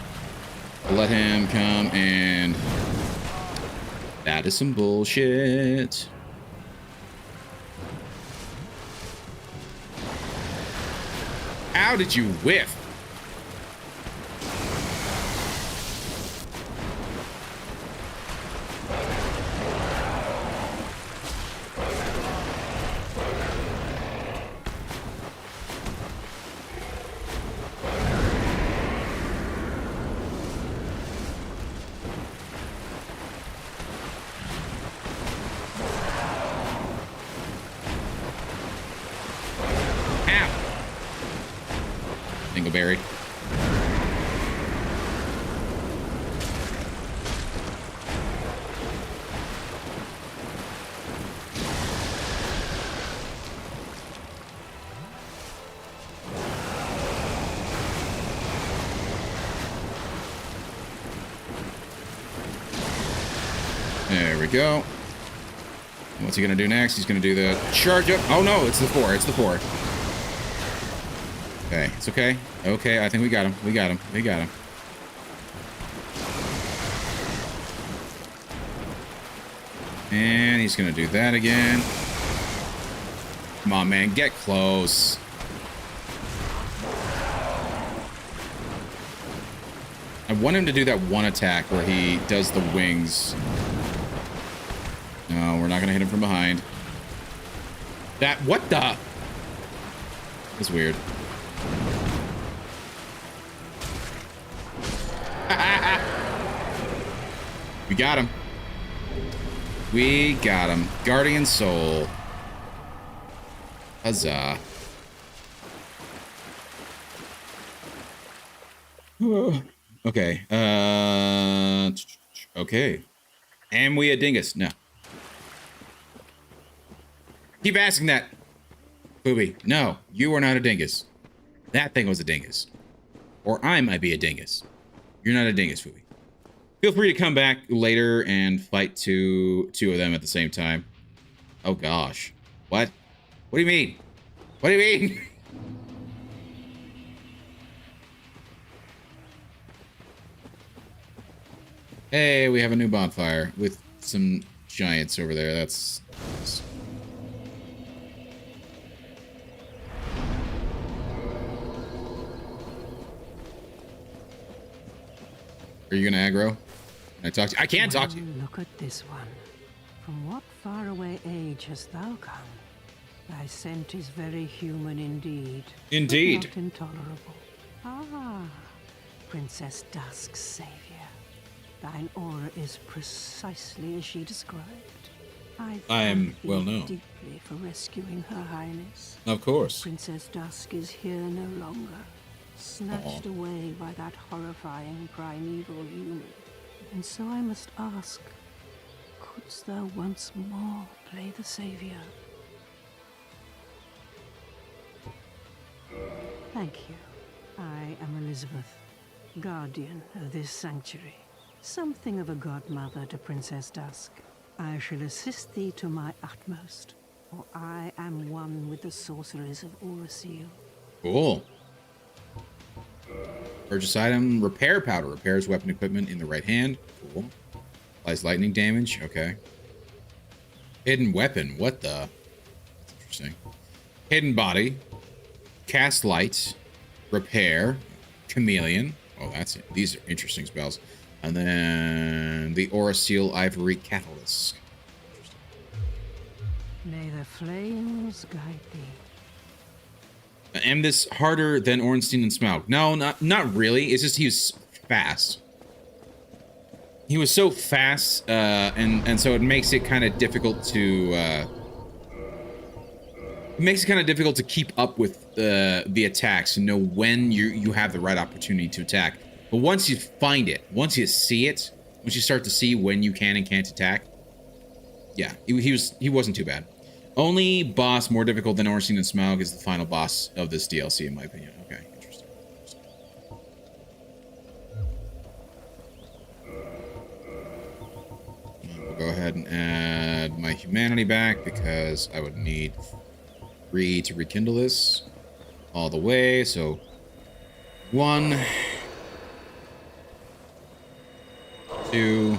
I'll let him come and that is some bullshit. How did you whiff? Dingleberry. There we go. What's he gonna do next? He's gonna do the charge up. Oh no, it's the 4. It's the 4. Okay, it's okay. Okay, I think we got him. We got him. We got him. And he's gonna do that again. Come on, man, get close. I want him to do that one attack where he does the wings. No, we're not gonna hit him from behind. That, what the? That's weird. We got him. We got him. Guardian Soul. Huzzah. Okay. Okay. Am we a dingus? No. Keep asking that. Booby. No, you are not a dingus. That thing was a dingus. Or I might be a dingus. You're not a dingus, Booby. Feel free to come back later and fight two of them at the same time. Oh gosh. What? What do you mean? What do you mean? Hey, we have a new bonfire with some giants over there. That's nice. Are you gonna aggro? Can I talk to you? I can't talk to you. Look at this one. From what faraway age hast thou come? Thy scent is very human indeed. Indeed. But not intolerable. Ah, Princess Dusk's savior. Thine aura is precisely as she described. I am thank thee well known. deeply for rescuing Her Highness. Of course. Princess Dusk is here no longer, snatched away by that horrifying primeval human. And so I must ask, couldst thou once more play the savior? Thank you. I am Elizabeth, guardian of this sanctuary. Something of a godmother to Princess Dusk. I shall assist thee to my utmost, for I am one with the sorceries of Oolacile. Cool. Purchase item. Repair powder. Repairs weapon equipment in the right hand. Cool. Applies lightning damage. Okay. Hidden weapon. What the? That's interesting. Hidden body. Cast light. Repair. Chameleon. Oh, that's it. These are interesting spells. And then the Oolacile Ivory Catalyst. May the flames guide thee. Am this harder than Ornstein and Smaug? No, not really. It's just he was fast. He was so fast, and so it makes it kind of difficult to keep up with the attacks and know when you have the right opportunity to attack. But once you find it, once you see it, once you start to see when you can and can't attack, yeah, he wasn't too bad. Only boss more difficult than Ornstein and Smaug is the final boss of this DLC, in my opinion. Okay, interesting. We'll go ahead and add my humanity back because I would need 3 to rekindle this all the way. So 1, 2,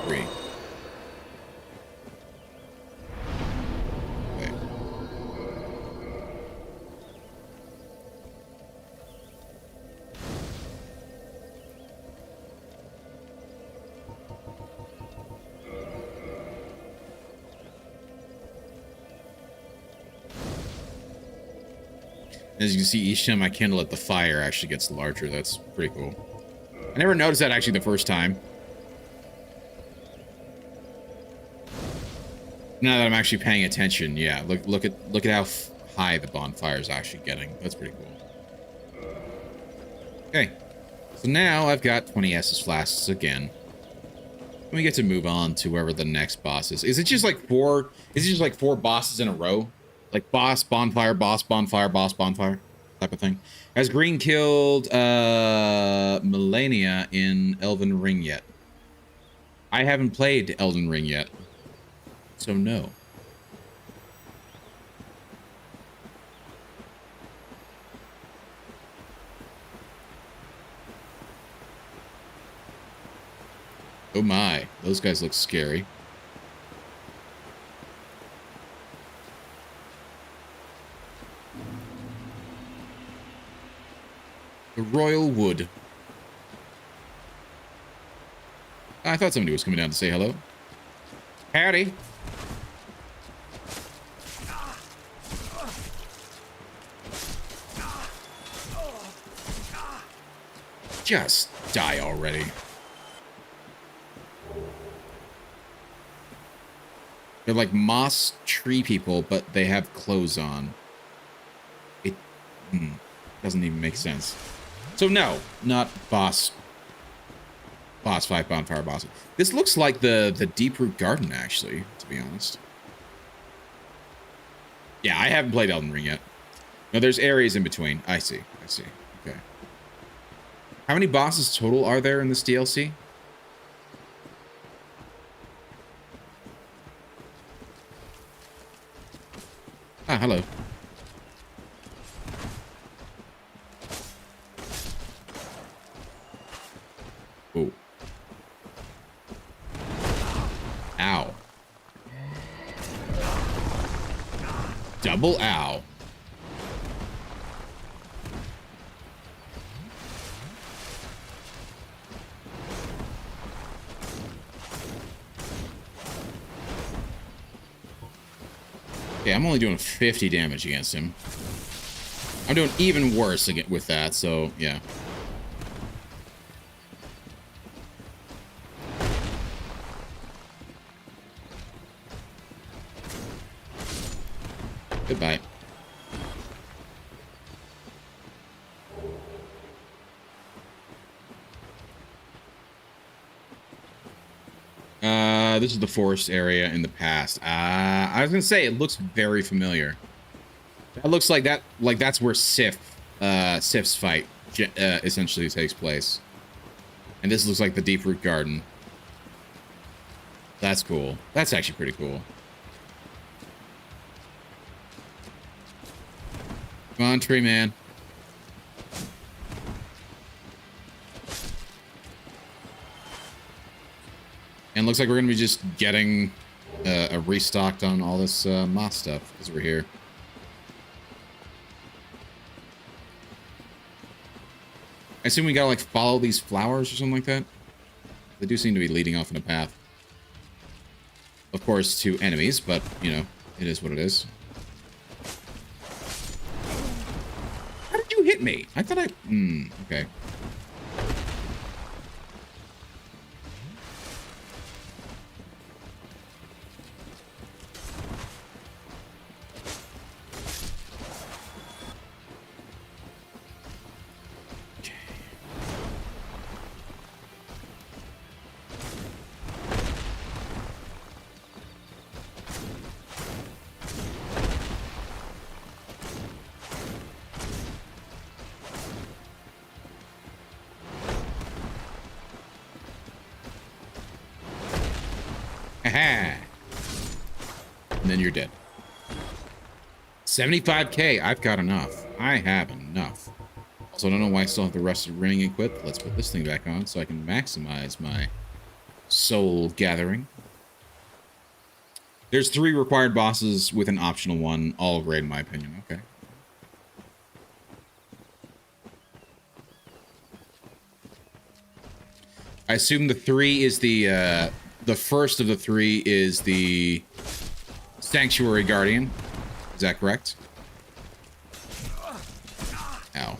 3. Okay. As you can see, each time I kindle it, the fire actually gets larger. That's pretty cool. I never noticed that actually the first time. Now that I'm actually paying attention, yeah, look at how high the bonfire is actually getting. That's pretty cool. Okay, so now I've got 20 Estus flasks again. We get to move on to wherever the next boss is. Is it just like 4? Is it just like 4 bosses in a row? Like boss, bonfire, boss, bonfire, boss, bonfire, type of thing. Has Green killed Melania in Elden Ring yet? I haven't played Elden Ring yet, so no. Oh my, those guys look scary. The Royal Wood. I thought somebody was coming down to say hello. Howdy. Just die already. They're like moss tree people, but they have clothes on. It doesn't even make sense. So no, not boss 5 bonfire boss. This looks like the Deeproot Garden, actually, to be honest. Yeah, I haven't played Elden Ring yet. No, there's areas in between. I see. Okay. How many bosses total are there in this DLC? Ah, hello. Oh. Ow. Double ow. Okay, I'm only doing 50 damage against him. I'm doing even worse with that, so yeah. Goodbye. This is the forest area in the past. I was gonna say it looks very familiar. That looks like that. Like that's where Sif's fight essentially takes place. And this looks like the Deeproot Garden. That's cool. That's actually pretty cool. Come on, tree man. And looks like we're going to be just getting a restocked on all this moss stuff because we're here. I assume we gotta, like, follow these flowers or something like that. They do seem to be leading off in a path. Of course, to enemies, but, you know, it is what it is. How did you hit me? I thought I... okay. And then you're dead. 75k. I've got enough. I have enough. Also, I don't know why I still have the rusted ring equipped. Let's put this thing back on so I can maximize my soul gathering. There's 3 required bosses with an optional one. All great in my opinion. Okay. I assume the 3 is the first of the 3 is the Sanctuary Guardian. Is that correct? Ow.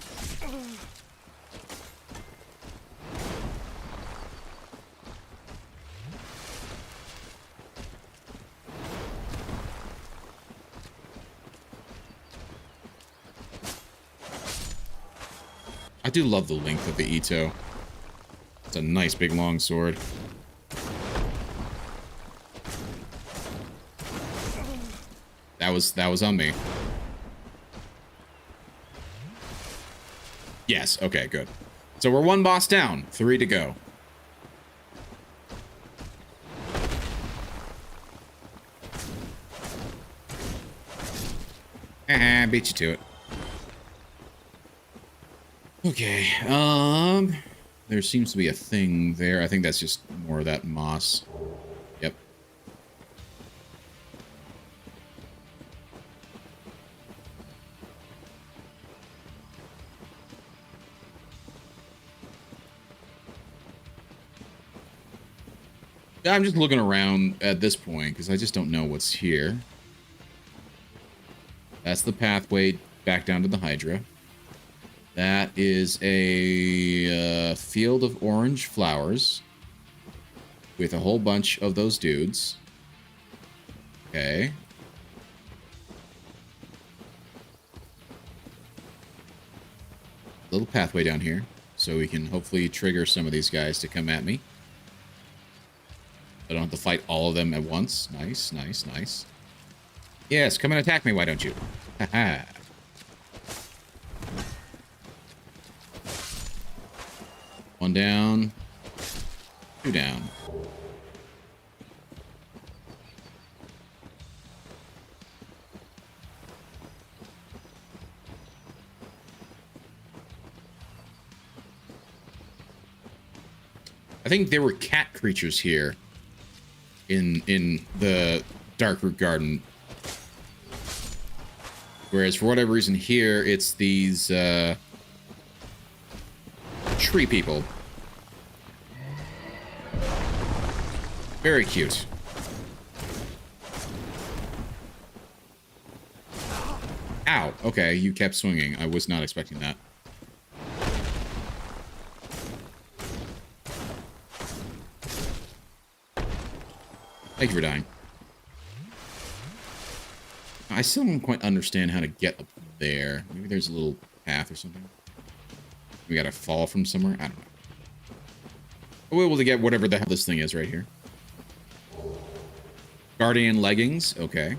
I do love the length of the Ito. It's a nice big long sword. That was on me. Yes, okay, good. So we're 1 boss down, 3 to go. Beat you to it. Okay, there seems to be a thing there. I think that's just more of that moss. Yep. I'm just looking around at this point because I just don't know what's here. That's the pathway back down to the Hydra. That is a field of orange flowers with a whole bunch of those dudes. Okay. Little pathway down here, so we can hopefully trigger some of these guys to come at me. I don't have to fight all of them at once. Nice, nice, nice. Yes, come and attack me, why don't you? Haha. One down. 2 down. I think there were cat creatures here in the Darkroot Garden. Whereas for whatever reason here, it's these tree people. Very cute. Ow. Okay, you kept swinging. I was not expecting that. Thank you for dying. I still don't quite understand how to get up there. Maybe there's a little path or something. We gotta fall from somewhere? I don't know. We're able to get whatever the hell this thing is right here. Guardian leggings. Okay.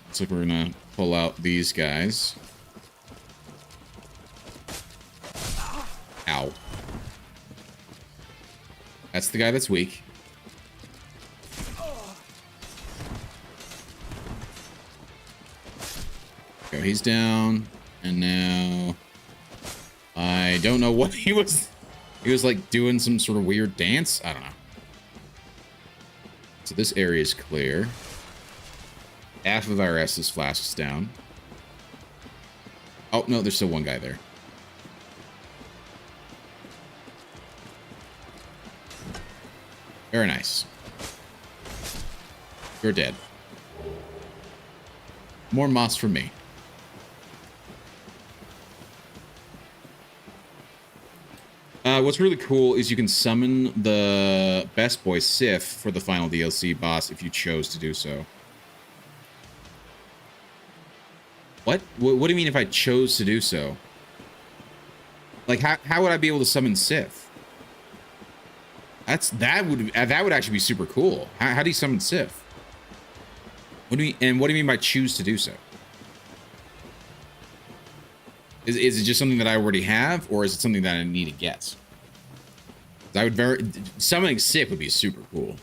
Looks like we're gonna pull out these guys. Ow. That's the guy that's weak. Okay. he's down, and now I don't know what he was. He was like doing some sort of weird dance. I don't know. So this area is clear. Half of our Estus flasks down. Oh no, there's still one guy there. Very nice. You're dead. More moss for me. What's really cool is you can summon the best boy Sif for the final DLC boss if you chose to do so. What? What do you mean if I chose to do so? Like, how would I be able to summon Sif? That would actually be super cool. How do you summon Sif? What do you mean by choose to do so? Is it just something that I already have, or is it something that I need to get? Summoning Sif would be super cool.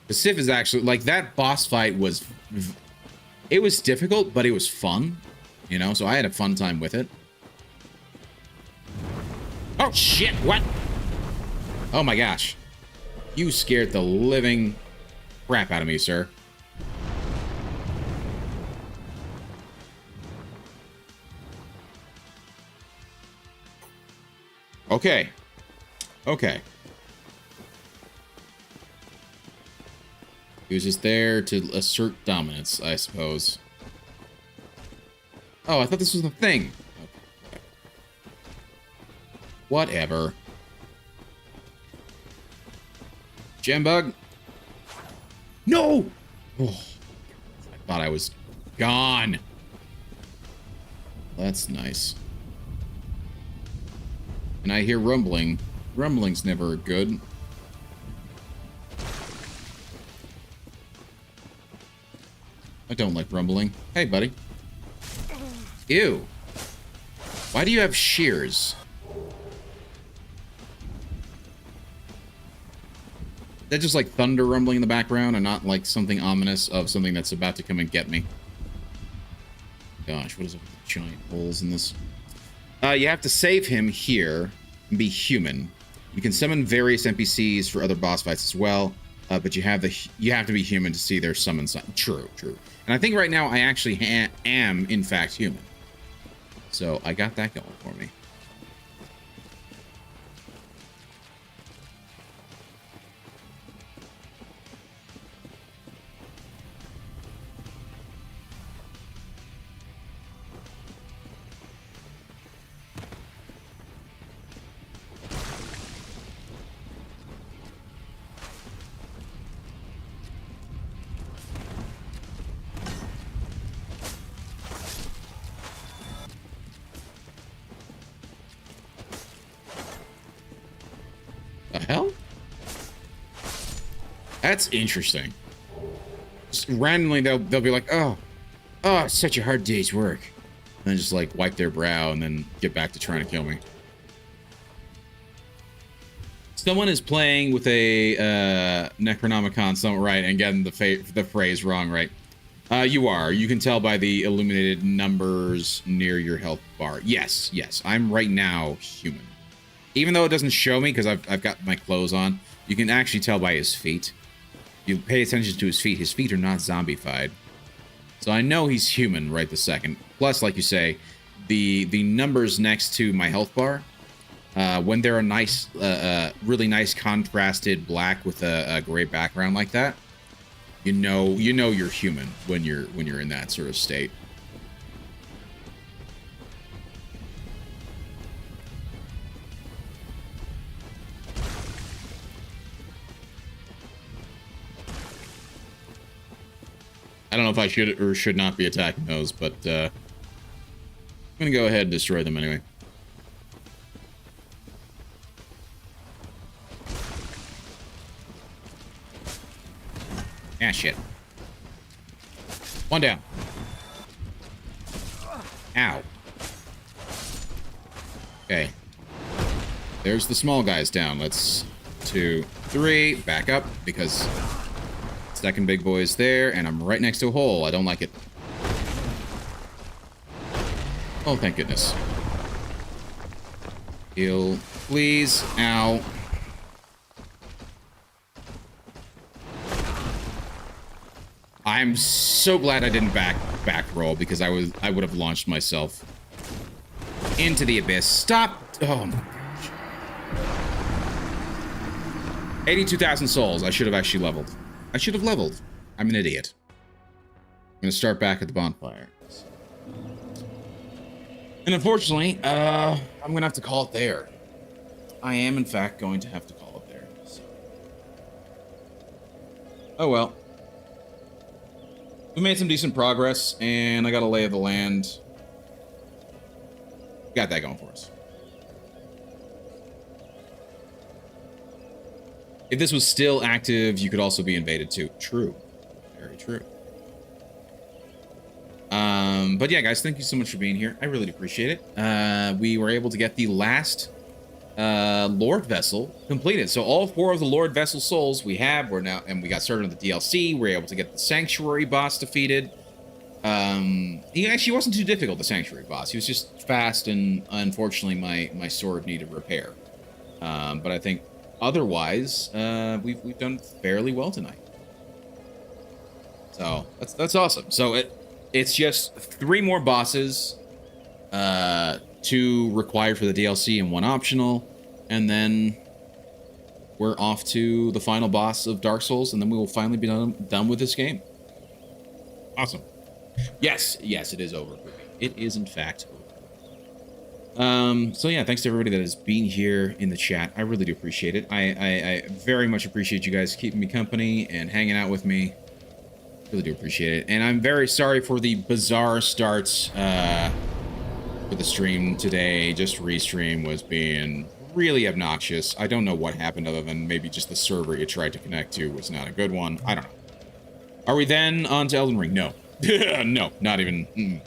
The Sif is actually like that boss fight was. It was difficult, but it was fun, you know. So I had a fun time with it. Oh shit! What? Oh my gosh! You scared the living crap out of me, sir. Okay. Okay. He was just there to assert dominance, I suppose. Oh, I thought this was the thing. Okay. Whatever. Gembug. No! Oh, I thought I was gone. That's nice. And I hear rumbling. Rumbling's never good. I don't like rumbling. Hey, buddy. Ew. Why do you have shears? Is that just like thunder rumbling in the background and not like something ominous of something that's about to come and get me? Gosh, what is it with the giant holes in this? You have to save him here and be human. You can summon various NPCs for other boss fights as well, but you have to be human to see their summon sign. True. And I think right now I actually am in fact human. So I got that going for me. The hell? That's interesting. Just randomly, they'll be like, oh, it's such a hard day's work. And then just like wipe their brow and then get back to trying to kill me. Someone is playing with a Necronomicon, right, and getting the phrase wrong, right? You are. You can tell by the illuminated numbers near your health bar. Yes, I'm right now human. Even though it doesn't show me because I've got my clothes on, you can actually tell by his feet. If you pay attention to his feet are not zombified. So I know he's human right this second. Plus, like you say, the numbers next to my health bar, when they're a nice, really nice contrasted black with a gray background like that, you know you're human when you're in that sort of state. I don't know if I should or should not be attacking those, but I'm gonna go ahead and destroy them anyway. Ah, shit. One down. Ow. Okay. There's the small guys down. Let's 2, 3, back up because second big boy is there, and I'm right next to a hole. I don't like it. Oh, thank goodness. Heal, please. Ow. I'm so glad I didn't back roll because I would have launched myself into the abyss. Stop. Oh my gosh. 82,000 souls. I should have actually leveled. I should have leveled. I'm an idiot. I'm gonna start back at the bonfire. And unfortunately, I'm gonna have to call it there. I am in fact going to have to call it there. So. Oh well. We made some decent progress, and I got a lay of the land. Got that going for us. If this was still active, you could also be invaded too. True. Very true. But yeah, guys, thank you so much for being here. I really appreciate it. We were able to get the last Lord Vessel completed. So all 4 of the Lord Vessel souls we have, we're now, and we got started on the DLC. We were able to get the Sanctuary boss defeated. He actually wasn't too difficult, the Sanctuary boss. He was just fast, and unfortunately my sword needed repair. But I think otherwise, we've done fairly well tonight. So that's awesome. So it's just 3 more bosses, 2 required for the DLC and 1 optional, and then we're off to the final boss of Dark Souls, and then we will finally be done with this game. Awesome. Yes, it is over. It is in fact over. So yeah, thanks to everybody that has been here in the chat. I really do appreciate it. I very much appreciate you guys keeping me company and hanging out with me. Really do appreciate it. And I'm very sorry for the bizarre starts for the stream today. Just restream was being really obnoxious. I don't know what happened other than maybe just the server you tried to connect to was not a good one. I don't know. Are we then on to Elden Ring? No. No, not even.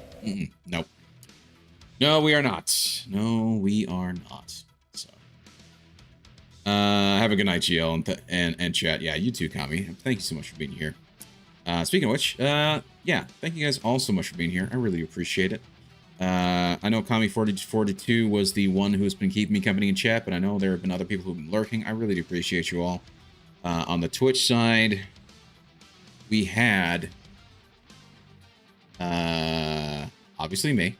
Nope. No, we are not. No, we are not. So, have a good night, GL and chat. Yeah, you too, Kami. Thank you so much for being here. Speaking of which, yeah, thank you guys all so much for being here. I really appreciate it. I know Kami4042 was the one who has been keeping me company in chat, but I know there have been other people who've been lurking. I really do appreciate you all. On the Twitch side, we had obviously me,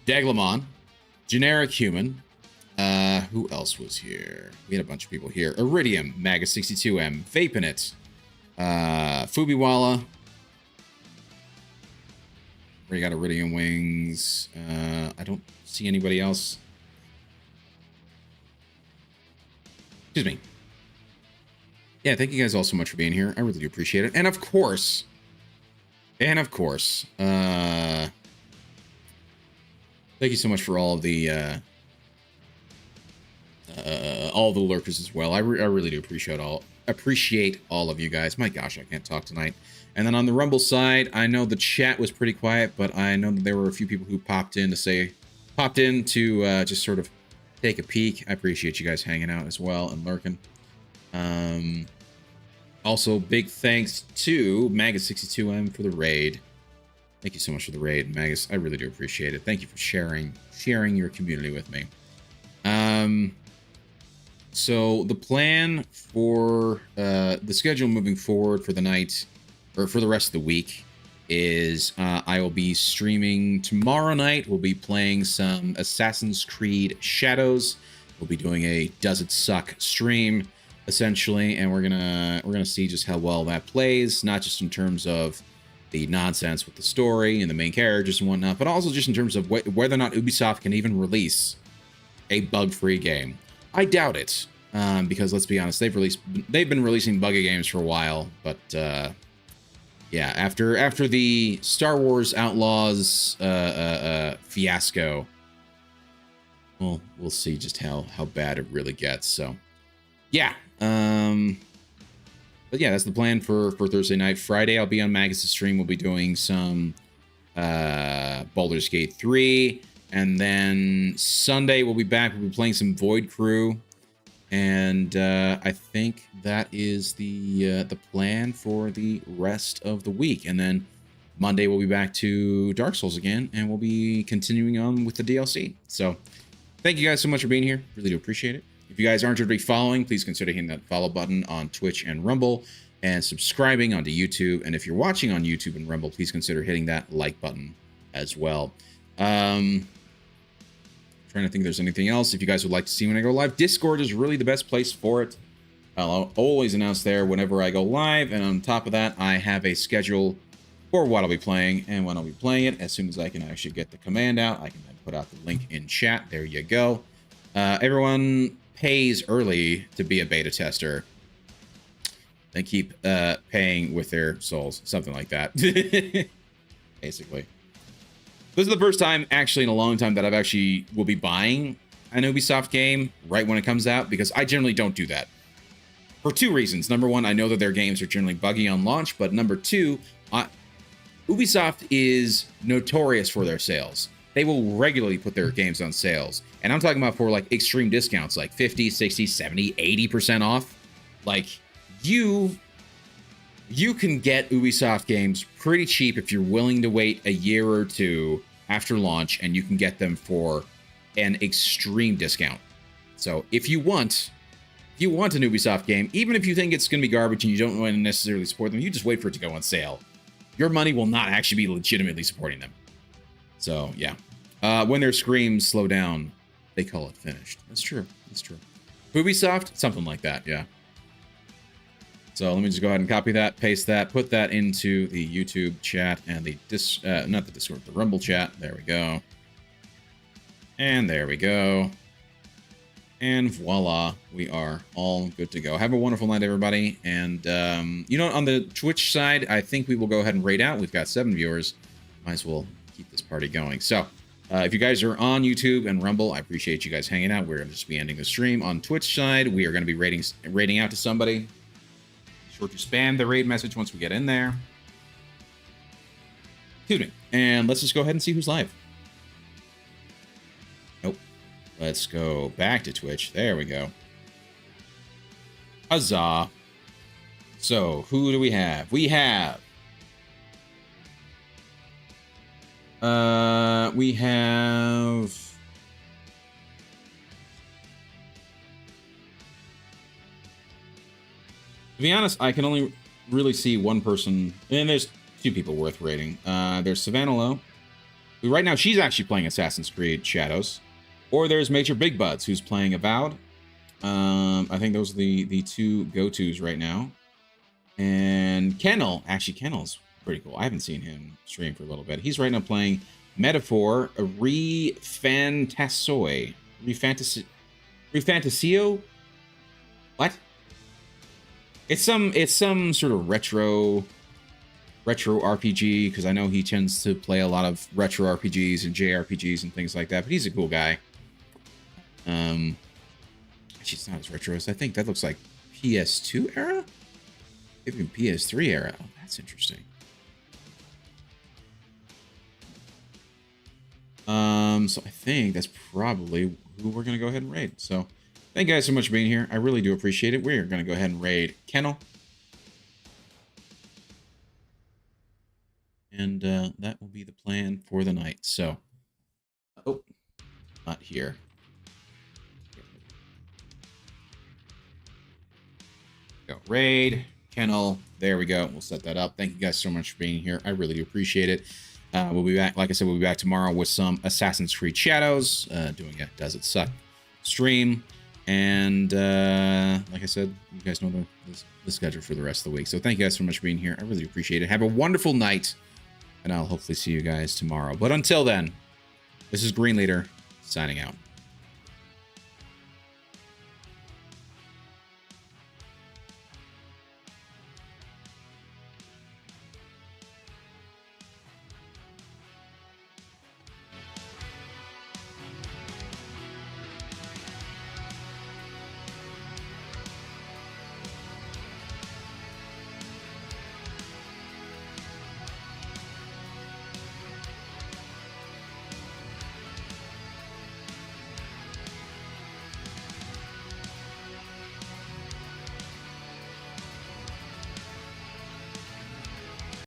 Deglamon, Generic Human. Who else was here? We had a bunch of people here. Iridium, Maga62M, Vapinit, Fubiwala. We got Iridium Wings. I don't see anybody else. Excuse me. Yeah, thank you guys all so much for being here. I really do appreciate it. And of course, thank you so much for all of the lurkers as well. I really do appreciate all of you guys. My gosh, I can't talk tonight. And then on the Rumble side, I know the chat was pretty quiet, but I know that there were a few people who popped in to just sort of take a peek. I appreciate you guys hanging out as well and lurking. Also, big thanks to Magus62M for the raid. Thank you so much for the raid, Magus. I really do appreciate it. Thank you for sharing your community with me. So the plan for the schedule moving forward for the night, or for the rest of the week, is I will be streaming tomorrow night. We'll be playing some Assassin's Creed Shadows. We'll be doing a Does It Suck stream, essentially, and we're gonna see just how well that plays, not just in terms of the nonsense with the story and the main characters and whatnot, but also just in terms of whether or not Ubisoft can even release a bug-free game. I doubt it, because let's be honest, they've been releasing buggy games for a while, but yeah, after the Star Wars Outlaws fiasco, well, we'll see just how bad it really gets. So, yeah. But yeah, that's the plan for Thursday night. Friday, I'll be on Magus' stream. We'll be doing some Baldur's Gate 3. And then Sunday, we'll be back. We'll be playing some Void Crew. And I think that is the plan for the rest of the week. And then Monday, we'll be back to Dark Souls again, and we'll be continuing on with the DLC. So thank you guys so much for being here. Really do appreciate it. If you guys aren't already following, please consider hitting that follow button on Twitch and Rumble, and subscribing onto YouTube. And if you're watching on YouTube and Rumble, please consider hitting that like button as well. Trying to think if there's anything else. If you guys would like to see when I go live, Discord is really the best place for it. I'll always announce there whenever I go live. And on top of that, I have a schedule for what I'll be playing and when I'll be playing it. As soon as I can actually get the command out, I can then put out the link in chat. There you go. Everyone pays early to be a beta tester. They keep paying with their souls. Something like that. Basically. This is the first time actually in a long time that I've actually will be buying an Ubisoft game right when it comes out, because I generally don't do that. For two reasons. Number one, I know that their games are generally buggy on launch, but number two, Ubisoft is notorious for their sales. They will regularly put their games on sales. And I'm talking about for like extreme discounts, like 50, 60, 70, 80% off. Like you can get Ubisoft games pretty cheap if you're willing to wait a year or two after launch, and you can get them for an extreme discount. So if you want an Ubisoft game, even if you think it's going to be garbage and you don't want to necessarily support them, you just wait for it to go on sale. Your money will not actually be legitimately supporting them. So yeah, when their screams slow down, they call it finished. That's true. That's true. Ubisoft, something like that. Yeah. So let me just go ahead and copy that, paste that, put that into the YouTube chat and the not the Discord, the Rumble chat. There we go. And there we go. And voila, we are all good to go. Have a wonderful night, everybody. And, you know, on the Twitch side, I think we will go ahead and raid out. We've got 7 viewers. Might as well keep this party going. So, if you guys are on YouTube and Rumble, I appreciate you guys hanging out. We're going to just be ending the stream. On Twitch side, we are going to be raiding out to somebody. Be sure to spam the raid message once we get in there. Excuse me. And let's just go ahead and see who's live. Let's go back to Twitch. There we go. Huzzah. So, who do we have? We have... To be honest, I can only really see one person, and there's 2 people worth rating. There's Savannah Lowe, who right now she's actually playing Assassin's Creed Shadows. Or there's Major Big Buds, who's playing Avowed. I think those are the 2 go-tos right now. And Kennel, actually Kennel's pretty cool. I haven't seen him stream for a little bit. He's right now playing Metaphor, a Refantasio. What? It's some sort of retro RPG, because I know he tends to play a lot of retro RPGs and JRPGs and things like that, but he's a cool guy. Actually, it's not as retro as I think. That looks like PS2 era? Even PS3 era. Oh, that's interesting. So I think that's probably who we're going to go ahead and raid. So thank you guys so much for being here. I really do appreciate it. We're going to go ahead and raid Kennel. And that will be the plan for the night. So, oh, not here. Go raid Kennel. There we go. We'll set that up. Thank you guys so much for being here. I really do appreciate it. We'll be back. Like I said, we'll be back tomorrow with some Assassin's Creed Shadows, doing a Does It Suck stream. And like I said, you guys know the schedule for the rest of the week. So thank you guys so much for being here. I really appreciate it. Have a wonderful night. And I'll hopefully see you guys tomorrow. But until then, this is Green Leader signing out.